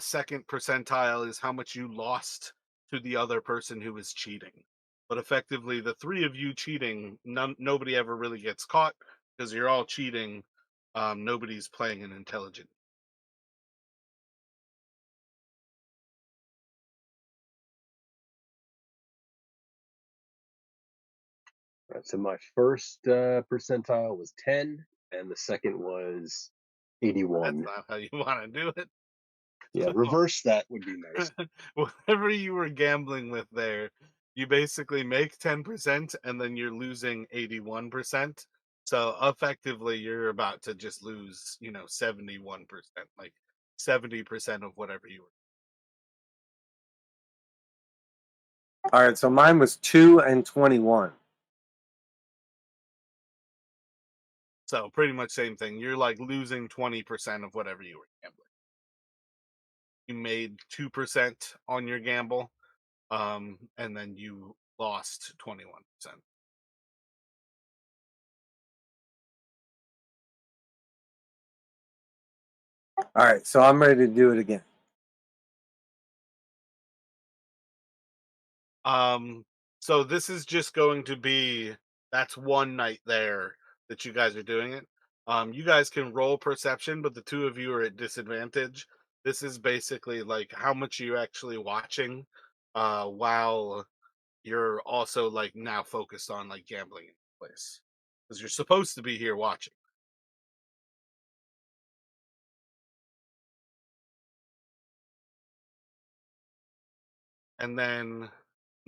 Second percentile is how much you lost to the other person who was cheating. But effectively, the three of you cheating, nobody ever really gets caught because you're all cheating. Nobody's playing an intelligent. All right, so my first percentile was 10, and the second was That's 81. not how you want to do it. Yeah, reverse that would be nice. Whatever you were gambling with there, you basically make 10% and then you're losing 81%. So effectively, you're about to just lose, 71%, like 70% of whatever you were. All right, so mine was 2 and 21. So pretty much same thing. You're like losing 20% of whatever you were gambling. You made 2% on your gamble, and then you lost 21%. All right, so I'm ready to do it again. So this is just going to be that's one night there that you guys are doing it. You guys can roll perception, but the two of you are at disadvantage. This is basically like how much you actually watching, while you're also like now focused on like gambling in place because you're supposed to be here watching. And then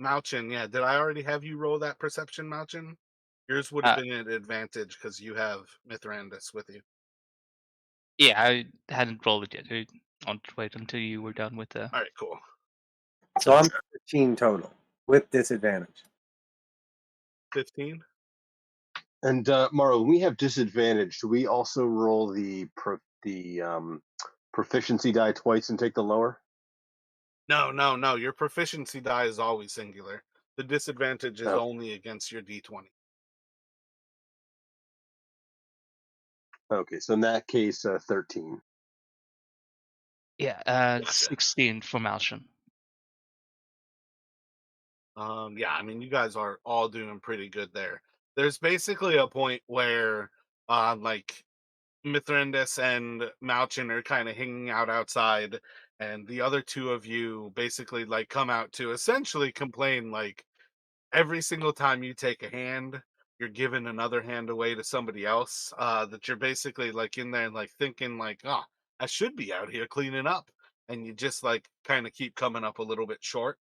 Malchin, yeah, did I already have you roll that perception, Malchin? Yours would have Uh, been an advantage because you have Mithrandus with you. yeah, I hadn't rolled it yet. I'll wait until you were done with the. All right, cool. So I'm 15 total with disadvantage. 15. And Maro, when we have disadvantage, do we also roll the proficiency die twice and take the lower? No. Your proficiency die is always singular. The disadvantage is Oh, only against your d20. okay. So in that case, 13. Yeah, Gotcha. 16 for Malshan. Yeah, I mean, you guys are all doing pretty good there. There's basically a point where, like, Mithrandus and Malchin are kind of hanging out outside, and the other two of you basically like come out to essentially complain, like, every single time you take a hand, you're giving another hand away to somebody else. That you're basically like in there and like thinking like, oh, I should be out here cleaning up, and you just like kind of keep coming up a little bit short.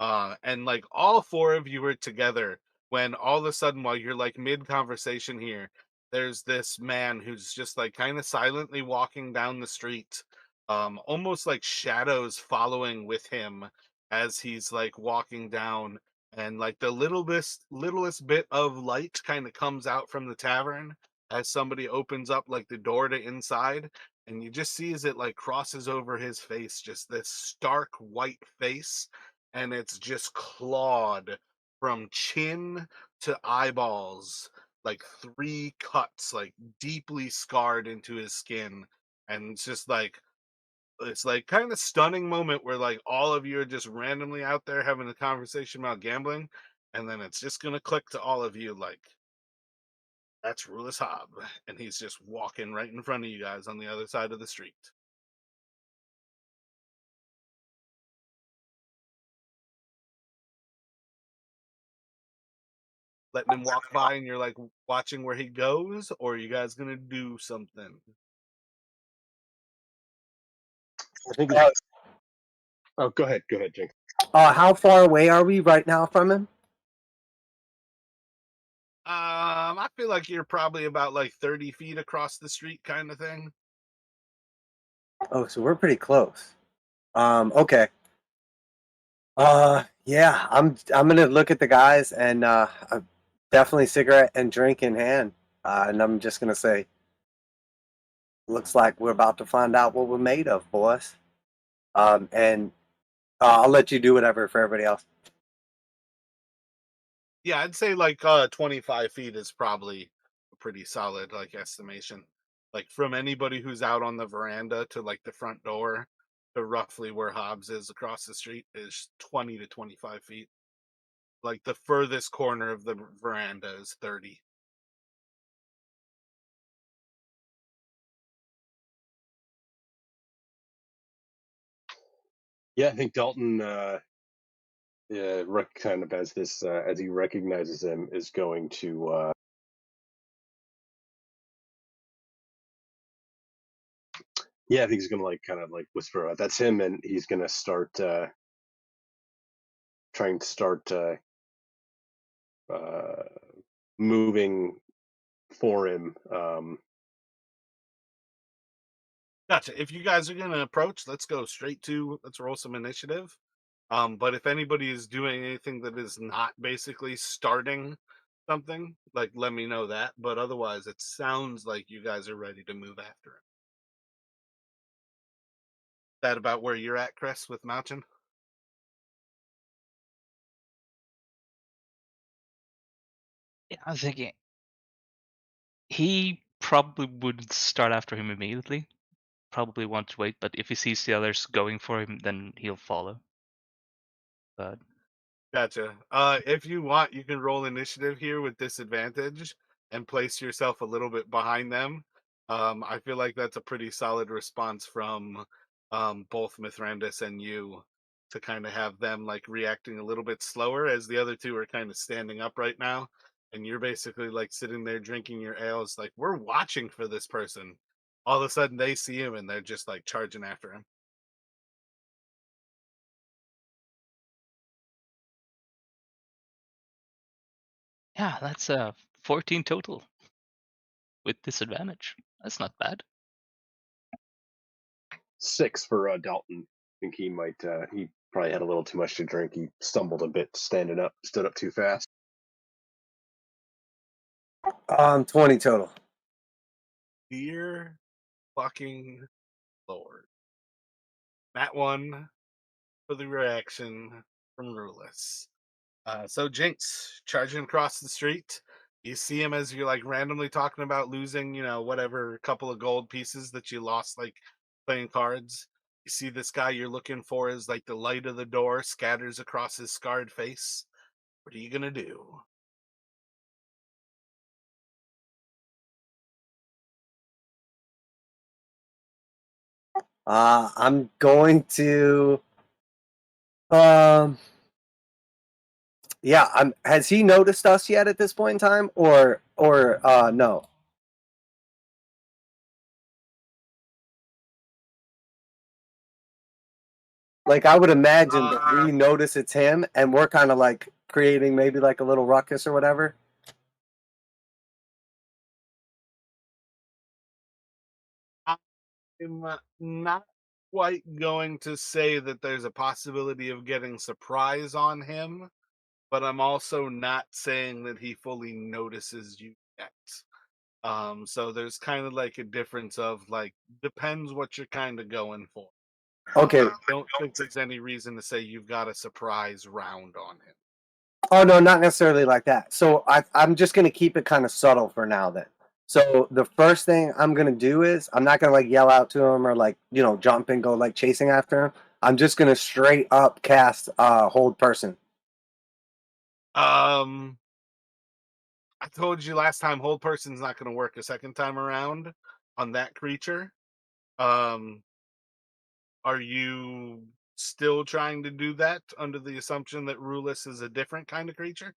And like all four of you are together when all of a sudden, while you're like mid conversation here, there's this man who's just like kind of silently walking down the street, almost like shadows following with him as he's like walking down, and like the littlest bit of light kind of comes out from the tavern as somebody opens up like the door to inside, and you just see as it like crosses over his face just this stark white face, and it's just clawed from chin to eyeballs, like three cuts like deeply scarred into his skin, and it's like kind of stunning moment where like all of you are just randomly out there having a conversation about gambling, and then it's just gonna click to all of you like that's Rullus Hobbs, and he's just walking right in front of you guys on the other side of the street. letting him walk by and you're like watching where he goes, or are you guys gonna do something? I think. Oh, go ahead, Jinx. How far away are we right now from him? I feel like you're probably about like 30 feet across the street, kind of thing. Oh, so we're pretty close. Okay. Yeah, I'm gonna look at the guys and definitely cigarette and drink in hand. And I'm just gonna say, looks like we're about to find out what we're made of, boys. And I'll let you do whatever for everybody else. Yeah, I'd say like 25 feet is probably a pretty solid like estimation. Like from anybody who's out on the veranda to like the front door to roughly where Hobbs is across the street is 20 to 25 feet. Like the furthest corner of the veranda is 30. Yeah, I think Dalton, kind of as this as he recognizes him, is going to. Yeah, I think he's gonna like kind of like whisper, "That's him," and he's gonna start trying to start uh, moving for him. Gotcha. If you guys are gonna approach, let's roll some initiative. But if anybody is doing anything that is not basically starting something, like let me know that. But otherwise, it sounds like you guys are ready to move after him. That about where you're at, Chris, with Mountain? Yeah, I'm thinking he probably wouldn't start after him immediately. Probably want to wait, but if he sees the others going for him, then he'll follow. But Gotcha. If you want, you can roll initiative here with disadvantage and place yourself a little bit behind them. I feel like that's a pretty solid response from both Mithrandus and you to kind of have them like reacting a little bit slower as the other two are kind of standing up right now. And you're basically like sitting there drinking your ales, like we're watching for this person. All of a sudden they see him and they're just like charging after him. yeah, that's 14 total with disadvantage. That's not bad. 6 for Dalton. I think he might. He probably had a little too much to drink. He stumbled a bit standing up, stood up too fast. 20 total. Dear fucking Lord. That one for the reaction from Rullus. So Jinx charging across the street. You see him as you're like randomly talking about losing, whatever couple of gold pieces that you lost, like playing cards. You see this guy you're looking for is like the light of the door scatters across his scarred face. What are you gonna do? I'm going to. Um, yeah. Has he noticed us yet at this point in time, or no? Like I would imagine that we notice it's him, and we're kind of like creating maybe like a little ruckus or whatever. I'm not quite going to say that there's a possibility of getting surprise on him, but I'm also not saying that he fully notices you yet. So there's kind of like a difference of like depends what you're kind of going for. Okay. I don't think there's any reason to say you've got a surprise round on him. Oh no, not necessarily like that. So I'm just gonna keep it kind of subtle for now then. So the first thing I'm gonna do is I'm not gonna like yell out to him or like jump and go like chasing after him. I'm just gonna straight up cast hold person. Um, I told you last time, hold person's not going to work a second time around on that creature. Um, are you still trying to do that under the assumption that Rullus is a different kind of creature?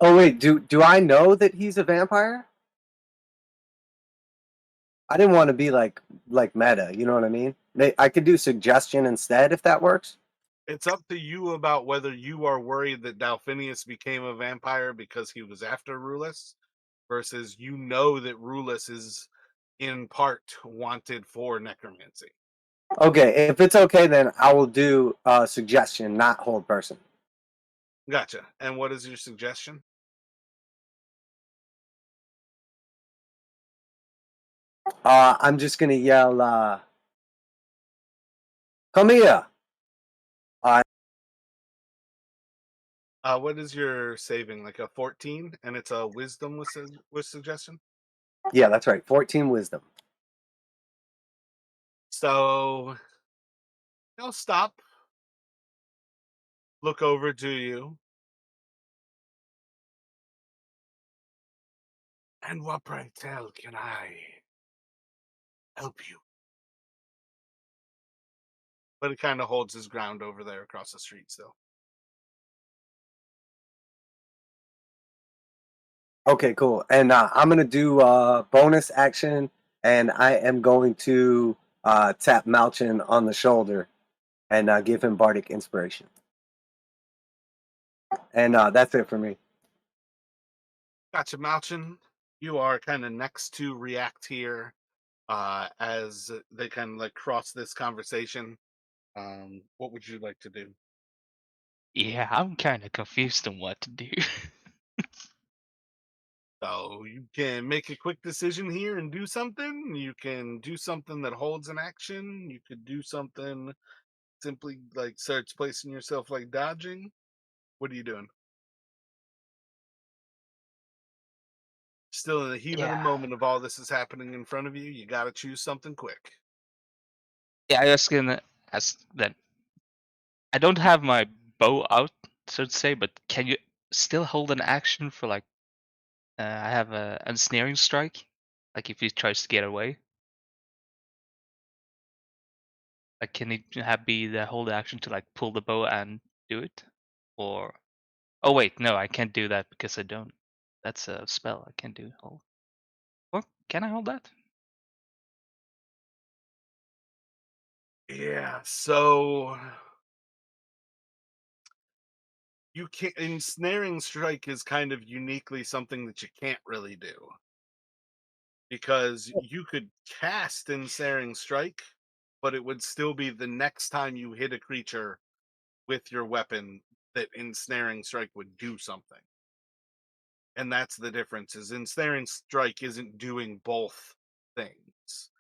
Oh wait, do I know that he's a vampire? I didn't want to be like meta, you know what I mean? I could do suggestion instead if that works. It's up to you about whether you are worried that Dalphinius became a vampire because he was after Rullus, versus you know that Rullus is in part wanted for necromancy. Okay, if it's okay, then I will do suggestion, not hold person. Gotcha. And what is your suggestion? I'm just gonna yell, "Come here!" Uh, What is your saving? Like a 14, and it's a wisdom with suggestion. yeah, that's right. 14 wisdom. So he'll stop, look over to you, and what pray tell can I help you? But he kind of holds his ground over there across the street still. Okay, cool. And I'm gonna do bonus action, and I am going to tap Malchin on the shoulder and give him bardic inspiration. And that's it for me. Gotcha, Malchin. You are kind of next to react here as they kind of like cross this conversation. What would you like to do? Yeah, I'm kind of confused on what to do. So you can make a quick decision here and do something. You can do something that holds an action. You could do something simply like starts placing yourself like dodging. What are you doing? Still in the heat of the Yeah. moment of all this is happening in front of you. You got to choose something quick. Yeah, I was gonna ask that. I don't have my bow out, so to say, but can you still hold an action for like? I have a ensnaring strike. Like if he tries to get away, like can he have be the hold action to like pull the bow and do it? Or oh wait, no, I can't do that because I don't. That's a spell. I can't do hold. Or can I hold that? Yeah. So you can't. Ensnaring strike is kind of uniquely something that you can't really do, because you could cast ensnaring strike, but it would still be the next time you hit a creature with your weapon that ensnaring strike would do something. And that's the difference, is ensnaring strike isn't doing both things.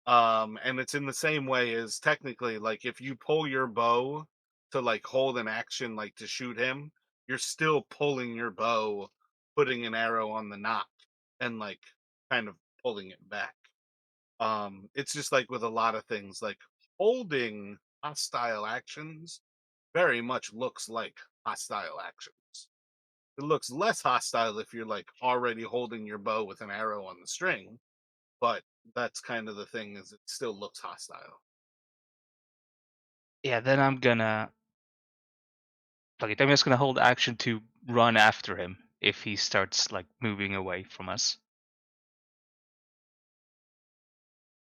And it's in the same way as technically, like if you pull your bow to like hold an action, like to shoot him, you're still pulling your bow, putting an arrow on the knot, and like kind of pulling it back. It's just like with a lot of things, like holding hostile actions very much looks like hostile actions. It looks less hostile if you're like already holding your bow with an arrow on the string, but that's kind of the thing, is it still looks hostile. Yeah, then I'm gonna like I'm just gonna hold action to run after him if he starts like moving away from us.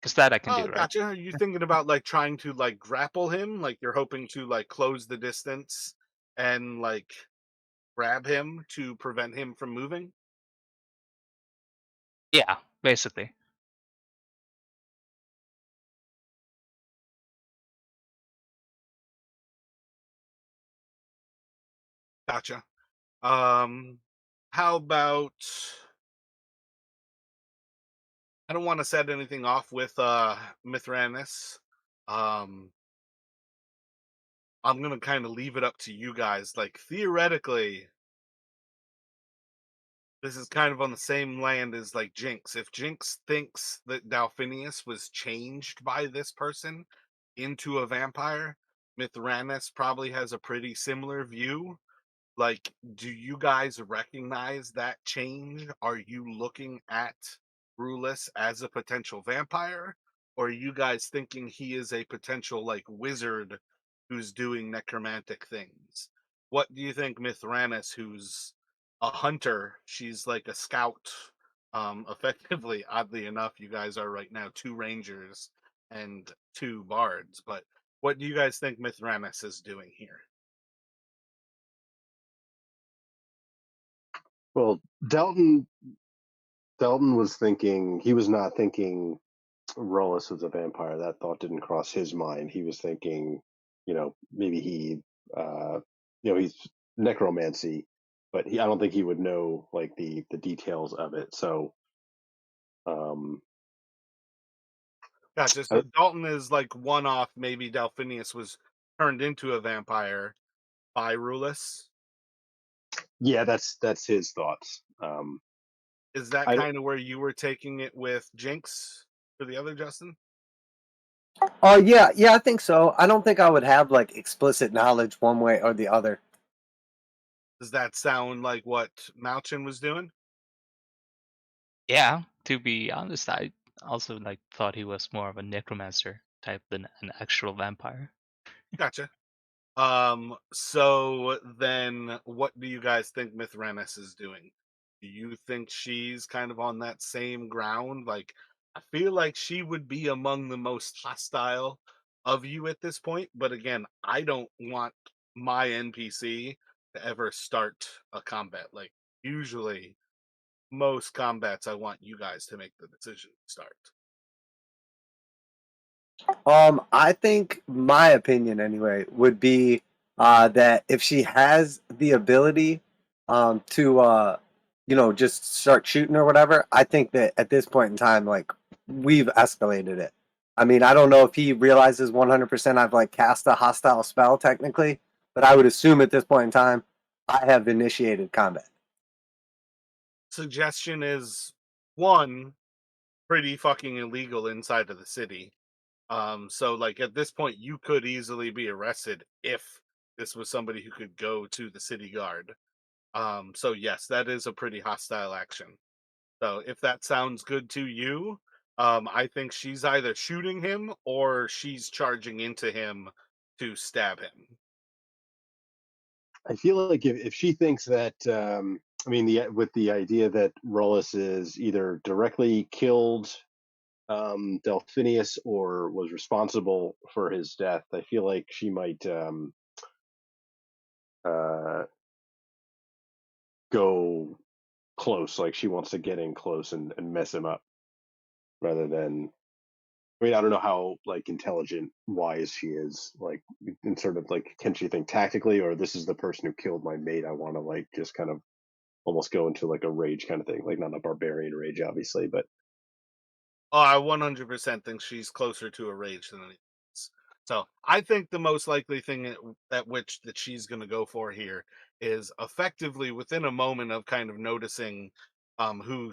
Because that I can Oh, do, right? gotcha. Are you thinking about like trying to like grapple him? Like you're hoping to like close the distance and like grab him to prevent him from moving? Yeah, basically. Gotcha. How about, I don't want to set anything off with Mithranus. Um I'm gonna kind of leave it up to you guys. Like theoretically, this is kind of on the same land as like Jinx. If Jinx thinks that Dalphinius was changed by this person into a vampire, Mithranus probably has a pretty similar view. Like, do you guys recognize that change? Are you looking at Rullus as a potential vampire? Or are you guys thinking he is a potential like wizard who's doing necromantic things? What do you think Mithranus, who's a hunter. She's like a scout. Effectively, oddly enough, you guys are right now two rangers and two bards. But what do you guys think Mithranis is doing here? Well, Dalton was thinking he was not thinking Rullus was a vampire. That thought didn't cross his mind. He was thinking, maybe uh, he's necromancy, but I don't think he would know like the details of it. So, um, Gotcha. So Dalton is like one off. Maybe Delphinius was turned into a vampire by Rullus. yeah, that's his thoughts. Is that I kind of where you were taking it with Jinx for the other Justin? Oh yeah, I think so. I don't think I would have like explicit knowledge one way or the other. Does that sound like what Malchin was doing? Yeah, to be honest, I also like thought he was more of a necromancer type than an actual vampire. Gotcha. So then what do you guys think Mithranis is doing? Do you think she's kind of on that same ground? Like, I feel like she would be among the most hostile of you at this point, but again, I don't want my NPC to ever start a combat. Like, usually, most combats, I want you guys to make the decision to start. I think my opinion anyway would be that if she has the ability to just start shooting or whatever, I think that at this point in time, like we've escalated it. I mean, I don't know if he realizes 100% I've like cast a hostile spell technically, but I would assume at this point in time I have initiated combat. Suggestion is one, pretty fucking illegal inside of the city. So like at this point, you could easily be arrested if this was somebody who could go to the city guard. So yes, that is a pretty hostile action. So if that sounds good to you, I think she's either shooting him or she's charging into him to stab him. I feel like if she thinks that, I mean, with the idea that Rullus is either directly killed Delphinius or was responsible for his death, I feel like she might uh, go close, like she wants to get in close and mess him up rather than. I mean, I don't know how like intelligent, wise she is. Like, in sort of like, can she think tactically, or this is the person who killed my mate? I want to like just kind of almost go into like a rage kind of thing, like not a barbarian rage, obviously, but Oh, I 100% think she's closer to a rage than anything else. So I think the most likely thing at which that she's going to go for here is effectively within a moment of kind of noticing who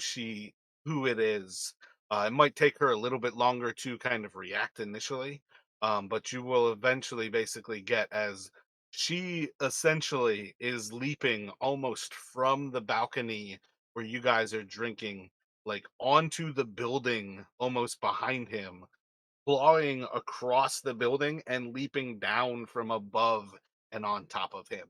who it is. It might take her a little bit longer to kind of react initially, but you will eventually basically get as she essentially is leaping almost from the balcony where you guys are drinking like onto the building almost behind him, flying across the building and leaping down from above and on top of him.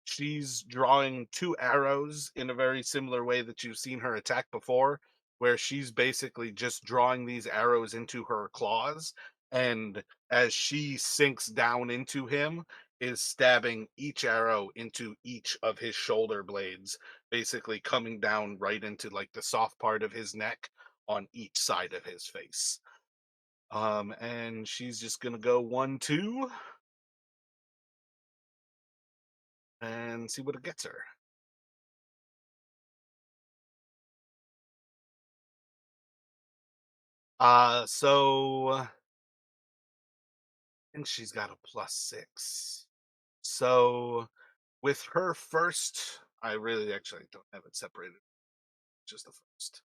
She's drawing two arrows in a very similar way that you've seen her attack before, where she's basically just drawing these arrows into her claws. And as she sinks down into him, is stabbing each arrow into each of his shoulder blades, basically coming down right into like the soft part of his neck on each side of his face. And she's just gonna go 1-2 and see what it gets her. So I think she's got a +6. So with her first, I really actually don't have it separated, just the first.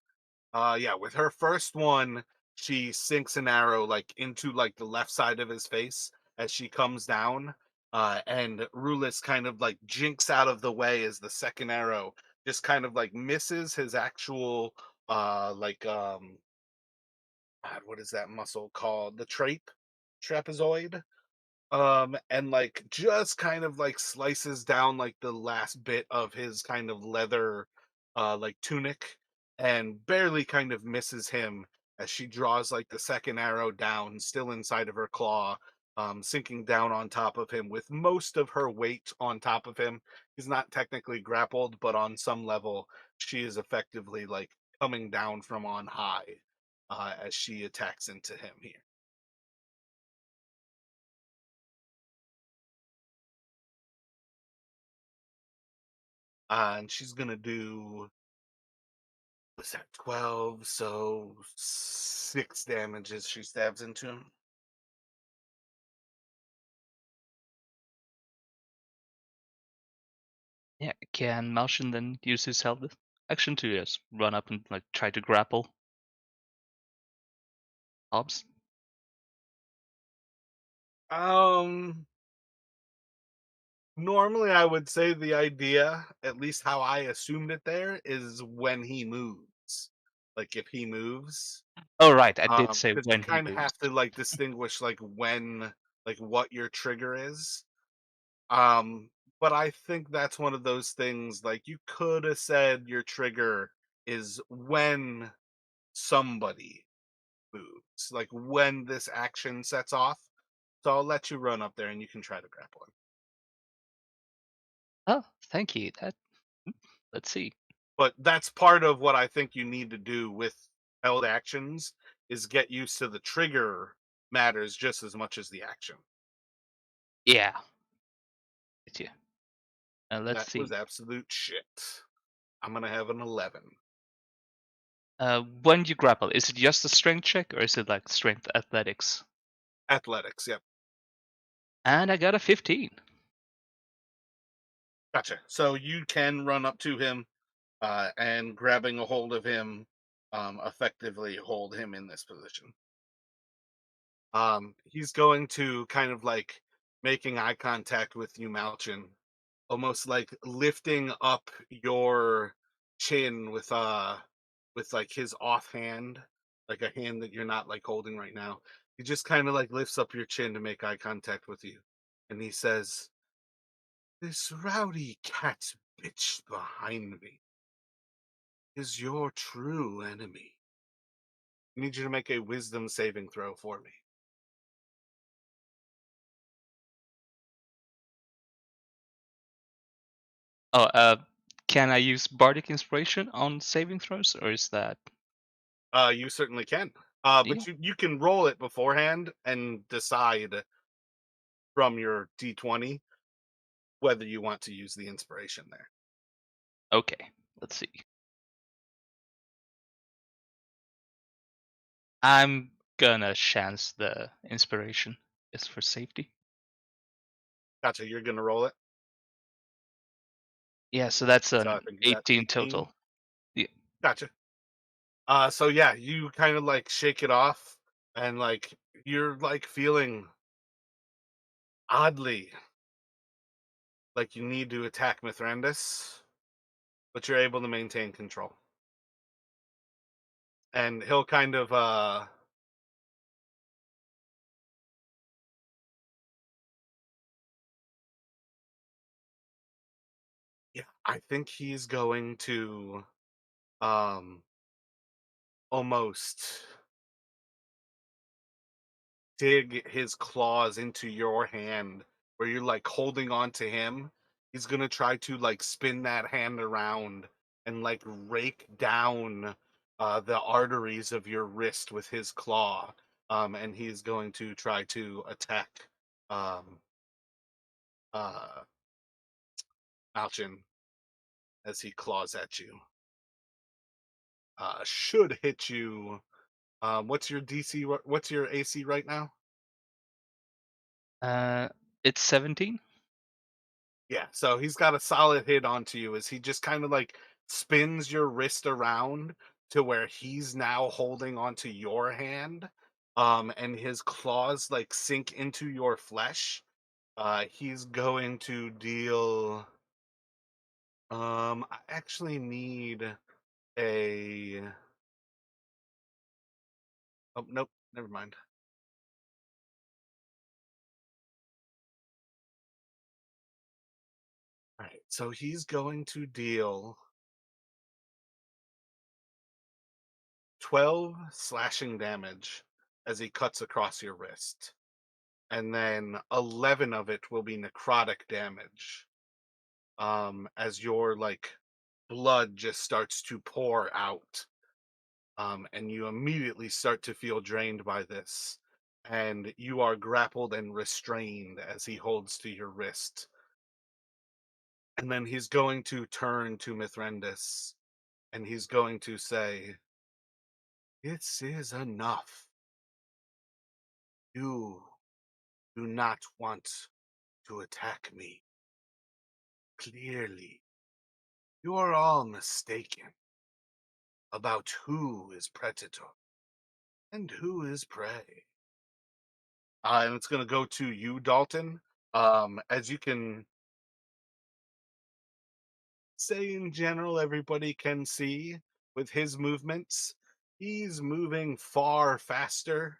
Yeah, with her first one, she sinks an arrow like into like the left side of his face as she comes down. And Rulis kind of like jinks out of the way as the second arrow just kind of like misses his actual God, what is that muscle called? The trapezoid. and like just kind of like slices down like the last bit of his kind of leather like tunic, and barely kind of misses him as she draws like the second arrow down, still inside of her claw, sinking down on top of him with most of her weight on top of him. He's not technically grappled, but on some level she is effectively like coming down from on high as she attacks into him here. And she's gonna do, what's that, 12? So 6 damages she stabs into him. Yeah, can Malshin then use his held action to just run up and like try to grapple Hobbs? Um, Normally I would say the idea, at least how I assumed it there, is when he moves. Like if he moves, Oh right, I did say because you when he kind of moves. have to like distinguish like when, like what your trigger is. Um, but I think that's one of those things, like you could have said your trigger is when somebody moves, like when this action sets off. So I'll let you run up there and you can try to grapple him. Oh, thank you. That let's see. But that's part of what I think you need to do with held actions, is get used to the trigger matters just as much as the action. Yeah, with you. Let's That was see. absolute shit. I'm gonna have an 11. When you grapple, is it just a strength check or is it like strength athletics? Athletics, yep. And I got a 15. Gotcha. So you can run up to him and grabbing a hold of him, effectively hold him in this position. He's going to kind of like making eye contact with you, Malchin, almost like lifting up your chin with like his offhand, like a hand that you're not like holding right now. He just kind of like lifts up your chin to make eye contact with you, and he says, "This rowdy cat bitch behind me is your true enemy. I need you to make a wisdom saving throw for me." Oh, can I use bardic inspiration on saving throws, or is that? You certainly can. Yeah. But you can roll it beforehand and decide from your d20 whether you want to use the inspiration there. Okay. Let's see. I'm gonna chance the inspiration just for safety. Gotcha. You're gonna roll it. Yeah, so that's So I an think you got 18 18. total. Yeah. Gotcha. So yeah, you kind of like shake it off, and like you're like feeling oddly like you need to attack Mithrandus, but you're able to maintain control. And he'll kind of yeah, I think he's going to um almost dig his claws into your hand where you're like holding on to him. He's gonna try to like spin that hand around and like rake down the arteries of your wrist with his claw. And he's going to try to attack um uh Malchin as he claws at you. Should hit you. What's your DC? What's your AC right now? Uh, it's 17. Yeah, so he's got a solid hit onto you as he just kind of like spins your wrist around to where he's now holding onto your hand. And his claws like sink into your flesh. He's going to deal I actually need a oh nope, never mind. So he's going to deal 12 slashing damage as he cuts across your wrist. And then 11 of it will be necrotic damage. As your like blood just starts to pour out. And you immediately start to feel drained by this. And you are grappled and restrained as he holds to your wrist. And then he's going to turn to Mithrandus and he's going to say, "This is enough. You do not want to attack me. Clearly, you are all mistaken about who is predator and who is prey." And it's going to go to you, Dalton. As you can say in general, everybody can see with his movements, he's moving far faster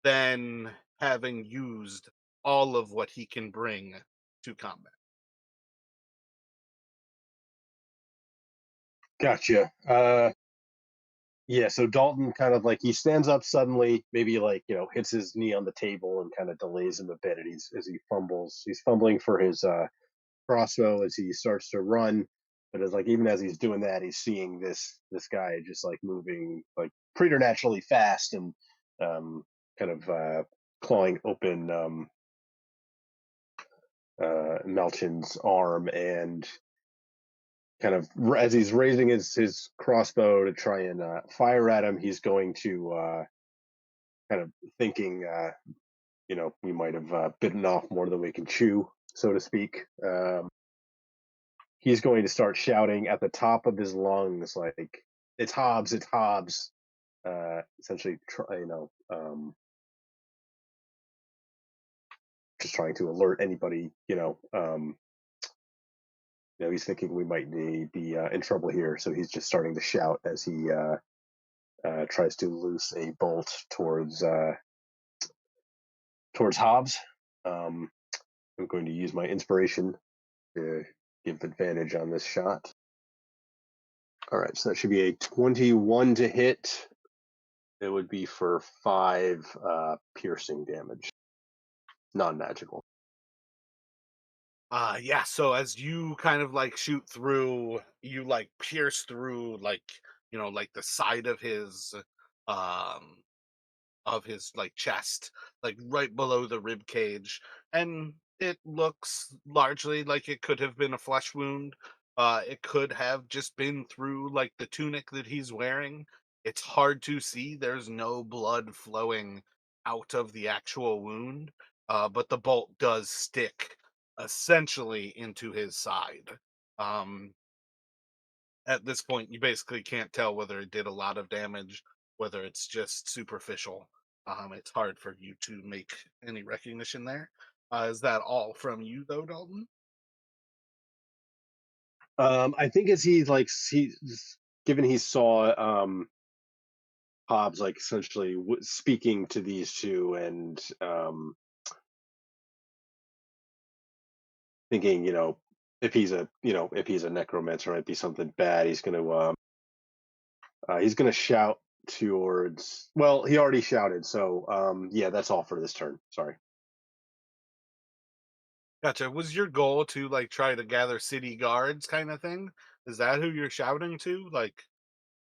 than having used all of what he can bring to combat. Gotcha. Yeah, so Dalton kind of like he stands up suddenly, maybe like hits his knee on the table and kind of delays him a bit, and as he fumbles, he's fumbling for his crossbow as he starts to run. But as like even as he's doing that, he's seeing this guy just like moving like preternaturally fast and kind of clawing open Melchin's arm, and kind of as he's raising his crossbow to try and fire at him, he's going to kind of thinking, we might have bitten off more than we can chew, so to speak. He's going to start shouting at the top of his lungs, like, "It's Hobbs, it's Hobbs!" Essentially, just trying to alert anybody. He's thinking we might be in trouble here, so he's just starting to shout as he tries to loose a bolt towards Hobbs. I'm going to use my inspiration to give advantage on this shot. All right, so that should be a 21 to hit. It would be for 5 piercing damage, non-magical. Yeah, so as you kind of like shoot through, you like pierce through like, like the side um of his like chest, like right below the rib cage, and it looks largely like it could have been a flesh wound. It could have just been through like the tunic that he's wearing. It's hard to see. There's no blood flowing out of the actual wound, but the bolt does stick essentially into his side. Um, at this point, you basically can't tell whether it did a lot of damage, whether it's just superficial. It's hard for you to make any recognition there. Is that all from you, though, Dalton? I think as given he saw Hobbs like essentially speaking to these two and thinking, if he's a necromancer, it might be something bad. He's gonna shout towards. Well, he already shouted, so yeah, that's all for this turn. Sorry. Gotcha. Was your goal to like try to gather city guards, kind of thing? Is that who you're shouting to? Like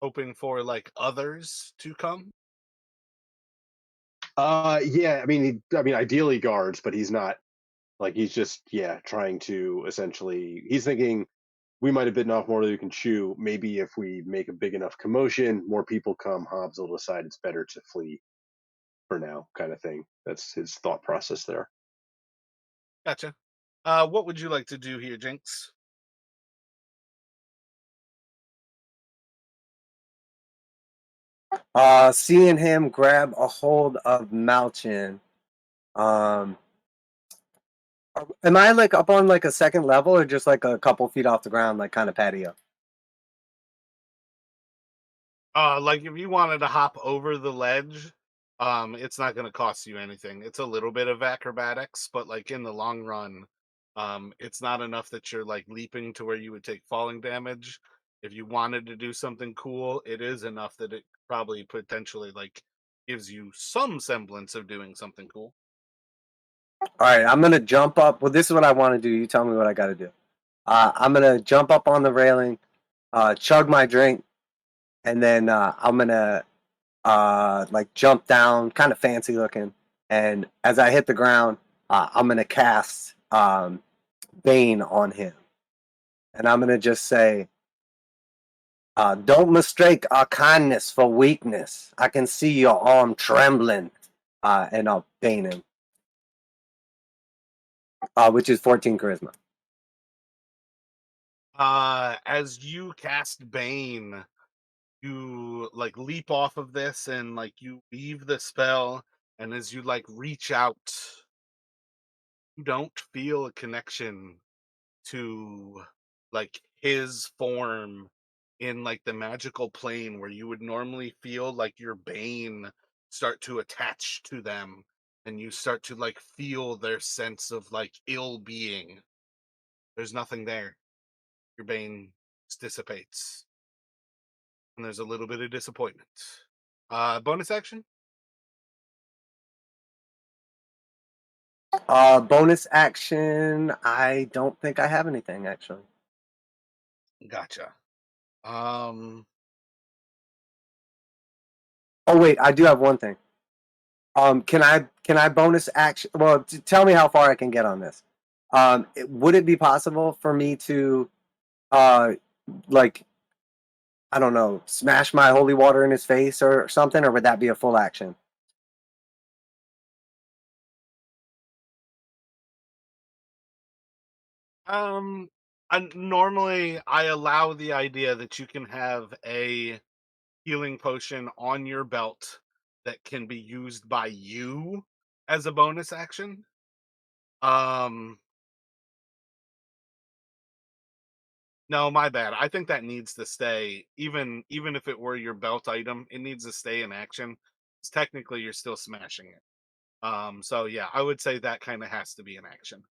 hoping for like others to come? Yeah. I mean, ideally guards, but he's not. Like he's just trying to essentially. He's thinking we might have bitten off more than we can chew. Maybe if we make a big enough commotion, more people come. Hobbs will decide it's better to flee for now, kind of thing. That's his thought process there. Gotcha. What would you like to do here, Jinx? Seeing him grab a hold of Malchin. Am I like up on like a second level or just like a couple feet off the ground, like kind of patio? Like if you wanted to hop over the ledge, it's not going to cost you anything. It's a little bit of acrobatics, but like in the long run, It's not enough that you're like leaping to where you would take falling damage. If you wanted to do something cool, it is enough that it probably potentially like gives you some semblance of doing something cool. All right, I'm gonna jump up. Well, this is what I want to do. You tell me what I got to do. I'm gonna jump up on the railing, chug my drink, and then I'm gonna like jump down, kind of fancy looking. And as I hit the ground, I'm gonna cast Bane on him, and I'm gonna just say, "Don't mistake our kindness for weakness. I can see your arm trembling," and I'll Bane him, which is 14 charisma. As you cast Bane, you like leap off of this and like you leave the spell, and as you like reach out, you don't feel a connection to like his form in like the magical plane where you would normally feel like your bane start to attach to them, and you start to like feel their sense of like ill being. There's nothing there. Your bane dissipates, and there's a little bit of disappointment. Bonus action. Bonus action. I don't think I have anything actually. Gotcha. um Oh wait, I do have one thing. Can I bonus action? Well, tell me how far I can get on this. Would it be possible for me to, uh, like, I don't know, smash my holy water in his face or something, or would that be a full action? um Normally I allow the idea that you can have a healing potion on your belt that can be used by you as a bonus action. Um, no, my bad. I think that needs to stay. Even if it were your belt item, it needs to stay in action. 'Cause technically, you're still smashing it. So yeah, I would say that kind of has to be in action.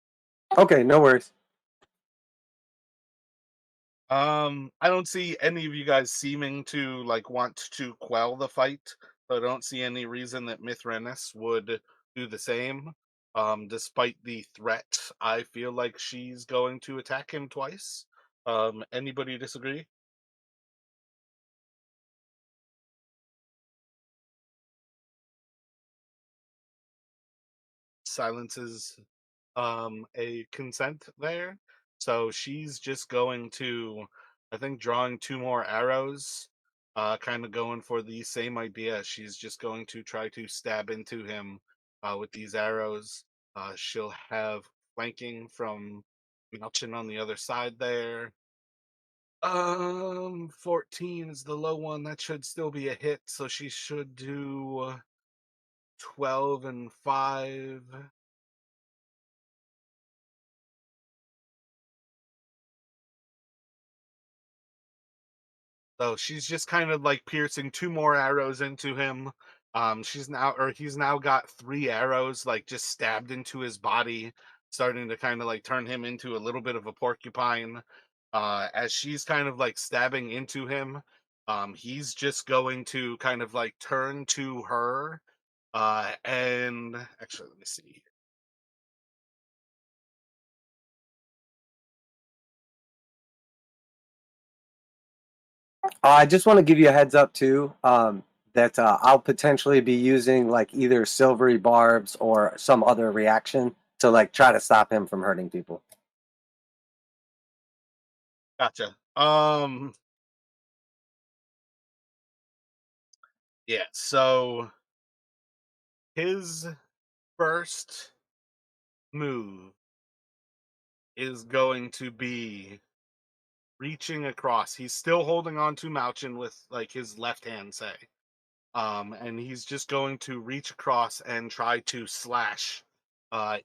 Okay, no worries. I don't see any of you guys seeming to like want to quell the fight. So I don't see any reason that Mithranis would do the same. Despite the threat, I feel like she's going to attack him twice. Anybody disagree? Silences a consent there. So she's just going to, I think, drawing two more arrows, kind of going for the same idea. She's just going to try to stab into him with these arrows. She'll have flanking from Melchin on the other side there. 14 is the low one. That should still be a hit. So she should do 12 and 5. So she's just kind of like piercing two more arrows into him. He's now got three arrows like just stabbed into his body, starting to kind of like turn him into a little bit of a porcupine. As she's kind of like stabbing into him, he's just going to kind of like turn to her. And actually, let me see. I just want to give you a heads up too, that I'll potentially be using like either silvery barbs or some other reaction to like try to stop him from hurting people. Gotcha. Yeah. So his first move is going to be reaching across. He's still holding on to Malchin with like his left hand, say. And he's just going to reach across and try to slash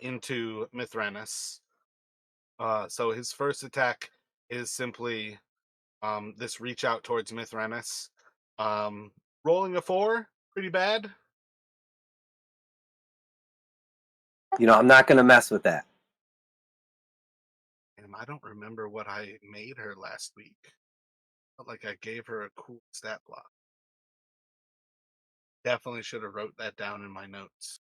into Mithranis. So his first attack is simply this reach out towards Mithranis. Um, Rolling a 4, pretty bad. You know, I'm not going to mess with that. I don't remember what I made her last week. Felt like I gave her a cool stat block. Definitely should have wrote that down in my notes.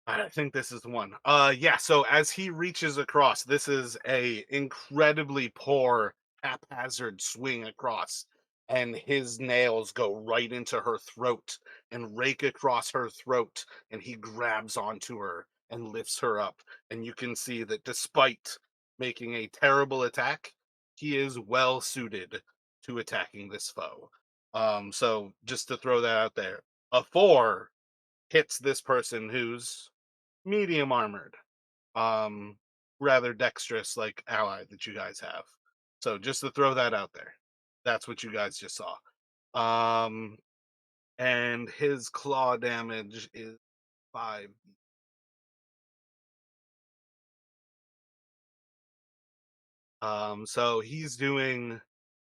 I think this is one. Yeah, so as he reaches across, this is a incredibly poor haphazard swing across, and his nails go right into her throat and rake across her throat, and he grabs onto her and lifts her up. And you can see that despite making a terrible attack, he is well suited to attacking this foe. So just to throw that out there, a 4 hits this person who's medium armored, um, rather dexterous like ally that you guys have. So just to throw that out there, that's what you guys just saw. And his claw damage is 5. So he's doing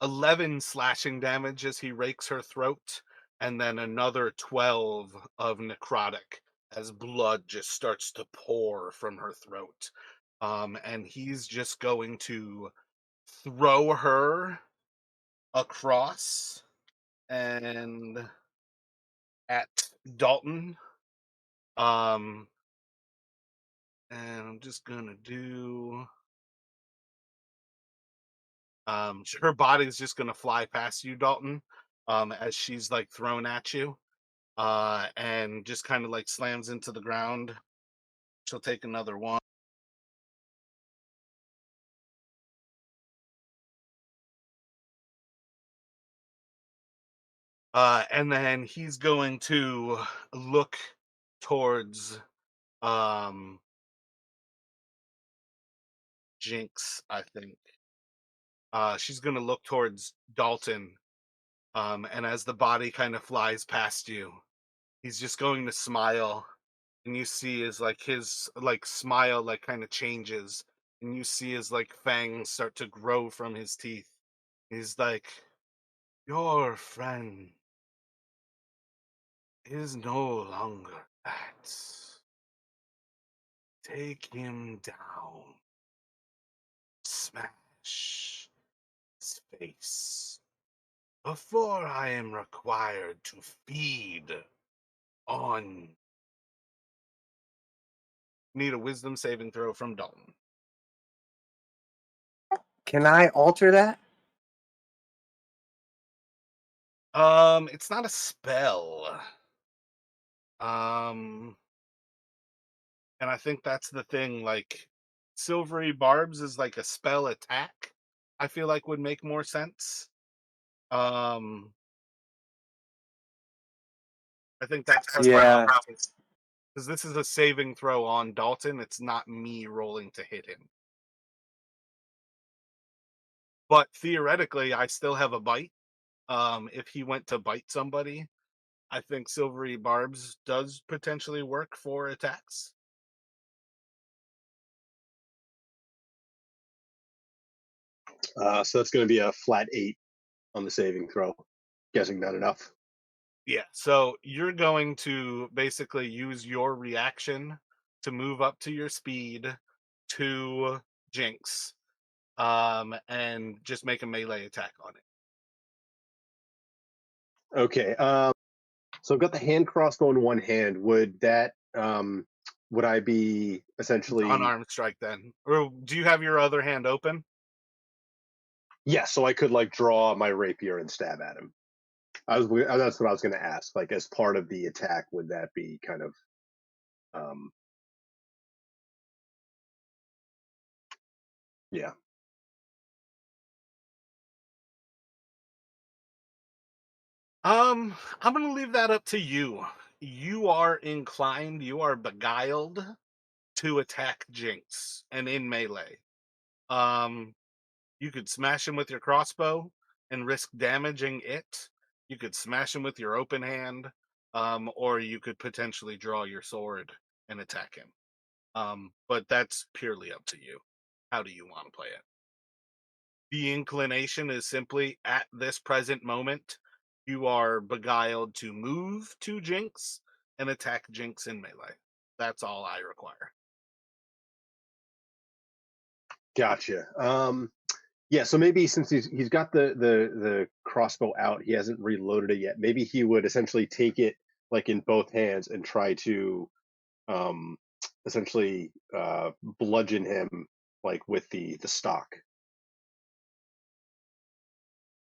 11 slashing damage as he rakes her throat, and then another 12 of necrotic as blood just starts to pour from her throat. And he's just going to throw her across and at Dalton. Um, and I'm just gonna do. Her body's just gonna fly past you, Dalton, as she's like thrown at you, and just kind of like slams into the ground. She'll take another one. And then he's going to look towards um Jinx, I think. She's gonna look towards Dalton. And as the body kind of flies past you, he's just going to smile. And you see his like smile like kind of changes. And you see his like fangs start to grow from his teeth. He's like, your friend is no longer that. Take him down. Smash his face before I am required to feed on. Need a wisdom saving throw from Dalton. Can I alter that? It's not a spell. Um, and I think that's the thing. Like, silvery barbs is like a spell attack. I feel like would make more sense. Um, I think that's Yeah. because this is a saving throw on Dalton. It's not me rolling to hit him. But theoretically, I still have a bite. If he went to bite somebody, I think silvery barbs does potentially work for attacks. So that's going to be a flat 8 on the saving throw. Guessing not enough. Yeah, so you're going to basically use your reaction to move up to your speed to Jinx, and just make a melee attack on it. Okay. So I've got the hand crossbow in one hand. Would that would I be essentially Unarmed strike then. Or do you have your other hand open? Yeah, so I could like draw my rapier and stab at him. That's what I was going to ask. Like as part of the attack, would that be kind of yeah. I'm gonna leave that up to you. You are inclined, you are beguiled to attack Jinx and in melee. Um, you could smash him with your crossbow and risk damaging it. You could smash him with your open hand, or you could potentially draw your sword and attack him. But that's purely up to you. How do you want to play it? The inclination is simply at this present moment, you are beguiled to move to Jinx and attack Jinx in melee. That's all I require. Gotcha. Yeah, so maybe since he's got the crossbow out, he hasn't reloaded it yet. Maybe he would essentially take it like in both hands and try to um essentially bludgeon him like with the stock.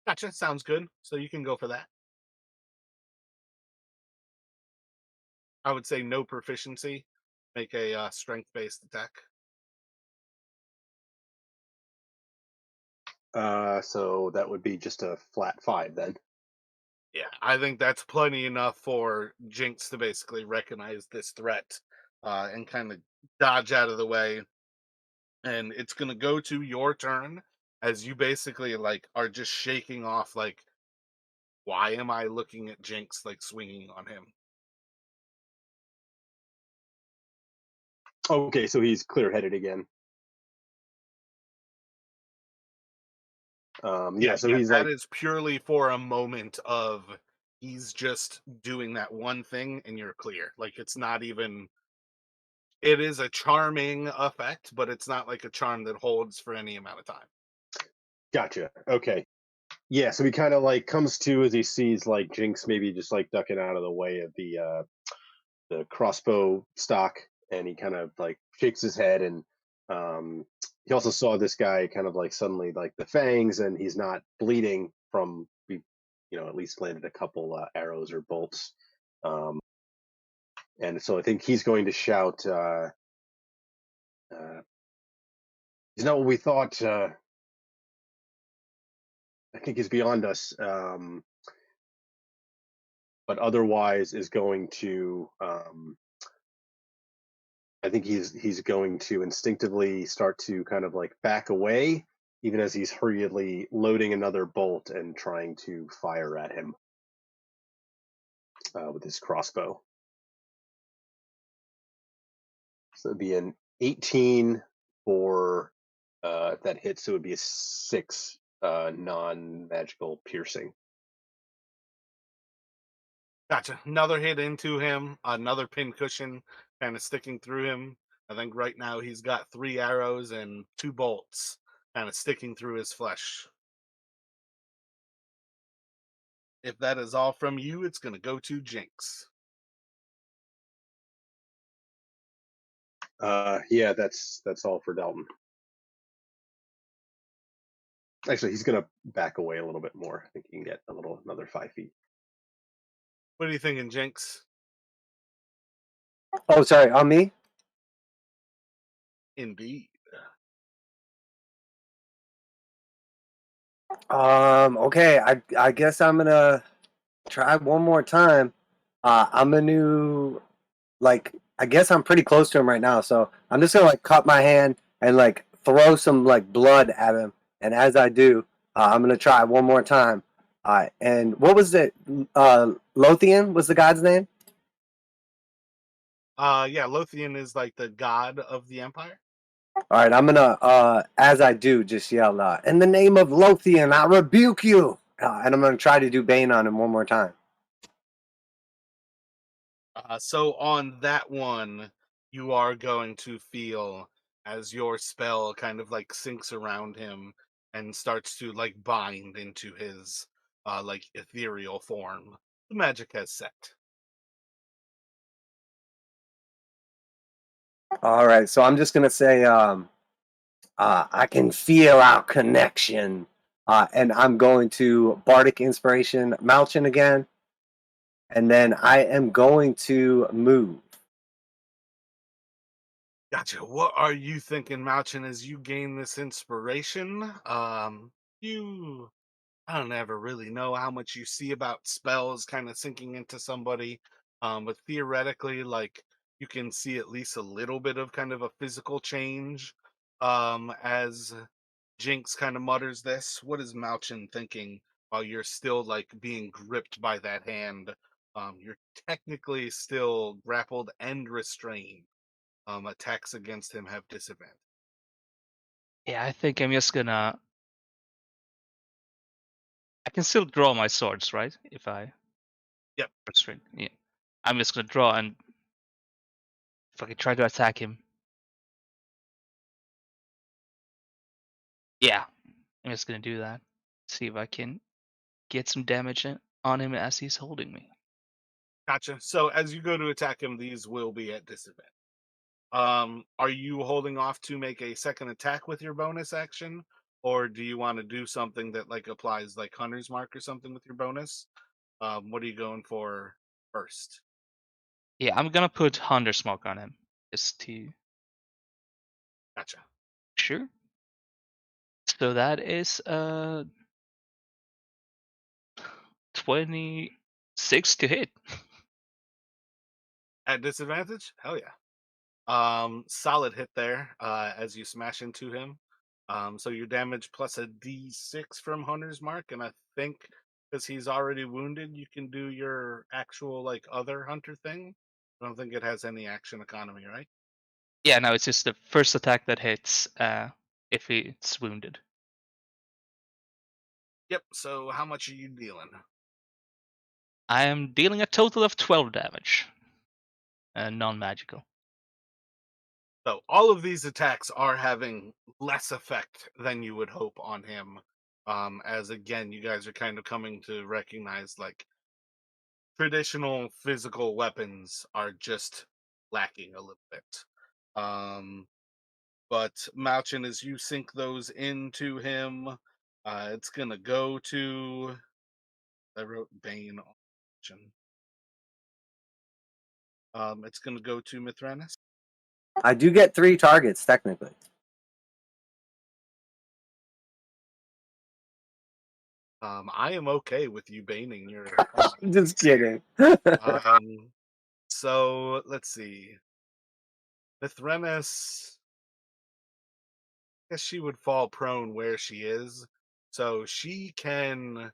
Gotcha. Sounds good. So you can go for that. I would say no proficiency. Make a strength-based attack. So that would be just a flat 5 then. Yeah, I think that's plenty enough for Jinx to basically recognize this threat and kind of dodge out of the way. And it's gonna go to your turn as you basically like are just shaking off like, why am I looking at Jinx like swinging on him? Okay, so he's clear-headed again. Yeah, so Yeah, he's that like, is purely for a moment of he's just doing that one thing and you're clear. Like it's not even it is a charming effect, but it's not like a charm that holds for any amount of time. gotcha. Okay. Yeah, so he kind of like comes to as he sees like Jinx maybe just like ducking out of the way of the crossbow stock, and he kind of like shakes his head, and he also saw this guy kind of like suddenly like the fangs, and he's not bleeding from at least landed a couple arrows or bolts, um, and so I think he's going to shout, uh, "He's not what we thought. I think he's beyond us." But otherwise is going to I think he's going to instinctively start to kind of like back away, even as he's hurriedly loading another bolt and trying to fire at him with his crossbow. So it'd be an 18 for that hit, so it would be a 6 non-magical piercing. Gotcha. Another hit into him, another pincushion kind of sticking through him. I think right now he's got 3 arrows and 2 bolts kind of sticking through his flesh. If that is all from you, it's going to go to Jinx. Yeah, that's all for Dalton. Actually, he's going to back away a little bit more. I think he can get another 5 feet. What are you thinking, Jinx? Oh, sorry, on me? Indeed. Okay, I guess I'm gonna try one more time. I'm gonna like I guess I'm pretty close to him right now, so I'm just gonna like cut my hand and like throw some like blood at him. And as I do, I'm gonna try one more time. And what was it? Lothian was the god's name. Yeah, Lothian is like the god of the empire. All right, I'm gonna as I do just yell, "In the name of Lothian, I rebuke you!" And I'm gonna try to do Bane on him one more time. So on that one, you are going to feel as your spell kind of like sinks around him and starts to like bind into his like ethereal form. The magic has set. All right, so I'm just gonna say, I can feel our connection, and I'm going to Bardic Inspiration Malchin again, and then I am going to move. Gotcha. What are you thinking, Malchin, as you gain this inspiration? You I don't ever really know how much you see about spells kind of sinking into somebody. But theoretically, like you can see at least a little bit of kind of a physical change as Jinx kind of mutters this. What is Malchin thinking while you're still like being gripped by that hand? You're technically still grappled and restrained. Attacks against him have disadvantage. Yeah, I think I'm just gonna. I can still draw my swords, right? If I Yep. restrain. Yeah. I'm just gonna draw and if I can try to attack him. Yeah, I'm just gonna do that. See if I can get some damage on him as he's holding me. Gotcha. So as you go to attack him, these will be at disadvantage. Are you holding off to make a second attack with your bonus action, or do you want to do something that like applies like Hunter's Mark or something with your bonus? What are you going for first? Yeah, I'm gonna put Hunter Smoke on him just to Gotcha. sure. So that is 26 to hit. At disadvantage? Hell yeah. Solid hit there, as you smash into him. So your damage plus a d6 from Hunter's Mark, and I think because he's already wounded, you can do your actual like other hunter thing. I don't think it has any action economy, right? Yeah, no, it's just the first attack that hits if it's wounded. Yep. So how much are you dealing? I am dealing a total of 12 damage. Non-magical. So all of these attacks are having less effect than you would hope on him. As again, you guys are kind of coming to recognize like traditional physical weapons are just lacking a little bit. Um, but Malchin, as you sink those into him, it's gonna go to. I wrote Bane on Malchin. It's gonna go to Mithranis. I do get 3 targets technically. I am okay with you baning your. Just kidding. Um, so let's see. Mithranis, guess she would fall prone where she is. So she can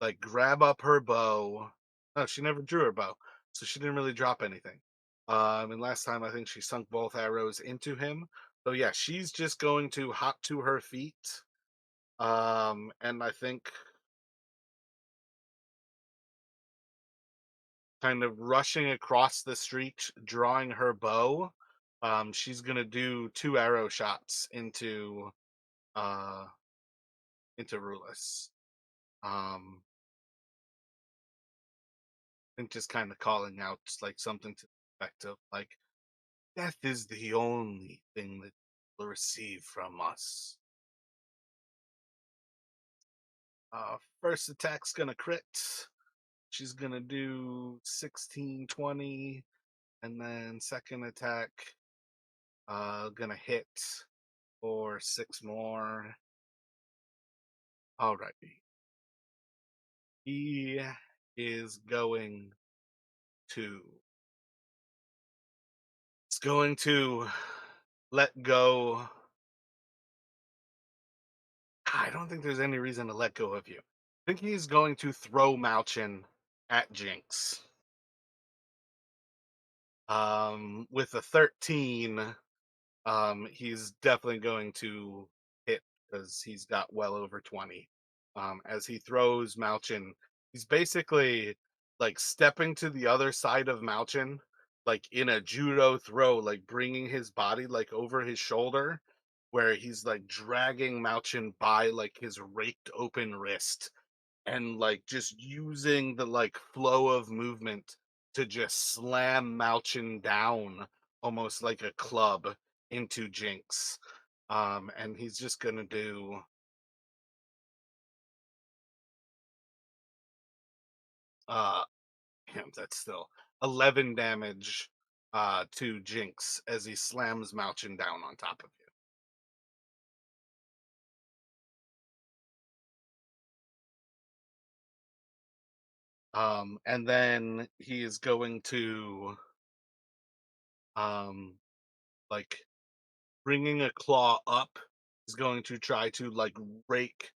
like grab up her bow. No, she never drew her bow. So she didn't really drop anything. And last time I think she sunk both arrows into him. So yeah, she's just going to hop to her feet. And I think kind of rushing across the street, drawing her bow. She's gonna do 2 arrow shots uh into Rullus. Um, and just kind of calling out like something to the effect of like death is the only thing that will receive from us. First attack's gonna crit. She's gonna do 16, 20, and then second attack gonna hit for 6 more. Alrighty. He is going to it's going to let go. I don't think there's any reason to let go of you. I think he's going to throw Malchin at Jinx. With a 13, he's definitely going to hit because he's got well over 20. As he throws Malchin, he's basically like stepping to the other side of Malchin, like in a judo throw, like bringing his body like over his shoulder, where he's like dragging Malchin by like his raked open wrist and like just using the like flow of movement to just slam Malchin down almost like a club into Jinx. And he's just gonna do uh him that's still 11 damage to Jinx as he slams Malchin down on top of you. And then he is going to um like bringing a claw up, is going to try to like rake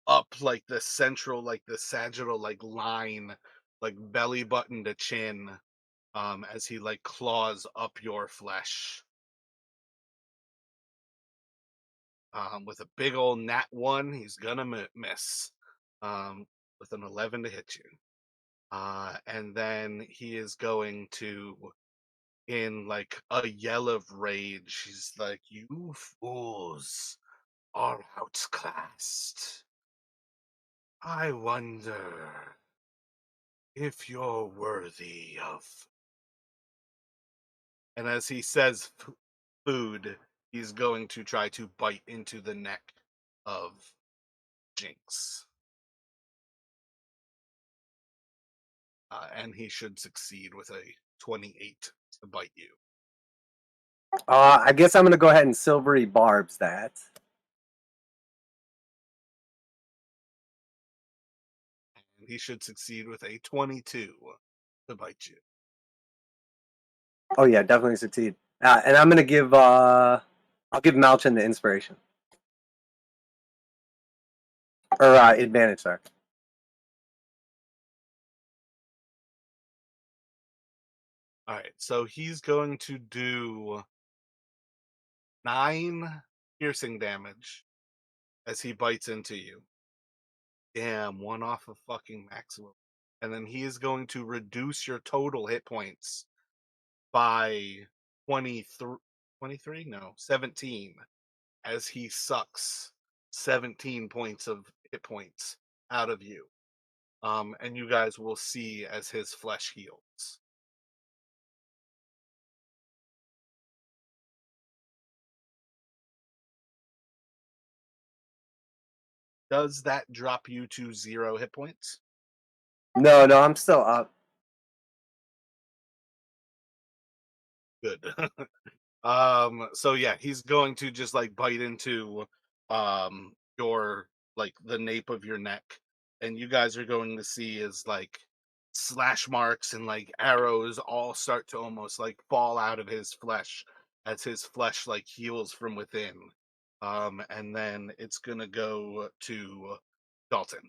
up like the central, like the sagittal like line, like belly button to chin, as he like claws up your flesh. With a big old nat 1, he's gonna miss. With an 11 to hit you. And then he is going to, in like a yell of rage, he's like, "You fools! are outclassed. I wonder if you're worthy of. And as he says food, he's going to try to bite into the neck of Jinx. And he should succeed with a 28 to bite you. I guess I'm gonna go ahead and silvery barbs that. And he should succeed with a 22 to bite you. Oh yeah, definitely succeed. And I'm gonna give I'll give Malchin the inspiration or advantage. Sorry. All right, so he's going to do 9 piercing damage as he bites into you. Damn, one off of fucking maximum. And then he is going to reduce your total hit points by 23, 23? No, 17 as he sucks 17 points of hit points out of you. And you guys will see as his flesh heals. Does that drop you to 0 hit points? No, I'm still up. Good. So yeah, he's going to just like bite into your like the nape of your neck, and you guys are going to see as like slash marks and like arrows all start to almost like fall out of his flesh as his flesh like heals from within. And then it's gonna go to Dalton.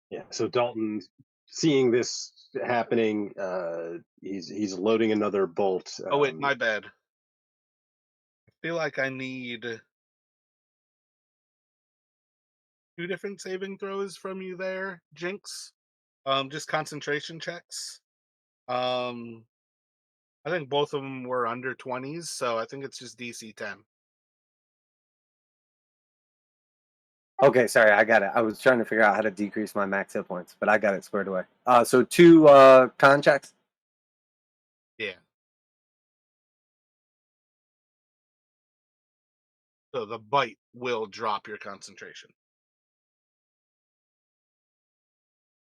Yeah. So Dalton, seeing this happening, he's loading another bolt. Oh wait, my bad. I feel like I need 2 different saving throws from you there, Jinx. Just concentration checks. I think both of them were under 20s, so I think it's just DC 10. Okay, sorry, I got it. I was trying to figure out how to decrease my max hit points, but I got it squared away. So 2 con checks. Yeah. So the bite will drop your concentration.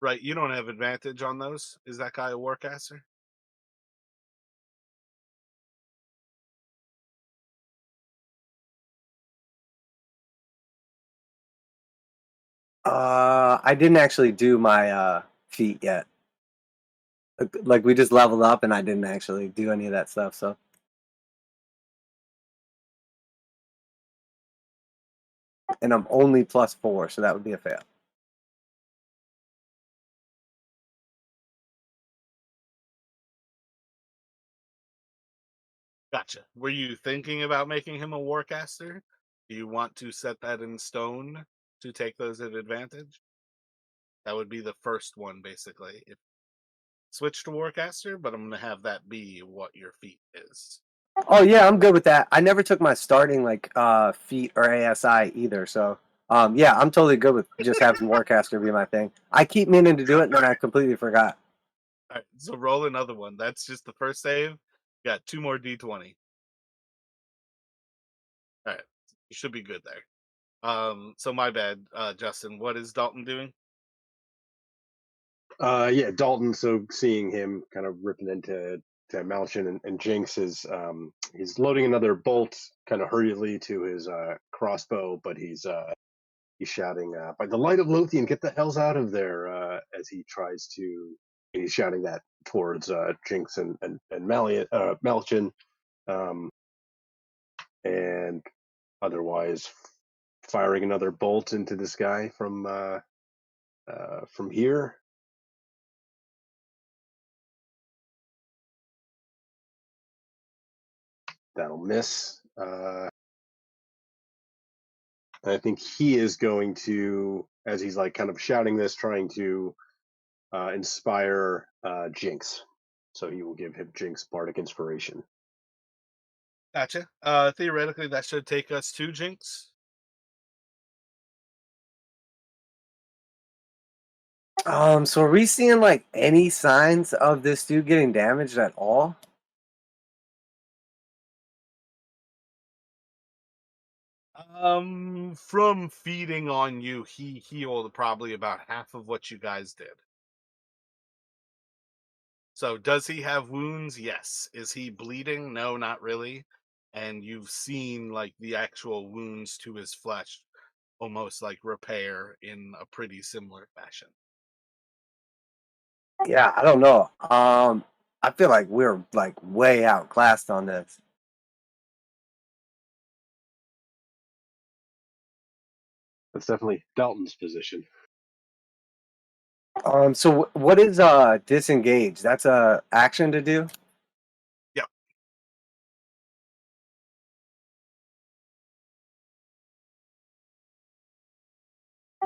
Right, you don't have advantage on those. Is that guy a warcaster? I didn't actually do my feat yet. Like we just leveled up, and I didn't actually do any of that stuff. So, and I'm only +4, so that would be a fail. Gotcha. Were you thinking about making him a warcaster? Do you want to set that in stone to take those at advantage? That would be the first one, basically. If switch to warcaster, but I'm going to have that be what your feat is. Oh yeah, I'm good with that. I never took my starting like feat or ASI either, so yeah, I'm totally good with just having Warcaster be my thing. I keep meaning to do it, and then I completely forgot. All right, so roll another one. That's just the first save. You got 2 more D20. All right, you should be good there. So my bad, Justin. What is Dalton doing? Yeah, Dalton. So seeing him kind of ripping into Malchin and Jinx is he's loading another bolt kind of hurriedly to his crossbow, but he's shouting, "By the light of Lothian, get the hells out of there!" As he tries to. He's shouting that towards Jinx and Malchin, and otherwise firing another bolt into this guy from here. That'll miss. I think he is going to, as he's like kind of shouting this, trying to inspire Jinx. so he will give him Jinx bardic inspiration. Gotcha. Theoretically, that should take us to Jinx. So are we seeing like any signs of this dude getting damaged at all? From feeding on you, he healed probably about half of what you guys did. So does he have wounds? Yes. Is he bleeding? No, not really. And you've seen like the actual wounds to his flesh almost like repair in a pretty similar fashion. Yeah, I don't know. I feel like we're like way outclassed on this. That's definitely Dalton's position. So what is disengage? That's a action to do. Yep.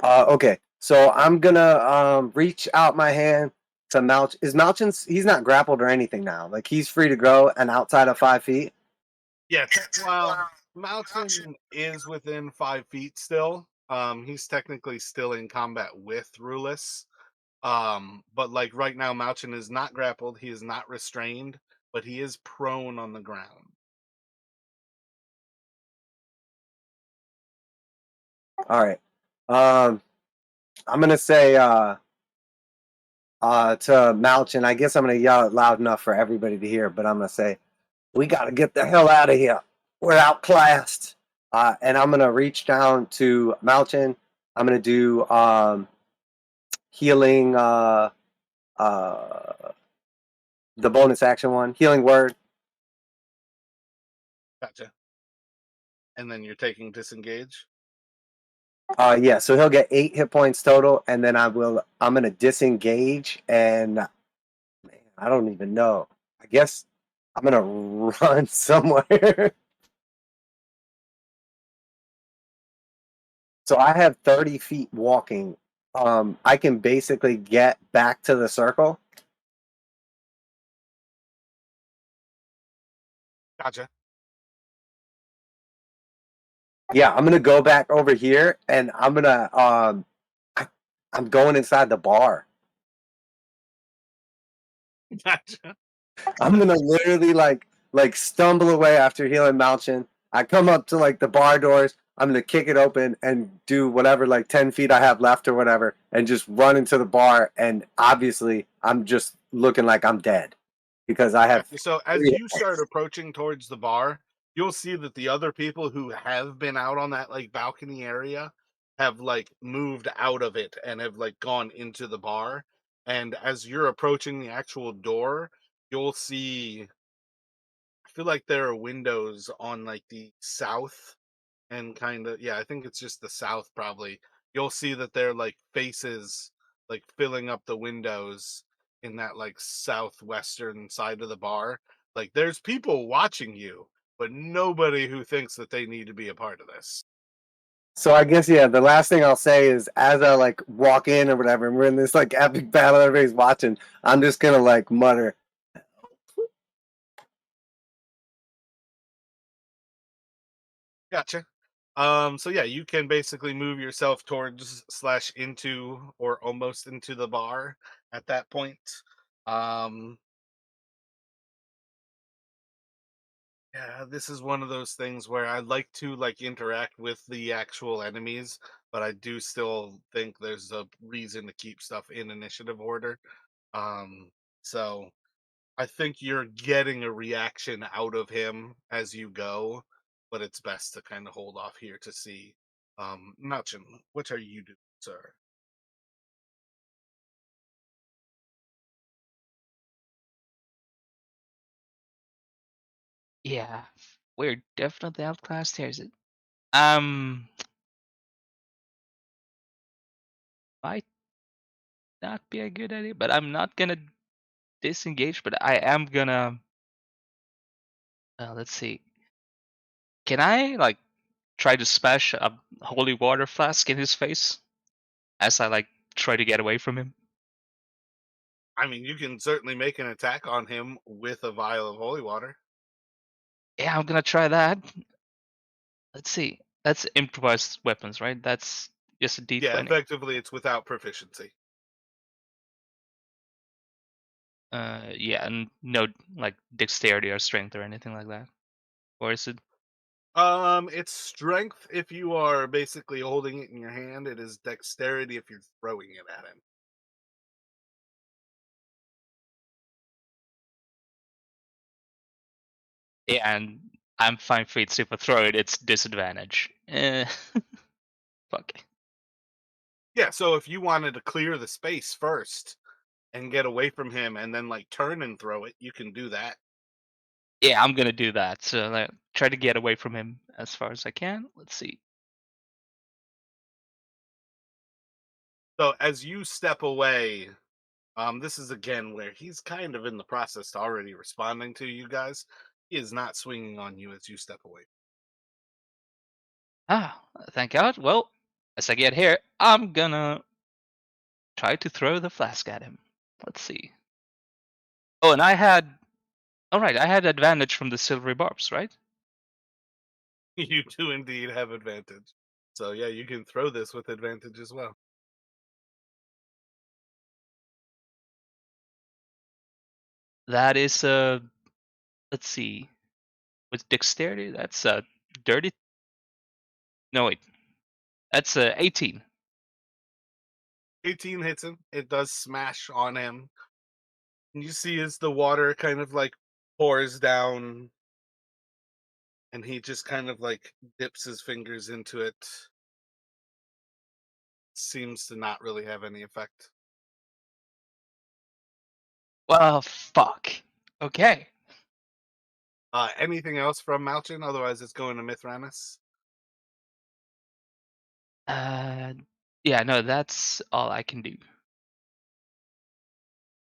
Okay. So I'm gonna reach out my hand to Malch. Is Malchin? He's not grappled or anything now. Like he's free to go and outside of 5 feet. Yeah, well, Mountain is within 5 feet still. He's technically still in combat with Rullus. But like right now, Mountain is not grappled, he is not restrained, but he is prone on the ground. All right. I'm gonna say to Malchin. I guess I'm gonna yell it loud enough for everybody to hear. But I'm gonna say, we gotta get the hell out of here. We're outclassed. And I'm gonna reach down to Malchin. I'm gonna do healing. The bonus action one, healing word. Gotcha. And then you're taking disengage. Yeah, so he'll get 8 hit points total, and then I'm gonna disengage, and man, I don't even know. I guess I'm gonna run somewhere. So I have 30 feet walking. I can basically get back to the circle. Gotcha. Yeah, I'm gonna go back over here, and I'm gonna I'm going inside the bar. Gotcha. I'm gonna literally like stumble away after healing Malchin. I come up to like the bar doors. I'm gonna kick it open and do whatever like 10 feet I have left or whatever, and just run into the bar. And obviously, I'm just looking like I'm dead because I have. Gotcha. So as you start approaching towards the bar, you'll see that the other people who have been out on that like balcony area have like moved out of it and have like gone into the bar. And as you're approaching the actual door, you'll see, I feel like there are windows on like the south and kind of, yeah, I think it's just the south probably. You'll see that they're like faces like filling up the windows in that like southwestern side of the bar. Like there's people watching you, but nobody who thinks that they need to be a part of this. So I guess yeah, the last thing I'll say is as I like walk in or whatever, and we're in this like epic battle, everybody's watching. I'm just gonna like mutter. Gotcha. So yeah, you can basically move yourself towards slash into or almost into the bar at that point. Um Yeah, this is one of those things where I like to like interact with the actual enemies, but I do still think there's a reason to keep stuff in initiative order. Um, so I think you're getting a reaction out of him as you go, but it's best to kind of hold off here to see. Notchin, what are you doing, sir? Yeah, we're definitely outclassed here. Is it? Um, might not be a good idea, but I'm not gonna disengage. But I am gonna. Let's see. Can I like try to smash a holy water flask in his face as I like try to get away from him? I mean, you can certainly make an attack on him with a vial of holy water. Yeah, I'm gonna try that. Let's see. That's improvised weapons, right? That's just a Yeah, D20. effectively, it's without proficiency. Yeah, and no like dexterity or strength or anything like that. Or is it? It's strength if you are basically holding it in your hand. It is dexterity if you're throwing it at him. Yeah, and I'm 5 feet, so if I throw it, it's disadvantage. Fuck. Yeah, so if you wanted to clear the space first and get away from him and then like turn and throw it, you can do that. Yeah, I'm gonna do that. So like, try to get away from him as far as I can. Let's see. So as you step away, this is again where he's kind of in the process to already responding to you guys. He is not swinging on you as you step away. Ah, thank God. Well, as I get here, I'm gonna try to throw the flask at him. Let's see. Oh, and I had. All right, I had advantage from the silvery barbs, right? You do indeed have advantage. So yeah, you can throw this with advantage as well. That is a. Let's see. With dexterity, that's a dirty. No wait, that's a 18. 18 hits him. It does smash on him. And you see as the water kind of like pours down and he just kind of like dips his fingers into it. Seems to not really have any effect. Well, fuck. Okay. Anything else from Malchin? Otherwise, it's going to Mithranus. Uh, yeah, no, that's all I can do.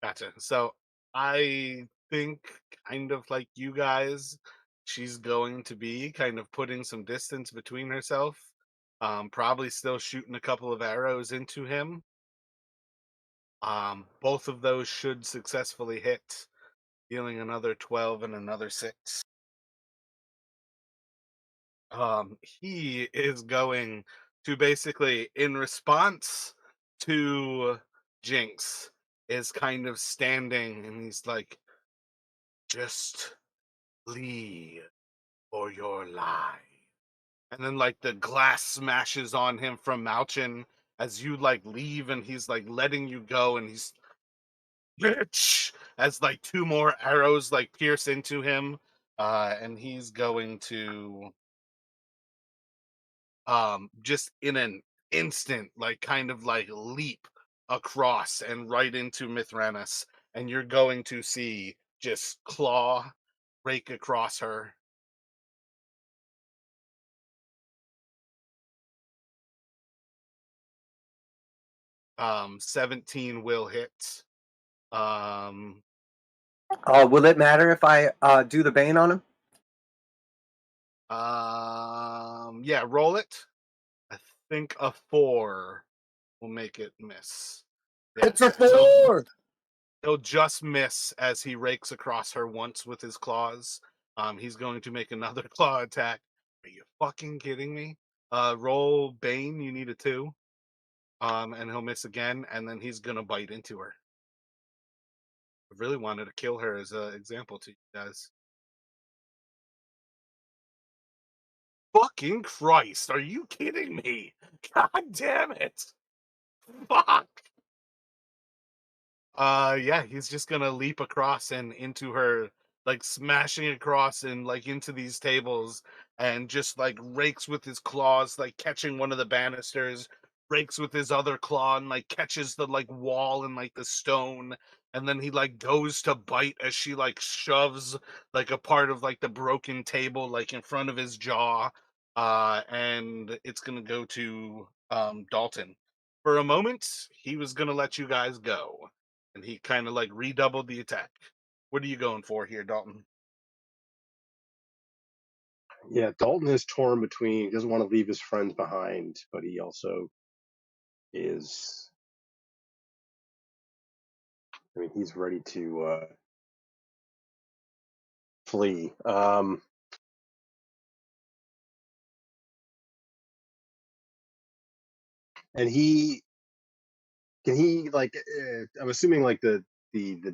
Gotcha. So I think, kind of like you guys, she's going to be kind of putting some distance between herself. Probably still shooting a couple of arrows into him. Both of those should successfully hit, dealing another 12 and another 6. He is going to basically, in response to Jinx, is kind of standing and he's like, just leave for your life. And then like the glass smashes on him from Malchin as you like leave and he's like letting you go and he's bitch as like 2 more arrows like pierce into him. And he's going to just in an instant like kind of like leap across and right into Mithranus, and you're going to see just claw rake across her. 17 will hit. Um Will it matter if I do the bane on him? yeah, roll it. I think a 4 will make it miss. Yeah. It's a So 4. he'll just miss as he rakes across her once with his claws. He's going to make another claw attack. Are you fucking kidding me? Roll Bane. You need a 2. And he'll miss again, and then he's gonna bite into her. I really wanted to kill her as an example to you guys. Fucking Christ! Are you kidding me? God damn it! Fuck! Yeah, he's just gonna leap across and into her, like smashing across and like into these tables, and just like rakes with his claws, like catching one of the banisters, rakes with his other claw and like catches the like wall and like the stone, and then he like goes to bite as she like shoves like a part of like the broken table like in front of his jaw. And it's gonna go to Dalton. For a moment, he was gonna let you guys go and he kind of like redoubled the attack. What are you going for here, Dalton? Yeah, Dalton is torn between. He doesn't want to leave his friends behind, but he also is I mean, he's ready to flee. And he can he like I'm assuming like the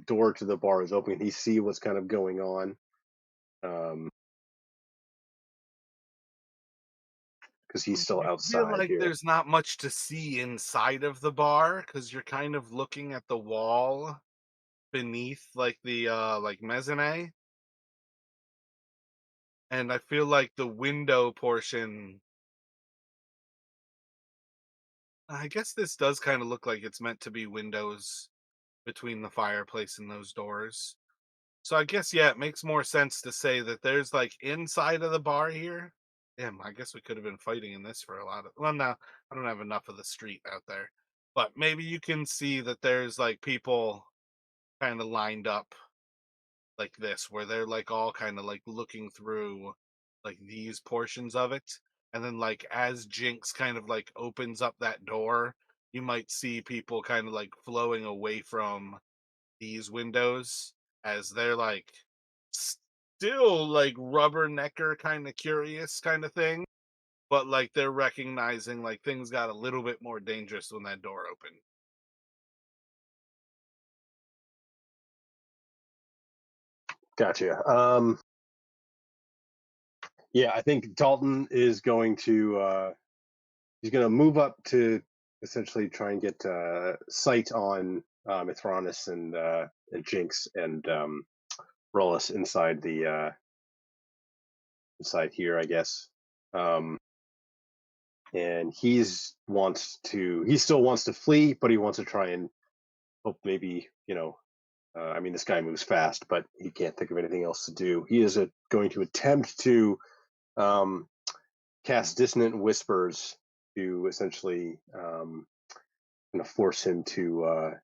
door to the bar is open. Can he see what's kind of going on? Because he's still I feel outside like here. there's not much to see inside of the bar because you're kind of looking at the wall beneath like the like mezzanine, and I feel like the window portion, I guess this does kind of look like it's meant to be windows between the fireplace and those doors. So I guess yeah, it makes more sense to say that there's like inside of the bar here. Damn, I guess we could have been fighting in this for a lot of. Well, no, I don't have enough of the street out there, but maybe you can see that there's like people kind of lined up like this, where they're like all kind of like looking through like these portions of it, and then like as Jinx kind of like opens up that door, you might see people kind of like flowing away from these windows as they're like still like rubbernecker kind of curious kind of thing, but like they're recognizing like things got a little bit more dangerous when that door opened. Gotcha. Yeah, I think Dalton is going to he's going to move up to essentially try and get sight on Mithranis and Jinx and Rullus inside the inside here, I guess. And he still wants to flee, but he wants to try and hope maybe I mean, this guy moves fast, but he can't think of anything else to do. He is going to attempt to cast dissonant whispers to essentially force him to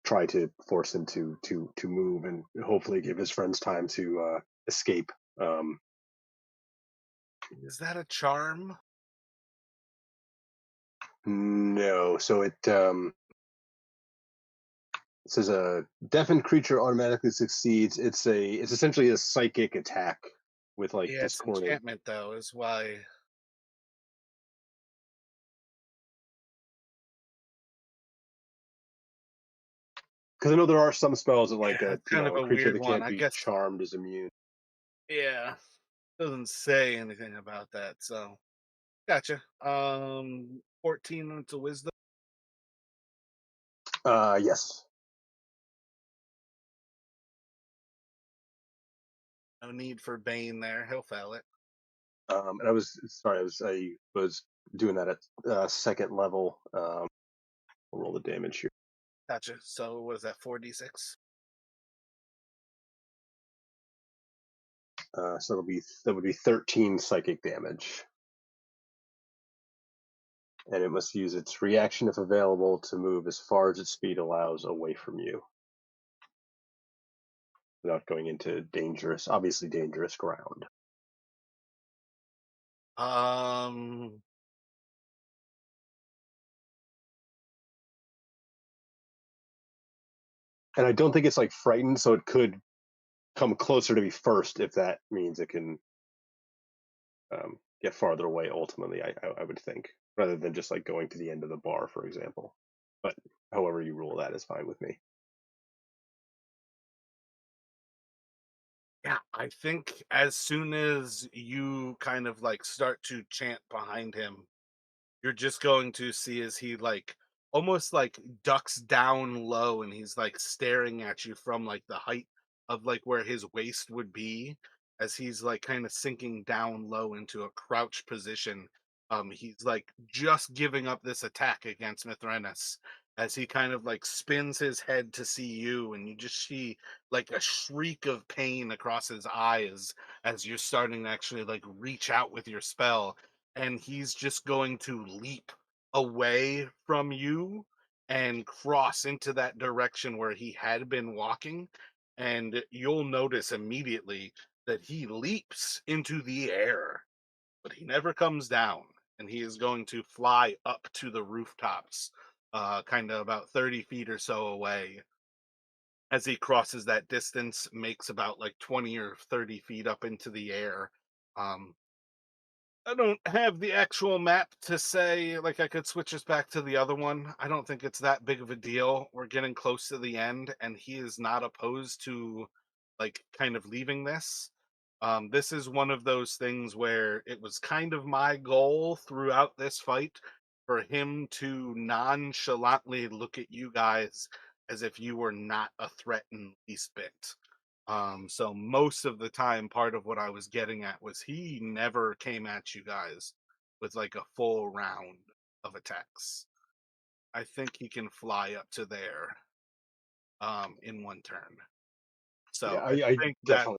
try to force him to move and hopefully give his friends time to escape. Is that a charm? No, so it says a deafened creature automatically succeeds. It's essentially a psychic attack with like Yeah, it's discordant. enchantment though, is why. Because I know there are some spells that like Yeah, it's kind of a a creature weird that one. can't I be guess. charmed is immune. Yeah, doesn't say anything about that. So gotcha. 14 into wisdom. Yes. No need for Bane there. He'll fail it. And I was doing that at second level. I'll roll the damage here. Gotcha. So was that 4d6? So that would be 13 psychic damage, and it must use its reaction if available to move as far as its speed allows away from you, without going into obviously dangerous ground. Um, And I don't think it's like frightened, so it could come closer to me first if that means it can get farther away ultimately, I would think, rather than just like going to the end of the bar, for example. But however you rule that is fine with me. yeah, I think as soon as you kind of like start to chant behind him, you're just going to see as he like almost like ducks down low and he's like staring at you from like the height of like where his waist would be, as he's like kind of sinking down low into a crouch position. He's like just giving up this attack against Mithranis as he kind of like spins his head to see you, and you just see like a shriek of pain across his eyes as you're starting to actually like reach out with your spell, and he's just going to leap away from you and cross into that direction where he had been walking. And you'll notice immediately that he leaps into the air, but he never comes down, and he is going to fly up to the rooftops kind of about 30 feet or so away. As he crosses that distance, makes about like 20 or 30 feet up into the air. Um, I don't have the actual map to say, like, I could switch us back to the other one. I don't think it's that big of a deal. We're getting close to the end, and he is not opposed to, like, kind of leaving this. This is one of those things where it was kind of my goal throughout this fight for him to nonchalantly look at you guys as if you were not a threat in the least bit. So most of the time, part of what I was getting at was he never came at you guys with like a full round of attacks. I think he can fly up to there in one turn. Yeah, So I I think that definitely.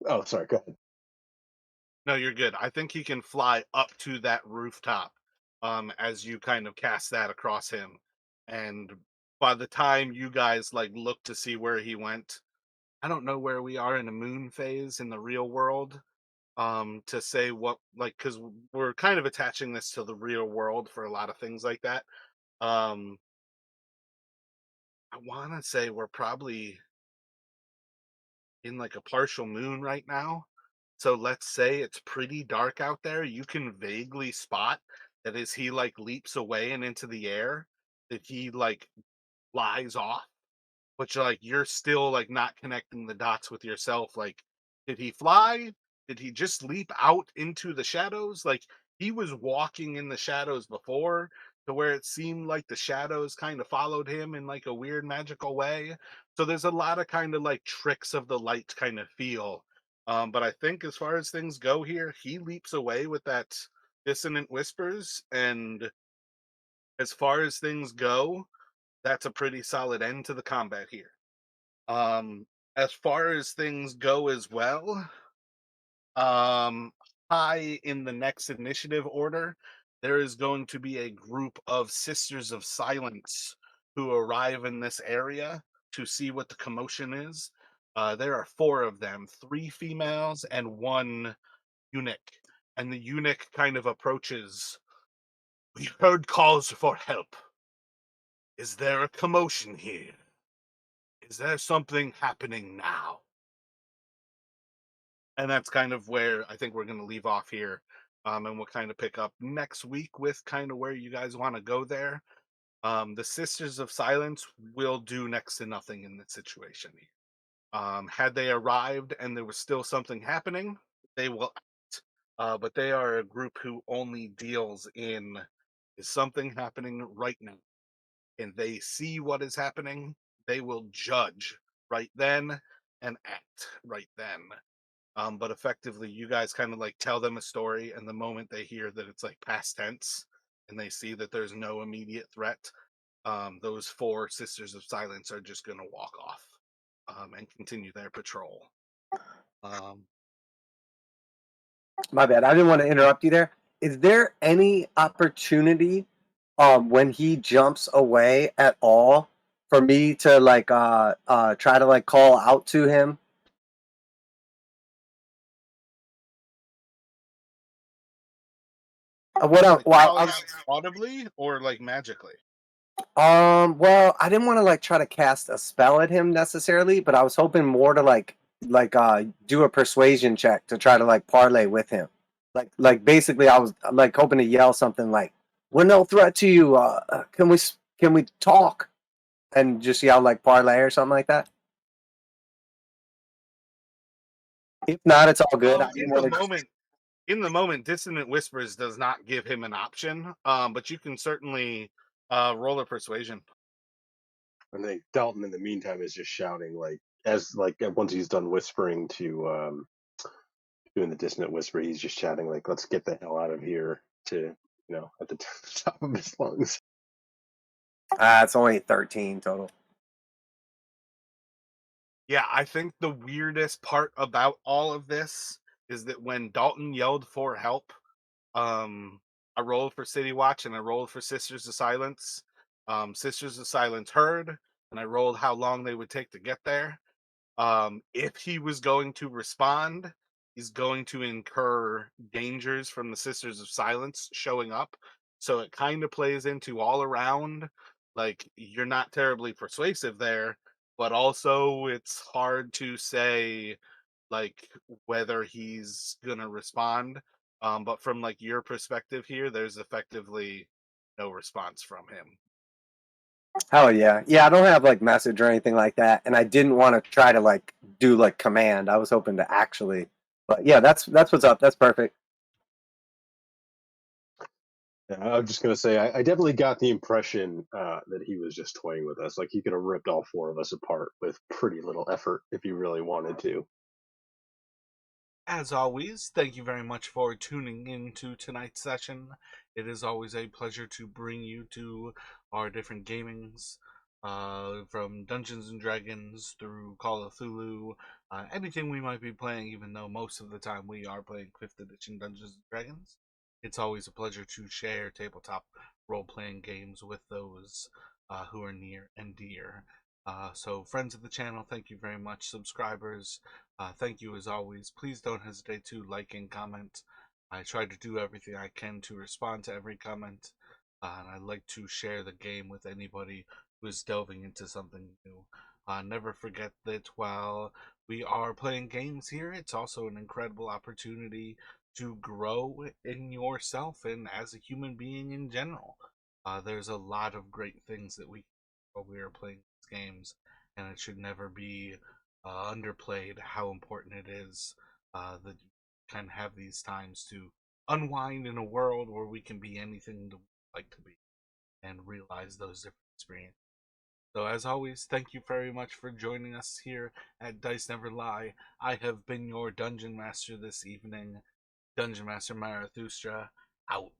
Oh, sorry. Go ahead. no, you're good. I think he can fly up to that rooftop as you kind of cast that across him. And by the time you guys like look to see where he went, I don't know where we are in the moon phase in the real world. To say what, like, because we're kind of attaching this to the real world for a lot of things like that. um I want to say we're probably in like a partial moon right now, so let's say it's pretty dark out there. You can vaguely spot that as he like leaps away and into the air, that he like flies off. But you're still like not connecting the dots with yourself. Like, did he fly? Did he just leap out into the shadows? Like, he was walking in the shadows before, to where it seemed like the shadows kind of followed him in like a weird magical way. So there's a lot of kind of like tricks of the light kind of feel. But I think as far as things go here, he leaps away with that dissonant whispers, and as far as things go, that's a pretty solid end to the combat here. Um, as far as things go as well, um, high in the next initiative order, there is going to be a group of Sisters of Silence who arrive in this area to see what the commotion is. There are four of them, three females and one eunuch. And the eunuch kind of approaches. We heard calls for help. Is there a commotion here? Is there something happening now? And that's kind of where I think we're going to leave off here. And we'll kind of pick up next week with kind of where you guys want to go there. The Sisters of Silence will do next to nothing in this situation. Had they arrived and there was still something happening, they will act. But they are a group who only deals in, is something happening right now, and they see what is happening, they will judge right then and act right then. But effectively, you guys kind of like tell them a story, and the moment they hear that it's like past tense and they see that there's no immediate threat, those four Sisters of Silence are just going to walk off and continue their patrol. Um, My bad. I didn't want to interrupt you there. Is there any opportunity when he jumps away at all for me to like try to like call out to him? What like well, calling out audibly or like magically? well, I didn't want to like try to cast a spell at him necessarily, but I was hoping more to like do a persuasion check to try to like parlay with him. Like basically I was like hoping to yell something like, "We're no threat to you. Can we talk?" And just yell like parlay or something like that. If not, it's all good. I didn't In want the to moment, Dissonant Whispers does not give him an option. But you can certainly roll a persuasion. I think Dalton, in the meantime, is just shouting once he's done whispering to doing the dissonant whisper, he's just shouting like, "Let's get the hell out of here!" To at the top of his lungs. it's only 13 total. Yeah, I think the weirdest part about all of this is that when Dalton yelled for help, I rolled for City Watch and I rolled for Sisters of Silence. Sisters of Silence heard, and I rolled how long they would take to get there. If he was going to respond, he's going to incur dangers from the Sisters of Silence showing up. So it kind of plays into all around. Like, you're not terribly persuasive there, but also it's hard to say like whether he's gonna respond. But from like your perspective here, there's effectively no response from him. Hell yeah. Yeah, I don't have like message or anything like that. And I didn't want to try to like do like command. I was hoping to actually, but yeah, that's what's up. That's perfect. Yeah, I was just gonna say, I definitely got the impression that he was just toying with us. Like he could have ripped all four of us apart with pretty little effort if he really wanted to. As always, thank you very much for tuning into tonight's session. It is always a pleasure to bring you to our different gamings, from Dungeons and Dragons through Call of Cthulhu, anything we might be playing, even though most of the time we are playing 5th edition Dungeons and Dragons. It's always a pleasure to share tabletop role playing games with those who are near and dear. So, friends of the channel, thank you very much. Subscribers, thank you as always. Please don't hesitate to like and comment. I try to do everything I can to respond to every comment, and I like to share the game with anybody who is delving into something new. Never forget that while we are playing games here, it's also an incredible opportunity to grow in yourself and as a human being in general. There's a lot of great things that we while we are playing these games, and it should never be underplayed how important it is that you can have these times to unwind in a world where we can be anything that we like to be and realize those different experiences. So, as always, thank you very much for joining us here at Dice Never Lie. I have been your Dungeon Master this evening, Dungeon Master Marathustra, out.